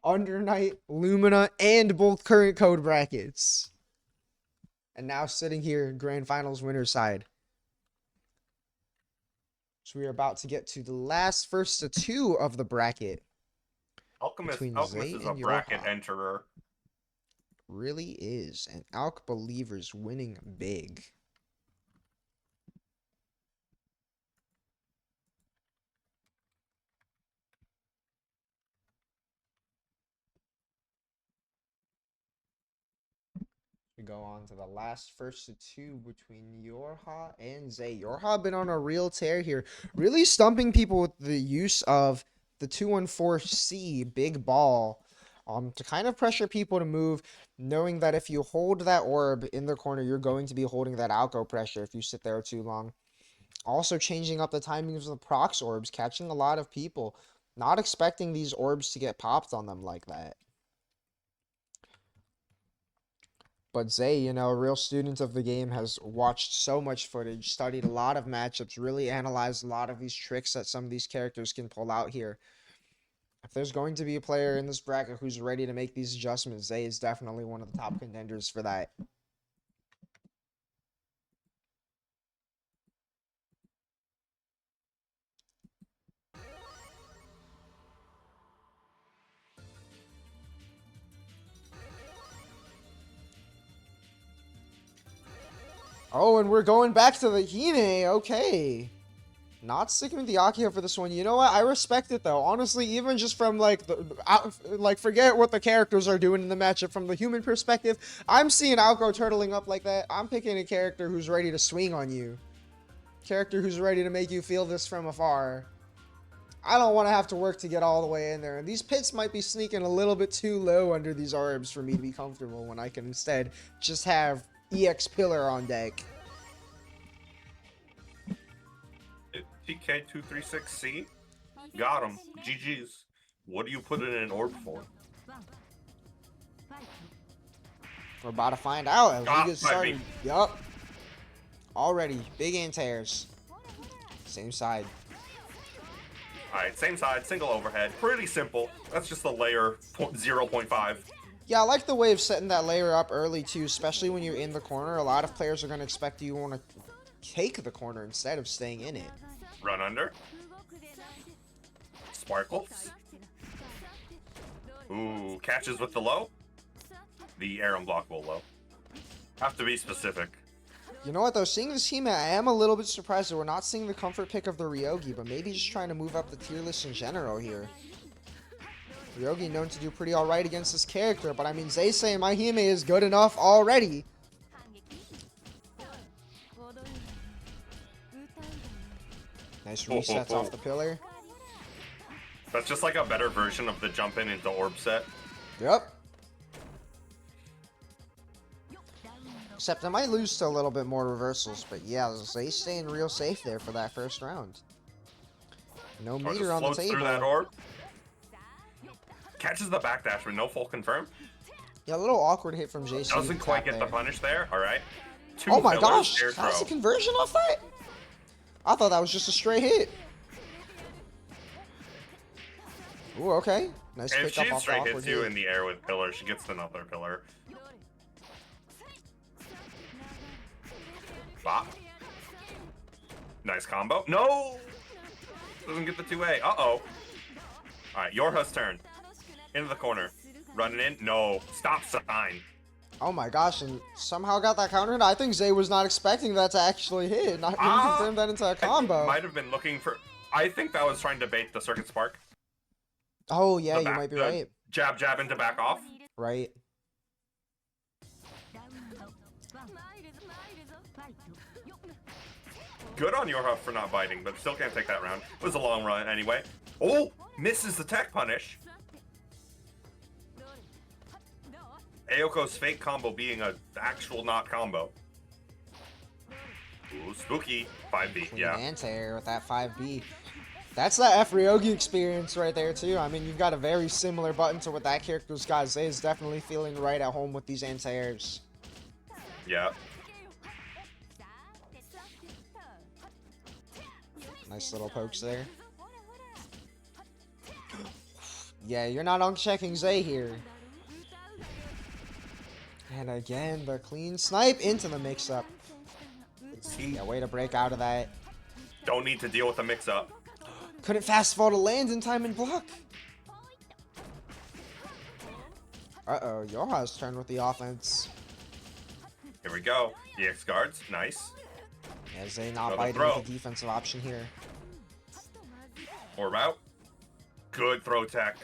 Under Night, Lumina, and both current code brackets. And now sitting here, Grand Finals winner's side. So we are about to get to the last first of 2 of the bracket. Alchemist is a bracket enterer. Really is. And AACC believers winning big. We go on to the last first of 2 between Yorha and Zay. Yorha been on a real tear here. Really stumping people with the use of the 214C big ball to kind of pressure people to move, knowing that if you hold that orb in the corner, you're going to be holding that alco pressure if you sit there too long. Also changing up the timings of the procs orbs, catching a lot of people. Not expecting these orbs to get popped on them like that. But Zay, you know, a real student of the game, has watched so much footage, studied a lot of matchups, really analyzed a lot of these tricks that some of these characters can pull out here. If there's going to be a player in this bracket who's ready to make these adjustments, Zay is definitely one of the top contenders for that. Oh, and we're going back to the Hine. Okay. Not sticking with the Akio for this one. You know what? I respect it, though. Honestly, even just from, like, forget what the characters are doing in the matchup. From the human perspective, I'm seeing Alco turtling up like that. I'm picking a character who's ready to swing on you. Character who's ready to make you feel this from afar. I don't want to have to work to get all the way in there. And these pits might be sneaking a little bit too low under these orbs for me to be comfortable, when I can instead just have EX Pillar on deck. TK236C? Got him. GG's. What do you put in an orb for? We're about to find out as we get started. Yup. Already. Big anti-airs. Same side. Alright, same side, single overhead. Pretty simple. That's just the layer 0.5. Yeah, I like the way of setting that layer up early too, especially when you're in the corner. A lot of players are going to expect you want to take the corner instead of staying in it. Run under. Sparkles. Ooh, catches with the low. The air unblockable low. Have to be specific. You know what, though? Seeing this team, I am a little bit surprised that we're not seeing the comfort pick of the Ryogi, but maybe just trying to move up the tier list in general here. Ryogi known to do pretty alright against this character, but I mean, Zay saying my Hime is good enough already. Nice resets off the pillar. That's just like a better version of the jump in into orb set. Yep. Except I might lose to a little bit more reversals, but yeah, Zay staying real safe there for that first round. No meter on the table. Through that orb. Catches the backdash with no full confirm. Yeah, a little awkward hit from JC. Doesn't quite get the punish there. All right. Oh my gosh, that's a conversion off that? I thought that was just a straight hit. Ooh, okay. Nice pick up off the awkward hit. If she straight hits you in the air with pillar, she gets another pillar. Bop. Nice combo. No! Doesn't get the 2A. Uh-oh. Alright, Yorha's turn. Into the corner. Running in. No. Stop sign. Oh my gosh, and somehow got that countered. I think Zay was not expecting that to actually hit. Not even confirm that into a combo. Might have been looking for... I think that was trying to bait the Circuit Spark. Oh, yeah, you might be right. Jab, jab into back off. Right. Good on Yorha for not biting, but still can't take that round. It was a long run anyway. Oh! Misses the tech punish. Aoko's fake combo being an actual not combo. Ooh, spooky. 5B, yeah. Anti-air with that 5B. That's that F Ryogi experience right there, too. I mean, you've got a very similar button to what that character's got. Zay is definitely feeling right at home with these anti-airs. Yeah. Nice little pokes there. Yeah, you're not unchecking Zay here. And again, the clean snipe into the mix-up. Yeah, way to break out of that. Don't need to deal with the mix-up. Couldn't fast fall to land in time and block. Uh-oh, Yorha's turn with the offense. Here we go. DX guards, nice. Yeah, Zay not biting with the defensive option here. Orb out. Good throw tech.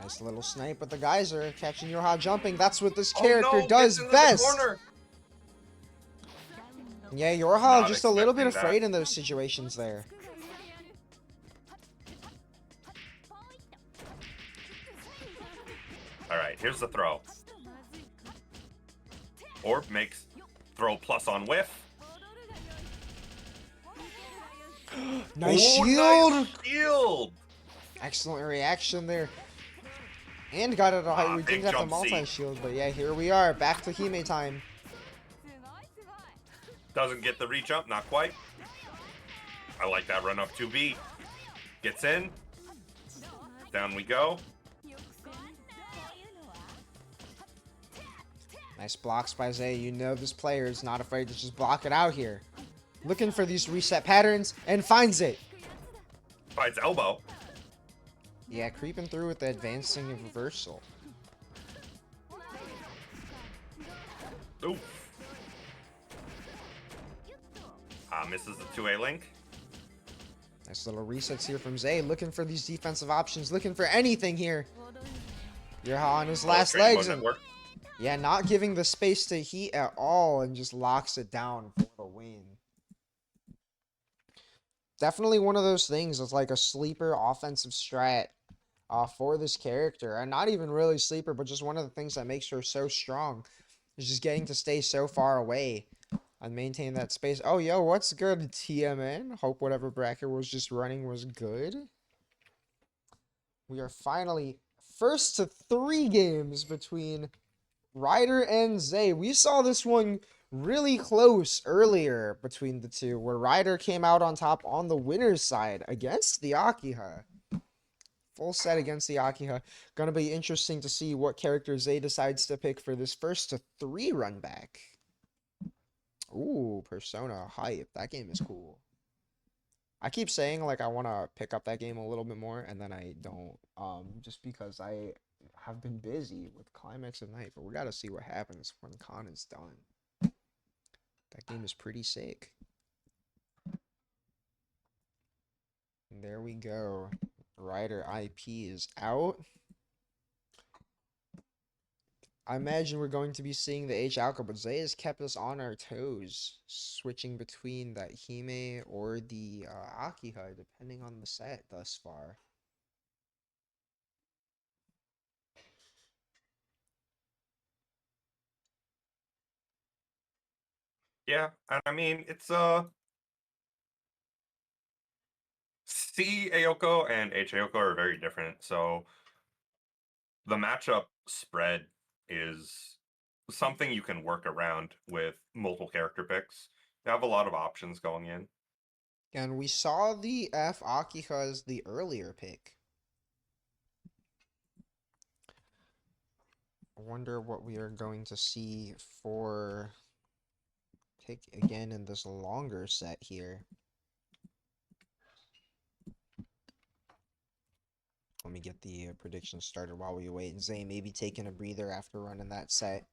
Nice little snipe with the geyser, catching Yorha jumping. That's what this character does best. Yeah, Yorha just a little bit afraid in those situations there. Alright, here's the throw. Orb makes throw plus on whiff. Nice shield! Nice shield! Excellent reaction there. And got it right. We didn't get the multi-shield, but yeah, here we are. Back to Hime time. Doesn't get the reach up, not quite. I like that run up 2B. Gets in. Down we go. Nice blocks by Zay. You know this player is not afraid to just block it out here. Looking for these reset patterns and finds it. Finds elbow. Yeah, creeping through with the advancing reversal. Oof. Misses the 2A link. Nice little resets here from Zay. Looking for these defensive options. Looking for anything here. Yorha on his last legs. And, yeah, not giving the space to heat at all and just locks it down for the win. Definitely one of those things that's like a sleeper offensive strat for this character. And not even really sleeper, but just one of the things that makes her so strong is just getting to stay so far away and maintain that space. Oh, yo, what's good, TMN? Hope whatever bracket was just running was good. We are finally first to 3 games between Ryder and Zay. We saw this one really close earlier between the two, where Ryder came out on top on the winner's side against the Akiha. Full set against the Akiha. Gonna be interesting to see what character Zay decides to pick for this first to 3 run back. Ooh, Persona hype. That game is cool. I keep saying like I want to pick up that game a little bit more, and then I don't. Just because I have been busy with Climax of Night, but we gotta see what happens when Con is done. That game is pretty sick. And there we go. Rider IP is out. I imagine we're going to be seeing the H Alka, but Zay has kept us on our toes, switching between that Hime or the Akiha, depending on the set thus far. Yeah, and I mean it's C Ayoko and H Ayoko are very different, so the matchup spread is something you can work around with multiple character picks. You have a lot of options going in. And we saw the F Akiha as the earlier pick. I wonder what we are going to see for pick again in this longer set here. Let me get the prediction started while we wait. And Zay maybe taking a breather after running that set.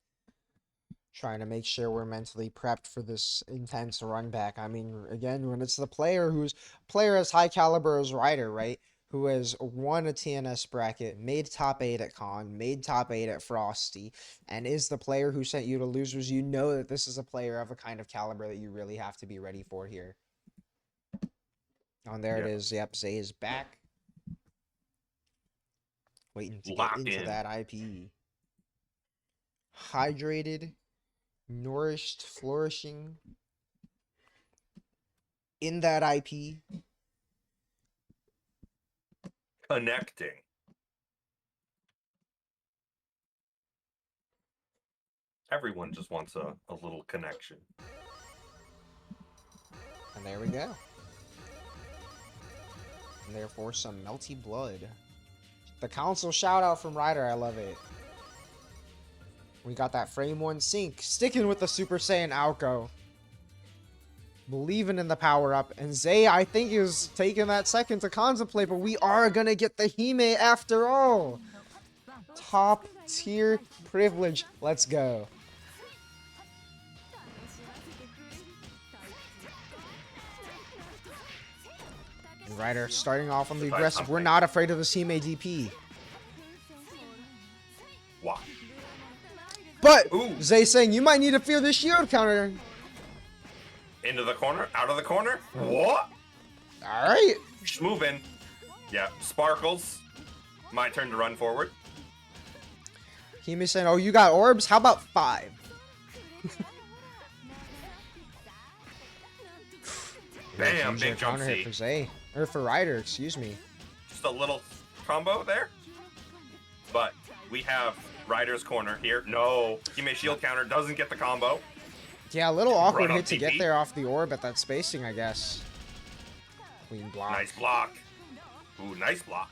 Trying to make sure we're mentally prepped for this intense run back. I mean, again, when it's the player as high caliber as Ryder, right? Who has won a TNS bracket, made top 8 at Con, made top 8 at Frosty, and is the player who sent you to losers, you know that this is a player of a kind of caliber that you really have to be ready for here. Oh, and there it is. Yep, Zay is back. Waiting to get into that IP. Hydrated, nourished, flourishing in that IP. Connecting. Everyone just wants a little connection. And there we go. And therefore some melty blood. The council shout out from Ryder, I love it. We got that frame 1 sync, sticking with the Super Saiyan Aoko. Believing in the power up, and Zay I think is taking that second to contemplate, but we are gonna get the Hime after all. Top tier privilege, let's go. Ryder starting off on the aggressive. We're not afraid of the Hime DP. Wow. But Zay saying you might need to fear this shield counter. Into the corner, out of the corner. What? All right. Just moving. Yeah, sparkles. My turn to run forward. Hime saying, "Oh, you got orbs? How about 5?" Bam, big jump counter hit for Zay, or for Ryder, excuse me. Just a little combo there. But we have Ryder's corner here. No, Hime shield counter doesn't get the combo. Yeah, a little awkward hit to get there off the orb at that spacing, I guess. Clean block. Nice block. Ooh, nice block.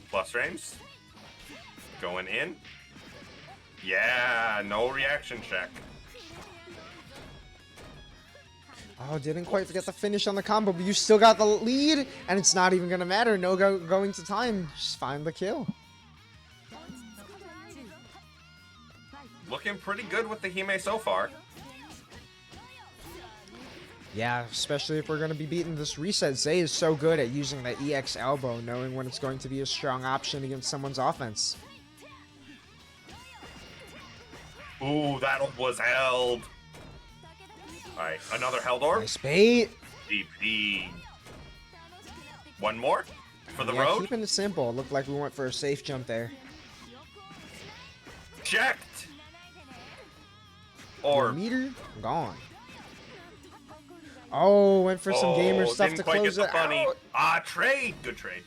Plus frames. Going in. Yeah, no reaction check. Oh, didn't quite get the finish on the combo, but you still got the lead, and it's not even going to matter. No going to time. Just find the kill. Looking pretty good with the Hime so far. Yeah, especially if we're going to be beating this reset. Zay is so good at using that EX elbow, knowing when it's going to be a strong option against someone's offense. Ooh, that was held. Alright, another held orb. Nice bait. DP. One more for the yeah, road. Keeping it simple. Looked like we went for a safe jump there. Checked. Orb. Meter gone. Oh, went for some gamer stuff didn't to quite close get it the funny. out. Ah, trade. Good trade.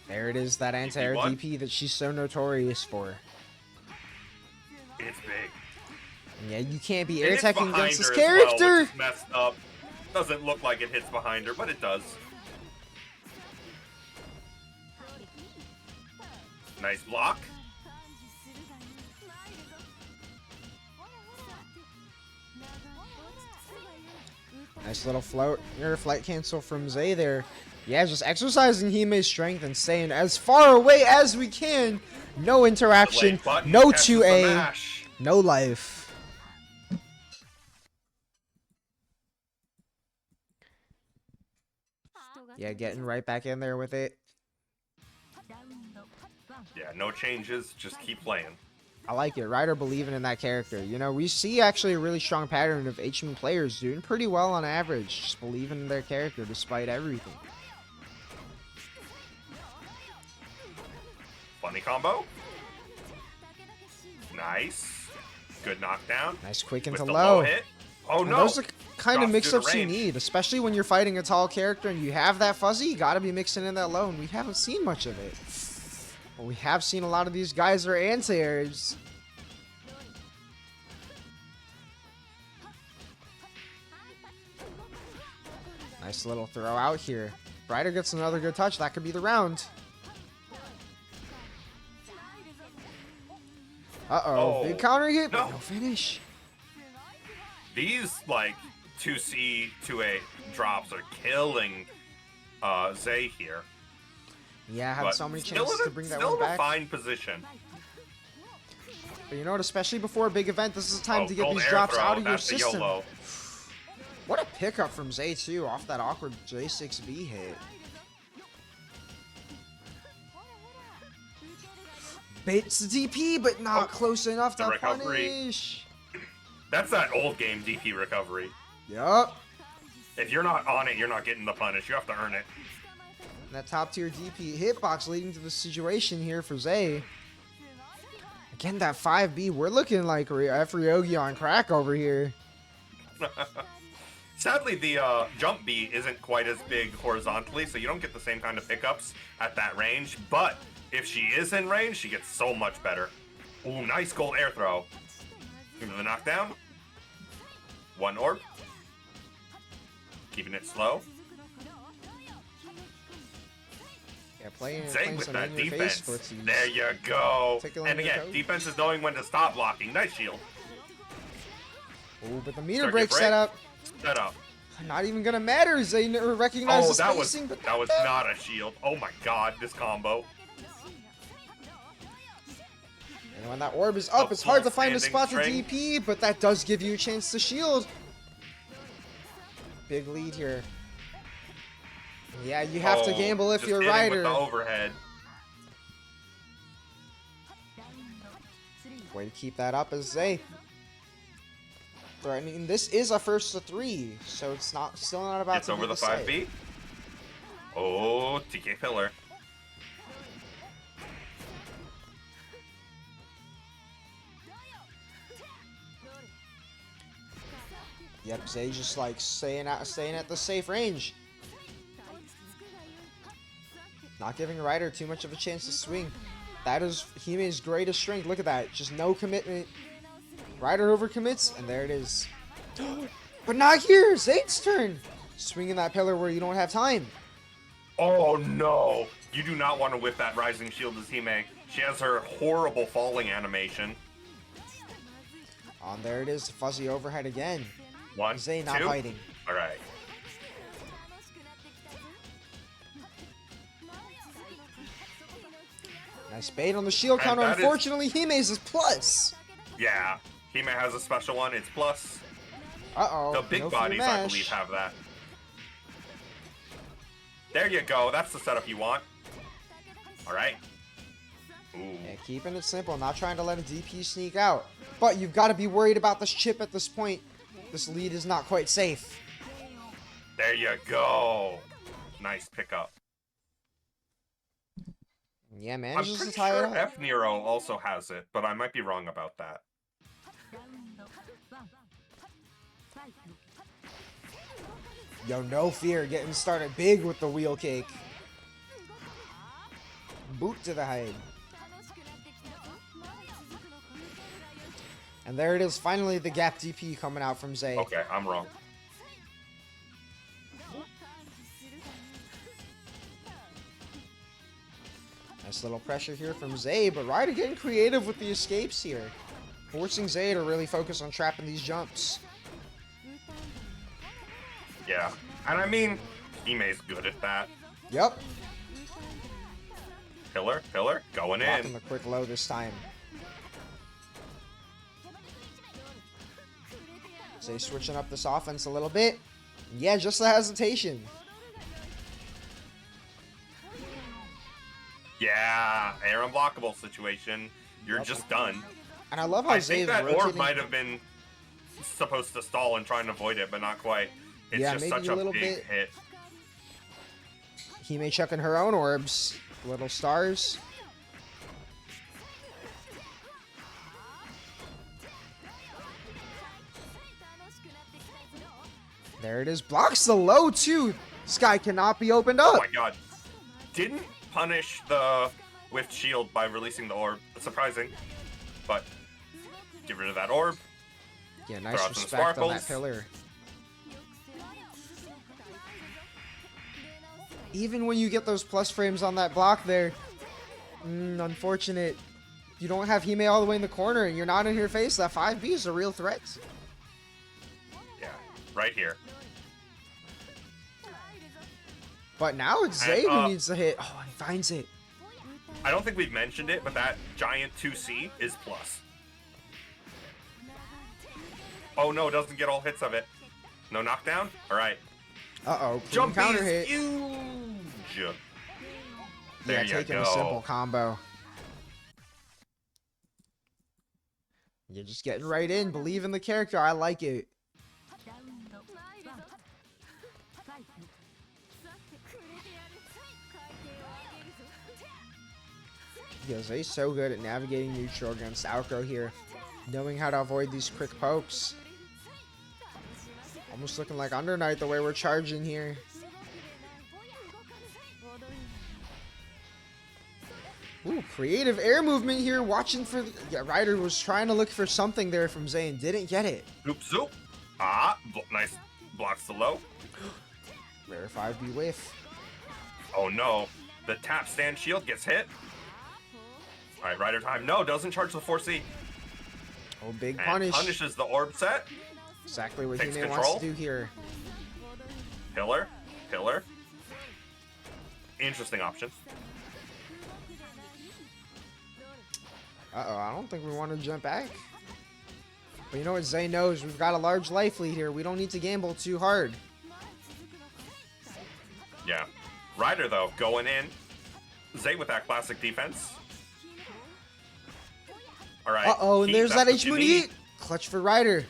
There it is, that anti-air DP that she's so notorious for. It's big. And yeah, you can't be air teching against this Well, character. which is messed up. Doesn't look like it hits behind her, but it does. Nice block. Nice little float or flight cancel from Zay there. Yeah, just exercising Hime's strength and staying as far away as we can. No interaction, Button no catches the 2A, mash. no life. Yeah, getting right back in there with it. Yeah, no changes, just keep playing. I like it. Ryder believing in that character. You know, we see actually a really strong pattern of HM players doing pretty well on average, just believing in their character despite everything. Funny combo. Nice. Good knockdown. Nice quick With into the low. hit. Oh And no! those are the kind of Drops through the mix-ups you range. need, especially when you're fighting a tall character and you have that fuzzy. You got to be mixing in that low, and we haven't seen much of it. But we have seen a lot of these guys are anti-airs. Nice little throw out here. Ryder gets another good touch. That could be the round. Uh-oh. Oh, Big counter hit, but no. no finish. These, like, 2C, 2A drops are killing Zay here. Yeah, having But so many still chances in to bring that still one in a back. fine position. But you know what? Especially before a big event, this is the time Oh, to get gold these air drops throw. out of your That's a system. YOLO. What a pickup from Zay, too, off that awkward J6B hit. Baits the DP, but not close enough the to recovery. punish. That's that old game DP recovery. Yup. If you're not on it, you're not getting the punish. You have to earn it. That top tier DP hitbox leading to the situation here for Zay. Again, that 5B, we're looking like F Ryogi on crack over here. Sadly, the jump B isn't quite as big horizontally, so you don't get the same kind of pickups at that range. But if she is in range, she gets so much better. Ooh, nice gold air throw. Into the knockdown. One orb. Keeping it slow. Yeah, playing With some that in-your-face defense. footsies. There you go. Tickling And your again, toes. defense is knowing when to stop blocking. Nice shield. Ooh, but the meter Circuit break break. setup, Set up. not even gonna matter. Zay never recognized Oh, the that was spacing, but not a shield. Oh my god, this combo. And when that orb is up, it's hard to find a standing spot to string. DP, but that does give you a chance to shield. Big lead here. Yeah, you have to Oh, gamble if just you're hitting with Ryder. the overhead. Way to keep that up as Zay. Threatening. This is a first to 3, so it's still not about Gets to over be the say. 5B. Oh, TK pillar. Yep, Zay just like staying at the safe range. Not giving Ryder too much of a chance to swing. That is Hime's greatest strength. Look at that. Just no commitment. Ryder overcommits, and there it is. But not here. Zay's turn. Swinging that pillar where you don't have time. Oh no! You do not want to whip that rising shield as Hime. She has her horrible falling animation. There it is. Fuzzy overhead again. One, Zay not two. biting. Alright. Nice bait on the shield And counter. that is- Unfortunately, Hime's is plus. Yeah. Hime has a special one. It's plus. Uh-oh. The big no free bodies, I mash. believe, have that. There you go. That's the setup you want. Alright. Ooh. Yeah, keeping it simple, not trying to let a DP sneak out. But you've got to be worried about this chip at this point. This lead is not quite safe. There you go. Nice pickup. Yeah, I'm manages to pretty tie it sure up. F Nero also has it, but I might be wrong about that. Yo, no fear, getting started big with the wheel cake. Boot to the head. And there it is, finally the gap DP coming out from Zay. Okay, I'm wrong. Nice little pressure here from Zay, but Ryder getting creative with the escapes here. Forcing Zay to really focus on trapping these jumps. Yeah. And I mean, Hime's good at that. Yep. Pillar, going Blocking in. the quick low this time. So he's switching up this offense a little bit. Yeah, just the hesitation. Yeah, air unblockable situation. You're Yep. just done. And I love how I Zay's think that orb rotating. might have been supposed to stall and try and avoid it, but not quite. It's Yeah, just maybe such a a little big bit. hit. Hime chucking her own orbs. Little stars. There it is. Blocks the low, too. This guy cannot be opened Oh up. my god. Didn't punish the whiffed shield by releasing the orb. Surprising. But get rid of that orb. Yeah, nice Throw out some respect on that sparkles. pillar. Even when you get those plus frames on that block there, unfortunate. You don't have Hime all the way in the corner and you're not in her face. That 5B is a real threat. Yeah, right here. But now it's Zay who needs to hit. Oh, and finds it. I don't think we've mentioned it, but that giant 2C is plus. Oh no, doesn't get all hits of it. No knockdown? Alright. Uh-oh. Jump Counter is hit. huge. There Yeah, you taking go. a simple combo. You're just getting right in. Believe in the character. I like it. Yeah, Zay's so good at navigating neutral against Outro here. Knowing how to avoid these quick pokes. Almost looking like Under Night the way we're charging here. Ooh, creative air movement here. Watching for... Yeah, Ryder was trying to look for something there from Zay and didn't get it. Zoop, zoop. Ah, nice. Blocks the low. Rare 5B whiff. Oh no. The tap stand shield gets hit. Alright, Rider time. No, doesn't charge the 4C. Oh, big And punish. punishes the orb set. Exactly what Takes Hime wants control. to do here. Pillar. Interesting option. Uh-oh, I don't think we want to jump back. But you know what Zay knows? We've got a large life lead here. We don't need to gamble too hard. Yeah. Ryder, though, going in. Zay with that classic defense. Alright. Uh-oh, and Heat, there's that that's what you H-Moon need. Heat. Clutch for Ryder.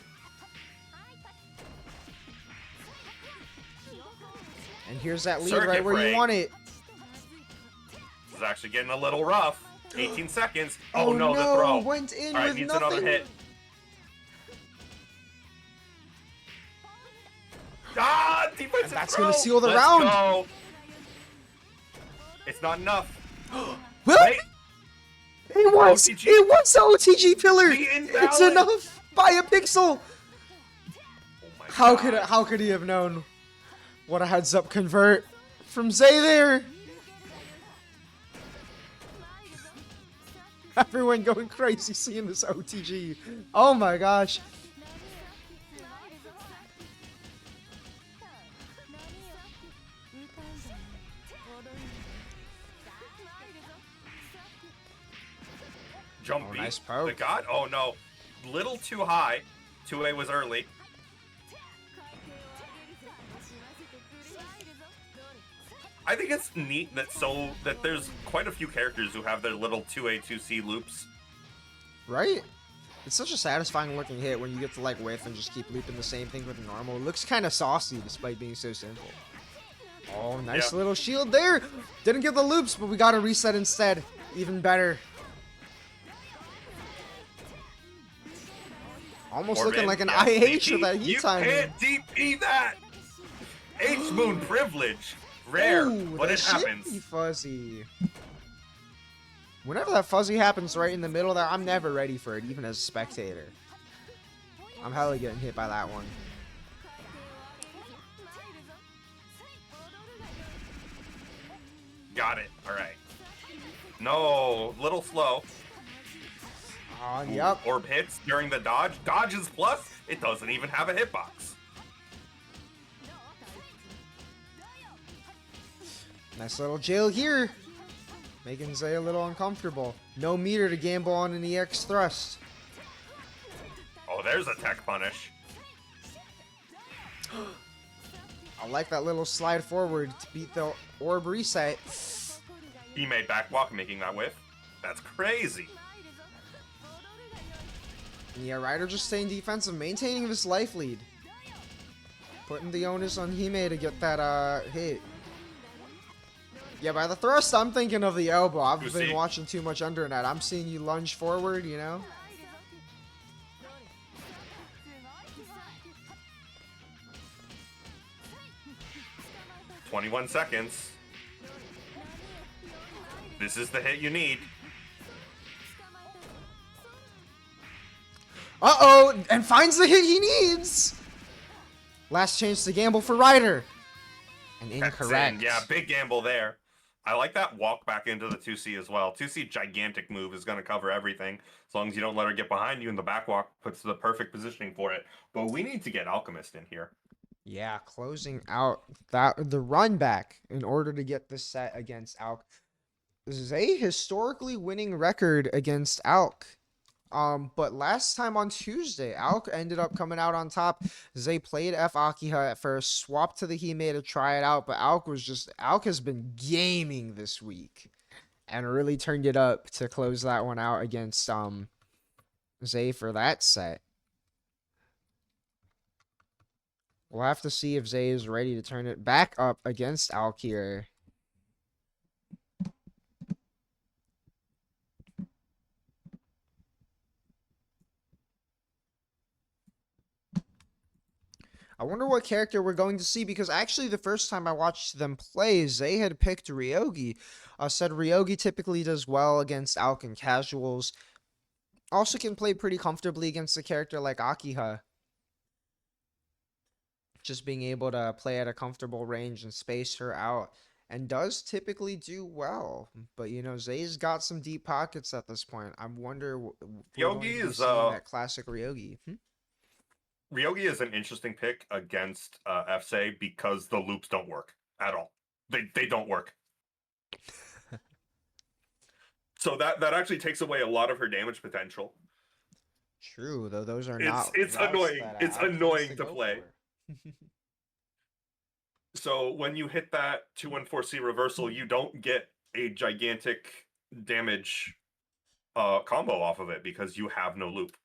And here's that lead Circuit right where break. you want it. This is actually getting a little rough. 18 seconds. Oh, no, the throw. Went in Alright, with needs nothing. another hit. Ah, defensive And that's throw. gonna seal the Let's round. Go. It's not enough. Well, Wait, it was. OTG. It was the OTG pillar. The It's invalid. enough by a pixel. oh my How could he have known? What a heads up convert from Zay there. Everyone going crazy seeing this OTG. Oh my gosh. Jump Oh, beat. nice poke. The god? Oh no. Little too high. 2A was early. I think it's neat that there's quite a few characters who have their little 2A, 2C loops. Right? It's such a satisfying looking hit when you get to like whiff and just keep looping the same thing with normal. It looks kind of saucy despite being so simple. Oh, nice Yeah. little shield there. Didn't get the loops, but we got a reset instead. Even better. Almost Orb looking in. like an Yeah, IH with DP. that heat You timing. can't DP that! H-Moon privilege. Rare, Ooh, but that it shit happens. be fuzzy. Whenever that fuzzy happens right in the middle there, I'm never ready for it, even as a spectator. I'm hella getting hit by that one. Got it. Alright. No, little slow. Yep. Orb hits during the dodge. Dodge is plus. It doesn't even have a hitbox. Nice little jail here. Making Zay a little uncomfortable. No meter to gamble on an EX thrust. Oh, there's a tech punish. I like that little slide forward to beat the orb reset. He made back walk, making that whiff. That's crazy. Yeah, Ryder just staying defensive, maintaining this life lead. Putting the onus on Hime to get that hit. Yeah, by the thrust, I'm thinking of the elbow. I've been watching too much Undernet. I'm seeing you lunge forward, you know? 21 seconds. This is the hit you need. Uh-oh! And finds the hit he needs! Last chance to gamble for Ryder. And incorrect. Yeah, big gamble there. I like that walk back into the 2C as well. 2C gigantic move is going to cover everything. As long as you don't let her get behind you, and the back walk puts the perfect positioning for it. But we need to get Alchemist in here. Yeah, closing out the run back in order to get this set against Alk. This is a historically winning record against Alk. But last time on Tuesday, Alk ended up coming out on top. Zay played F Akiha at first, swapped to the Hime to try it out, but Alk has been gaming this week and really turned it up to close that one out against Zay for that set. We'll have to see if Zay is ready to turn it back up against Alk here. I wonder what character we're going to see, because actually the first time I watched them play, Zay had picked Ryogi. Said Ryogi typically does well against Alk and casuals. Also can play pretty comfortably against a character like Akiha. Just being able to play at a comfortable range and space her out. And does typically do well. But, you know, Zay's got some deep pockets at this point. I wonder if Ryogi is that classic Ryogi. Ryogi is an interesting pick against FSA because the loops don't work at all. They don't work. So that actually takes away a lot of her damage potential. True, though those are not. It's annoying. It's annoying to play. So when you hit that 2-1-4C reversal, you don't get a gigantic damage combo off of it because you have no loop.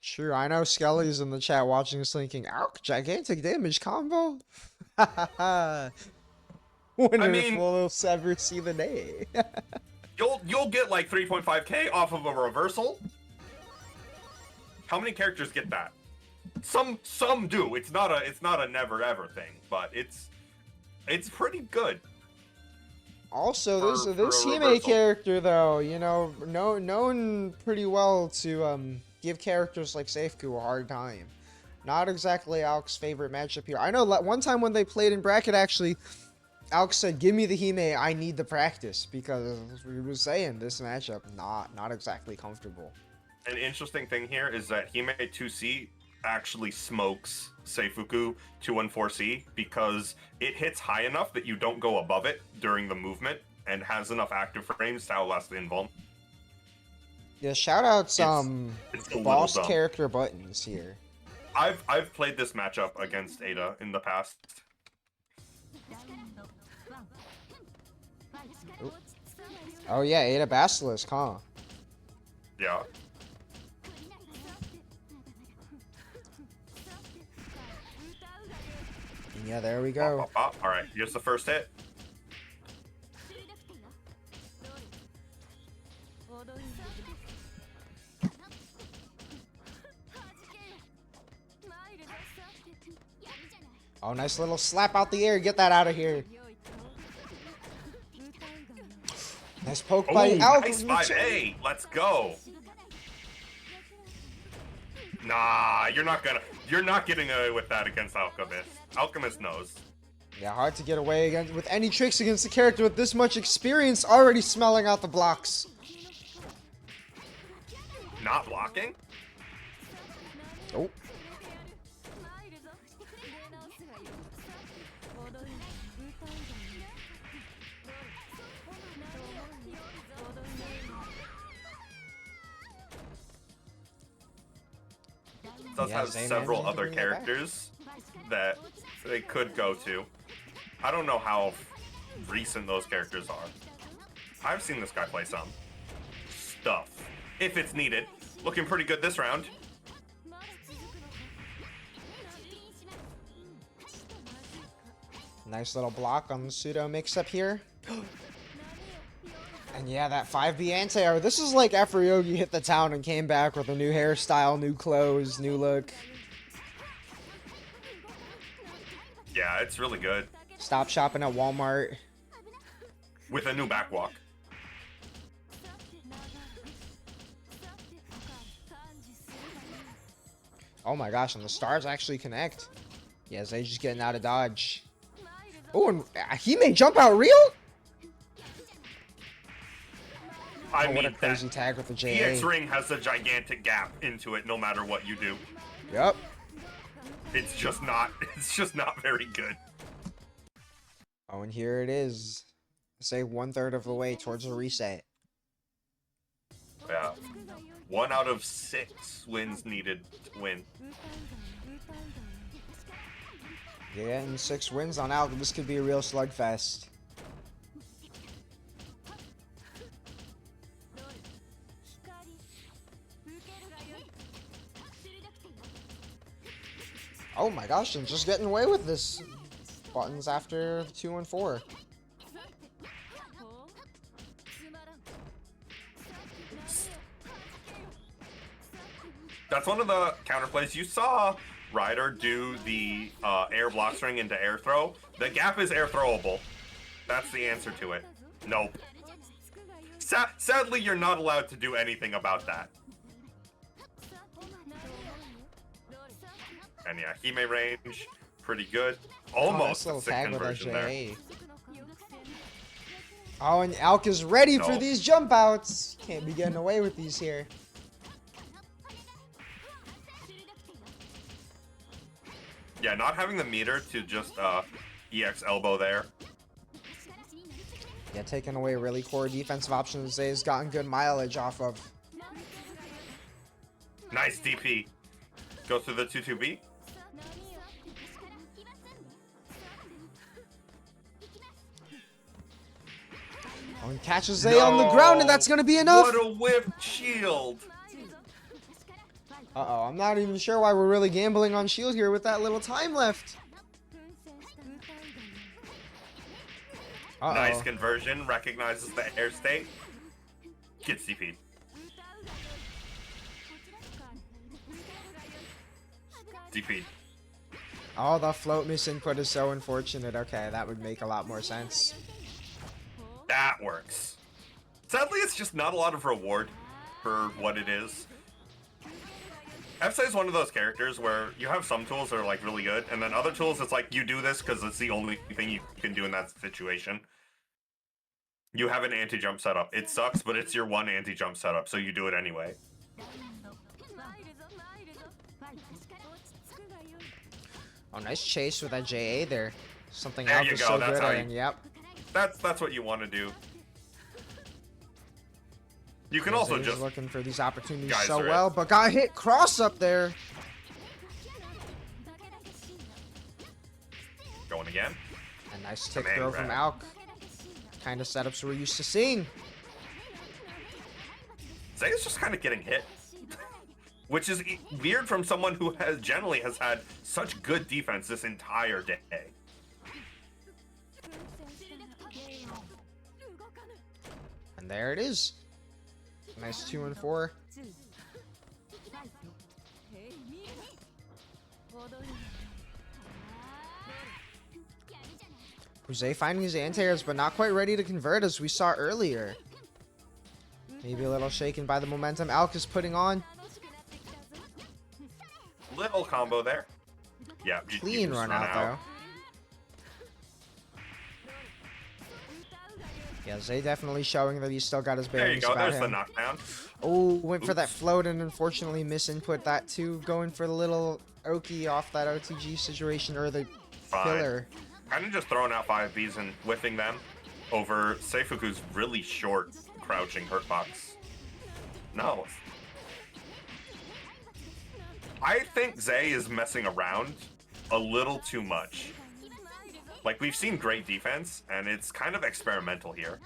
Sure, I know Skelly's in the chat watching this thinking, "Ouch, gigantic damage combo." When we'll ever see the day. You'll get like 3.5k off of a reversal. How many characters get that? Some do. It's not a never ever thing, but it's pretty good. Also, this Hime character though, you know, known pretty well to give characters like Safeku a hard time. Not exactly Alk's favorite matchup here. I know one time when they played in bracket, actually, Alk said, "Give me the Hime. I need the practice," because we were saying this matchup not exactly comfortable. An interesting thing here is that Hime 2C actually smokes Seifuku 2-1-4C because it hits high enough that you don't go above it during the movement and has enough active frames to outlast the invuln. Yeah, shoutouts it's boss character buttons here. I've played this matchup against Ada in the past. Ooh. Oh yeah, Ada Basilisk, huh? Yeah. Yeah, there we go. All right, here's the first hit. Oh, nice little slap out the air. Get that out of here. Nice poke by Alk. Nice 5A. Let's go. Nah, you're not getting away with that against Alchemist. Alchemist knows. Yeah, hard to get away against with any tricks against a character with this much experience already smelling out the blocks. Not blocking? Oh. does Yeah, have Zay several managing to other bring that back. characters that they could go to. I don't know how recent those characters are. I've seen this guy play some stuff, if it's needed. Looking pretty good this round. Nice little block on the pseudo mix-up here. And yeah, that 5B anti-air. This is like after Yogi hit the town and came back with a new hairstyle, new clothes, new look. Yeah, it's really good. Stop shopping at Walmart. With a new backwalk. Oh my gosh, and the stars actually connect. Yeah, Zay just getting out of dodge. Oh, and he may jump out real? I Oh, mean, what a crazy that tag with the JA. EX ring has a gigantic gap into it no matter what you do. Yep. It's just not very good. Oh, and here it is. Say 1/3 of the way towards a reset. Yeah. 1 out of 6 wins needed to win. Yeah, and 6 wins on out. This could be a real slugfest. Oh my gosh, and just getting away with this. Buttons after 2 and 4. That's one of the counterplays. You saw Ryder do the air block string into air throw. The gap is air throwable. That's the answer to it. Nope. Sadly, you're not allowed to do anything about that. And yeah, Hime range, pretty good. Almost nice a little sick tag with that conversion there. JA. Oh, and Alk is ready for Nope. these jump outs. Can't be getting away with these here. Yeah, not having the meter to just EX elbow there. Yeah, taking away really core defensive options Zay's gotten good mileage off of. Nice DP. Go through the 2-2B. Oh, and catches Zay on the ground, and that's gonna be enough. What a whipped shield. Uh-oh, I'm not even sure why we're really gambling on shield here with that little time left. Uh-oh. Nice conversion. Recognizes the air state. Gets DP. DP. Oh, the float misinput is so unfortunate. Okay, that would make a lot more sense. That works. Sadly, it's just not a lot of reward for what it is. FSA is one of those characters where you have some tools that are like really good, and then other tools it's like you do this because it's the only thing you can do in that situation. You have an anti-jump setup. It sucks, but it's your one anti-jump setup, so you do it anyway. Oh, nice chase with that JA there. Something There else you is go, so that's good how at, you- and yep. That's what you want to do. You can Yeah, also Zay's just looking for these opportunities Guys so are well, but got hit cross up there. going again. A nice tick Command throw from grab. Alk. Kind of setups we're used to seeing. Zay's just kind of getting hit, which is weird from someone who generally has had such good defense this entire day. And there it is. Nice 2 and 4. Jose finding his anti-airs, but not quite ready to convert as we saw earlier. Maybe a little shaken by the momentum Alk is putting on. Little combo there. Yeah, you Clean just run out, though. Yeah, Zay definitely showing that he's still got his There you bearings go. about There's the him. knockdown. Oh, went for that Oops. float and unfortunately misinput that too. Going for the little Oki off that OTG situation, or the Fine. filler. Kind of just throwing out 5Bs and whiffing them over Seifuku's really short crouching hurtbox. No. I think Zay is messing around a little too much. Like, we've seen great defense, and it's kind of experimental here.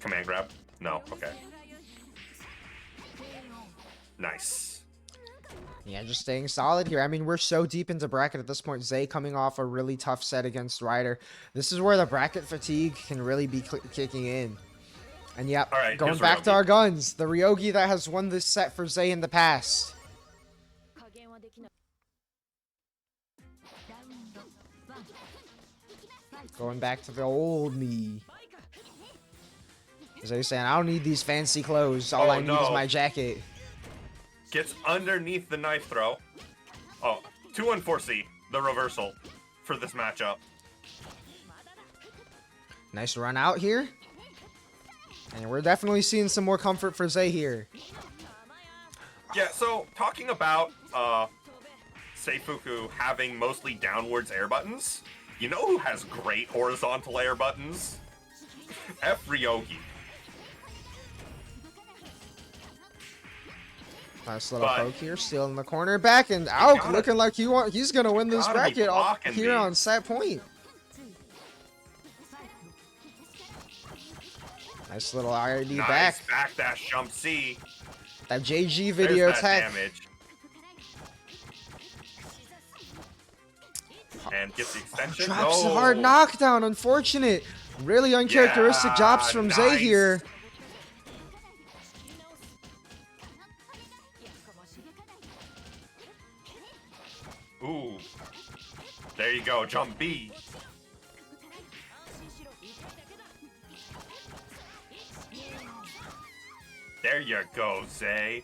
Command grab? No, okay. Nice. Yeah, just staying solid here. I mean, we're so deep into bracket at this point. Zay coming off a really tough set against Ryder. This is where the bracket fatigue can really be kicking in. And yep, All right, going here's back to Ryogi. our guns. The Ryogi that has won this set for Zay in the past. Going back to the old me. Zay saying, I don't need these fancy clothes. All Oh, I need is no. my jacket. Gets underneath the knife throw. Oh, 2-1-4C, the reversal for this matchup. Nice run out here. And we're definitely seeing some more comfort for Zay here. Yeah, so talking about Seifuku having mostly downwards air buttons, you know who has great horizontal air buttons? F. Ryogi. Nice little But- poke here, still in the corner back, and Auk gotta- looking like he's gonna win this gotta be bracket off blocking here me. on set point. Nice little IRD Nice back. backdash jump C. That JG There's video that tech. damage. And gets the extension. Drops no. a hard knockdown, unfortunate. Really uncharacteristic Yeah, drops from Zay nice. here. Ooh. There you go, jump B. There you go, Zay.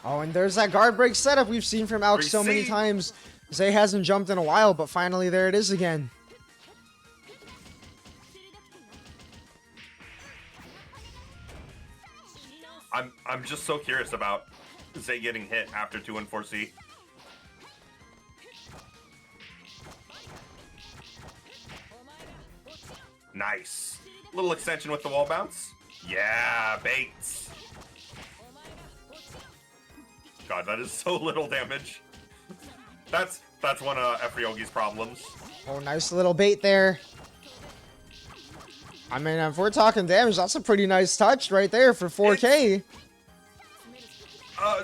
Oh, and there's that guard break setup we've seen from Auk so many Receive. times. Zay hasn't jumped in a while, but finally there it is again. I'm just so curious about Zay getting hit after 2-1-4C. Nice. Little extension with the wall bounce. Yeah, baits. God, that is so little damage. That's one of F. Ryogi's problems. Oh, nice little bait there. I mean, if we're talking damage, that's a pretty nice touch right there for 4K.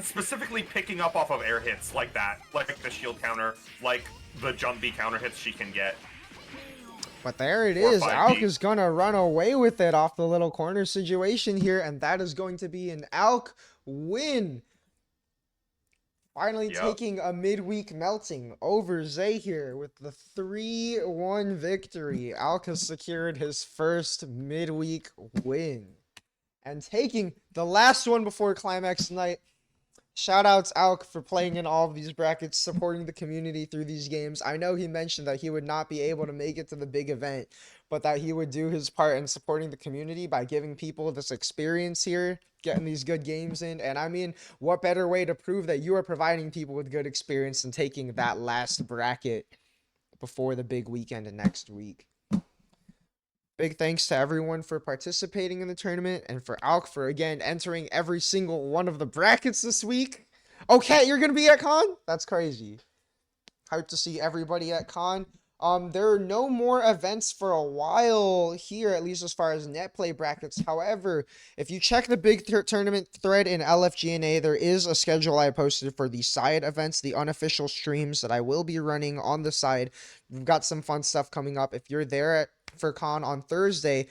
Specifically picking up off of air hits like that, like the shield counter, like the jump B counter hits she can get. But there it 4 or is. 5 Auk deep. is going to run away with it off the little corner situation here, and that is going to be an Auk win. Finally Yep. taking a midweek melting over Zay here with the 3-1 victory. Auk has secured his first midweek win. And taking the last one before Climax Night. Shout outs Auk for playing in all of these brackets, supporting the community through these games. I know he mentioned that he would not be able to make it to the big event, but that he would do his part in supporting the community by giving people this experience here, getting these good games in. And I mean, what better way to prove that you are providing people with good experience than taking that last bracket before the big weekend next week. Big thanks to everyone for participating in the tournament and for Auk for, again, entering every single one of the brackets this week. Okay, you're going to be at Con? That's crazy. Hyped to see everybody at Con. There are no more events for a while here, at least as far as Netplay brackets. However, if you check the big tournament thread in LFGNA, there is a schedule I posted for the side events, the unofficial streams that I will be running on the side. We've got some fun stuff coming up. If you're there for Con on Thursday,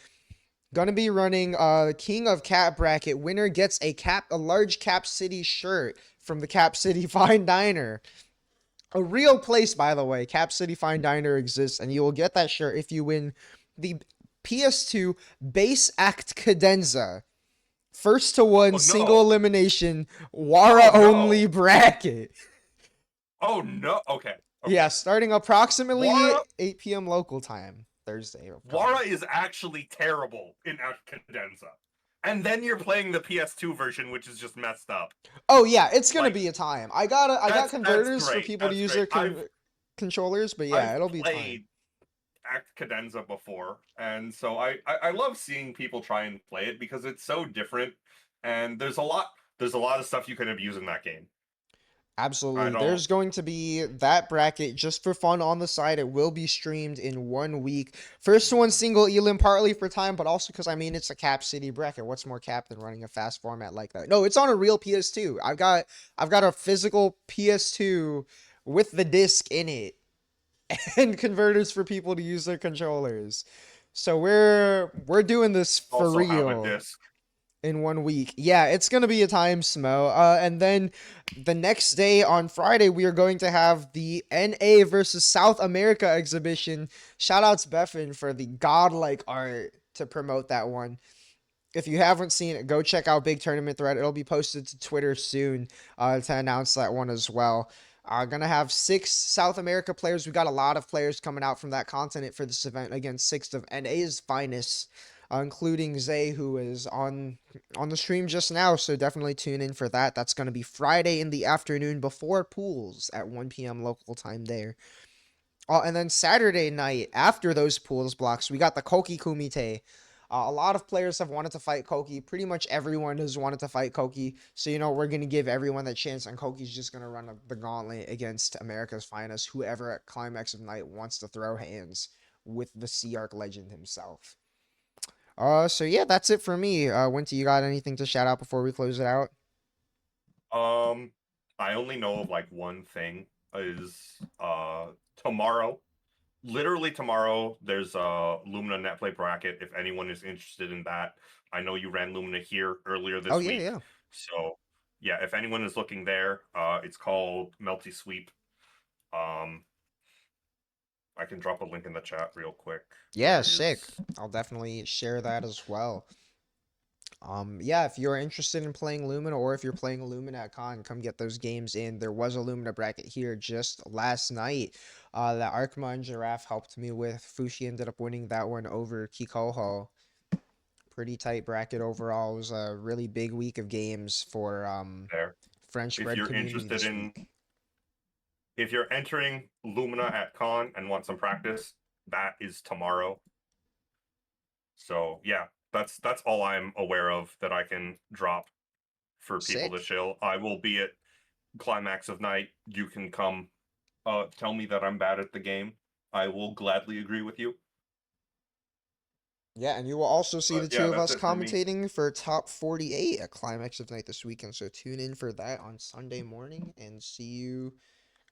gonna be running King of Cap bracket. Winner gets a large Cap City shirt from the Cap City Fine Diner. A real place, by the way. Cap City Fine Diner exists, and you will get that shirt if you win the PS2 Base Act Cadenza. First to one, no. single elimination, Wara Oh, no. only bracket. Oh no. Okay. Yeah, starting approximately Wara- 8 p.m. local time, Thursday. Wara is actually terrible in Cadenza. And then you're playing the PS2 version, which is just messed up. Oh yeah, it's gonna Like, be a time. I got that's converters for great, people to that's use great. their controllers, but I've yeah, it'll be time. played Act Cadenza before, and so I love seeing people try and play it because it's so different, and there's a lot of stuff you can abuse in that game. I Absolutely. don't. There's going to be that bracket just for fun on the side. It will be streamed in 1 week. First one single elim, partly for time, but also because I mean it's a cap city bracket. What's more cap than running a fast format like that? No, it's on a real PS2. I've got a physical PS2 with the disc in it and converters for people to use their controllers. So we're doing this for Also have a real disc. in 1 week. Yeah, it's gonna be a time, Smo. And then the next day on Friday, we are going to have the NA versus South America exhibition. Shout outs Beffin for the godlike art to promote that one. If you haven't seen it, go check out Big Tournament Thread. It'll be posted to Twitter soon to announce that one as well. Gonna have 6 South America players. We got a lot of players coming out from that continent for this event. Again, 6 of NA's finest, including Zay, who is on the stream just now. So definitely tune in for that. That's gonna be Friday in the afternoon before pools at 1 p.m. local time there. And then Saturday night, after those pools blocks, we got the Koki Kumite. A lot of players have wanted to fight Koki. Pretty much everyone has wanted to fight Koki. So, we're going to give everyone that chance, and Koki's just going to run the gauntlet against America's finest, whoever at Climax of Night wants to throw hands with the Sea Arc legend himself. So yeah, that's it for me. Winty, you got anything to shout out before we close it out? Um, I only know of like one thing is tomorrow. Literally tomorrow, there's a Lumina Netplay bracket. If anyone is interested in that, I know you ran Lumina here earlier Oh, this yeah, week, yeah. so yeah. If anyone is looking there, it's called Melty Sweep. Um, I can drop a link in the chat real quick. Yeah, Where sick. is I'll definitely share that as well. Yeah, if you're interested in playing Lumina or if you're playing Lumina at Con, come get those games in. There was a Lumina bracket here just last night that Arkma and Giraffe helped me with. Fushi ended up winning that one over Kikoho. Pretty tight bracket overall. It was a really big week of games for there? French If bread you're community interested this in, week. if you're entering Lumina at Con and want some practice, that is tomorrow. So yeah, that's all I'm aware of that I can drop for people to Sick. chill. I will be at Climax of Night. You can come tell me that I'm bad at the game. I will gladly agree with you. Yeah, and you will also see the But two yeah, of that's us it for me. commentating for top 48 at Climax of Night this weekend. So tune in for that on Sunday morning and see you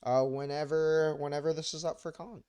whenever this is up for con.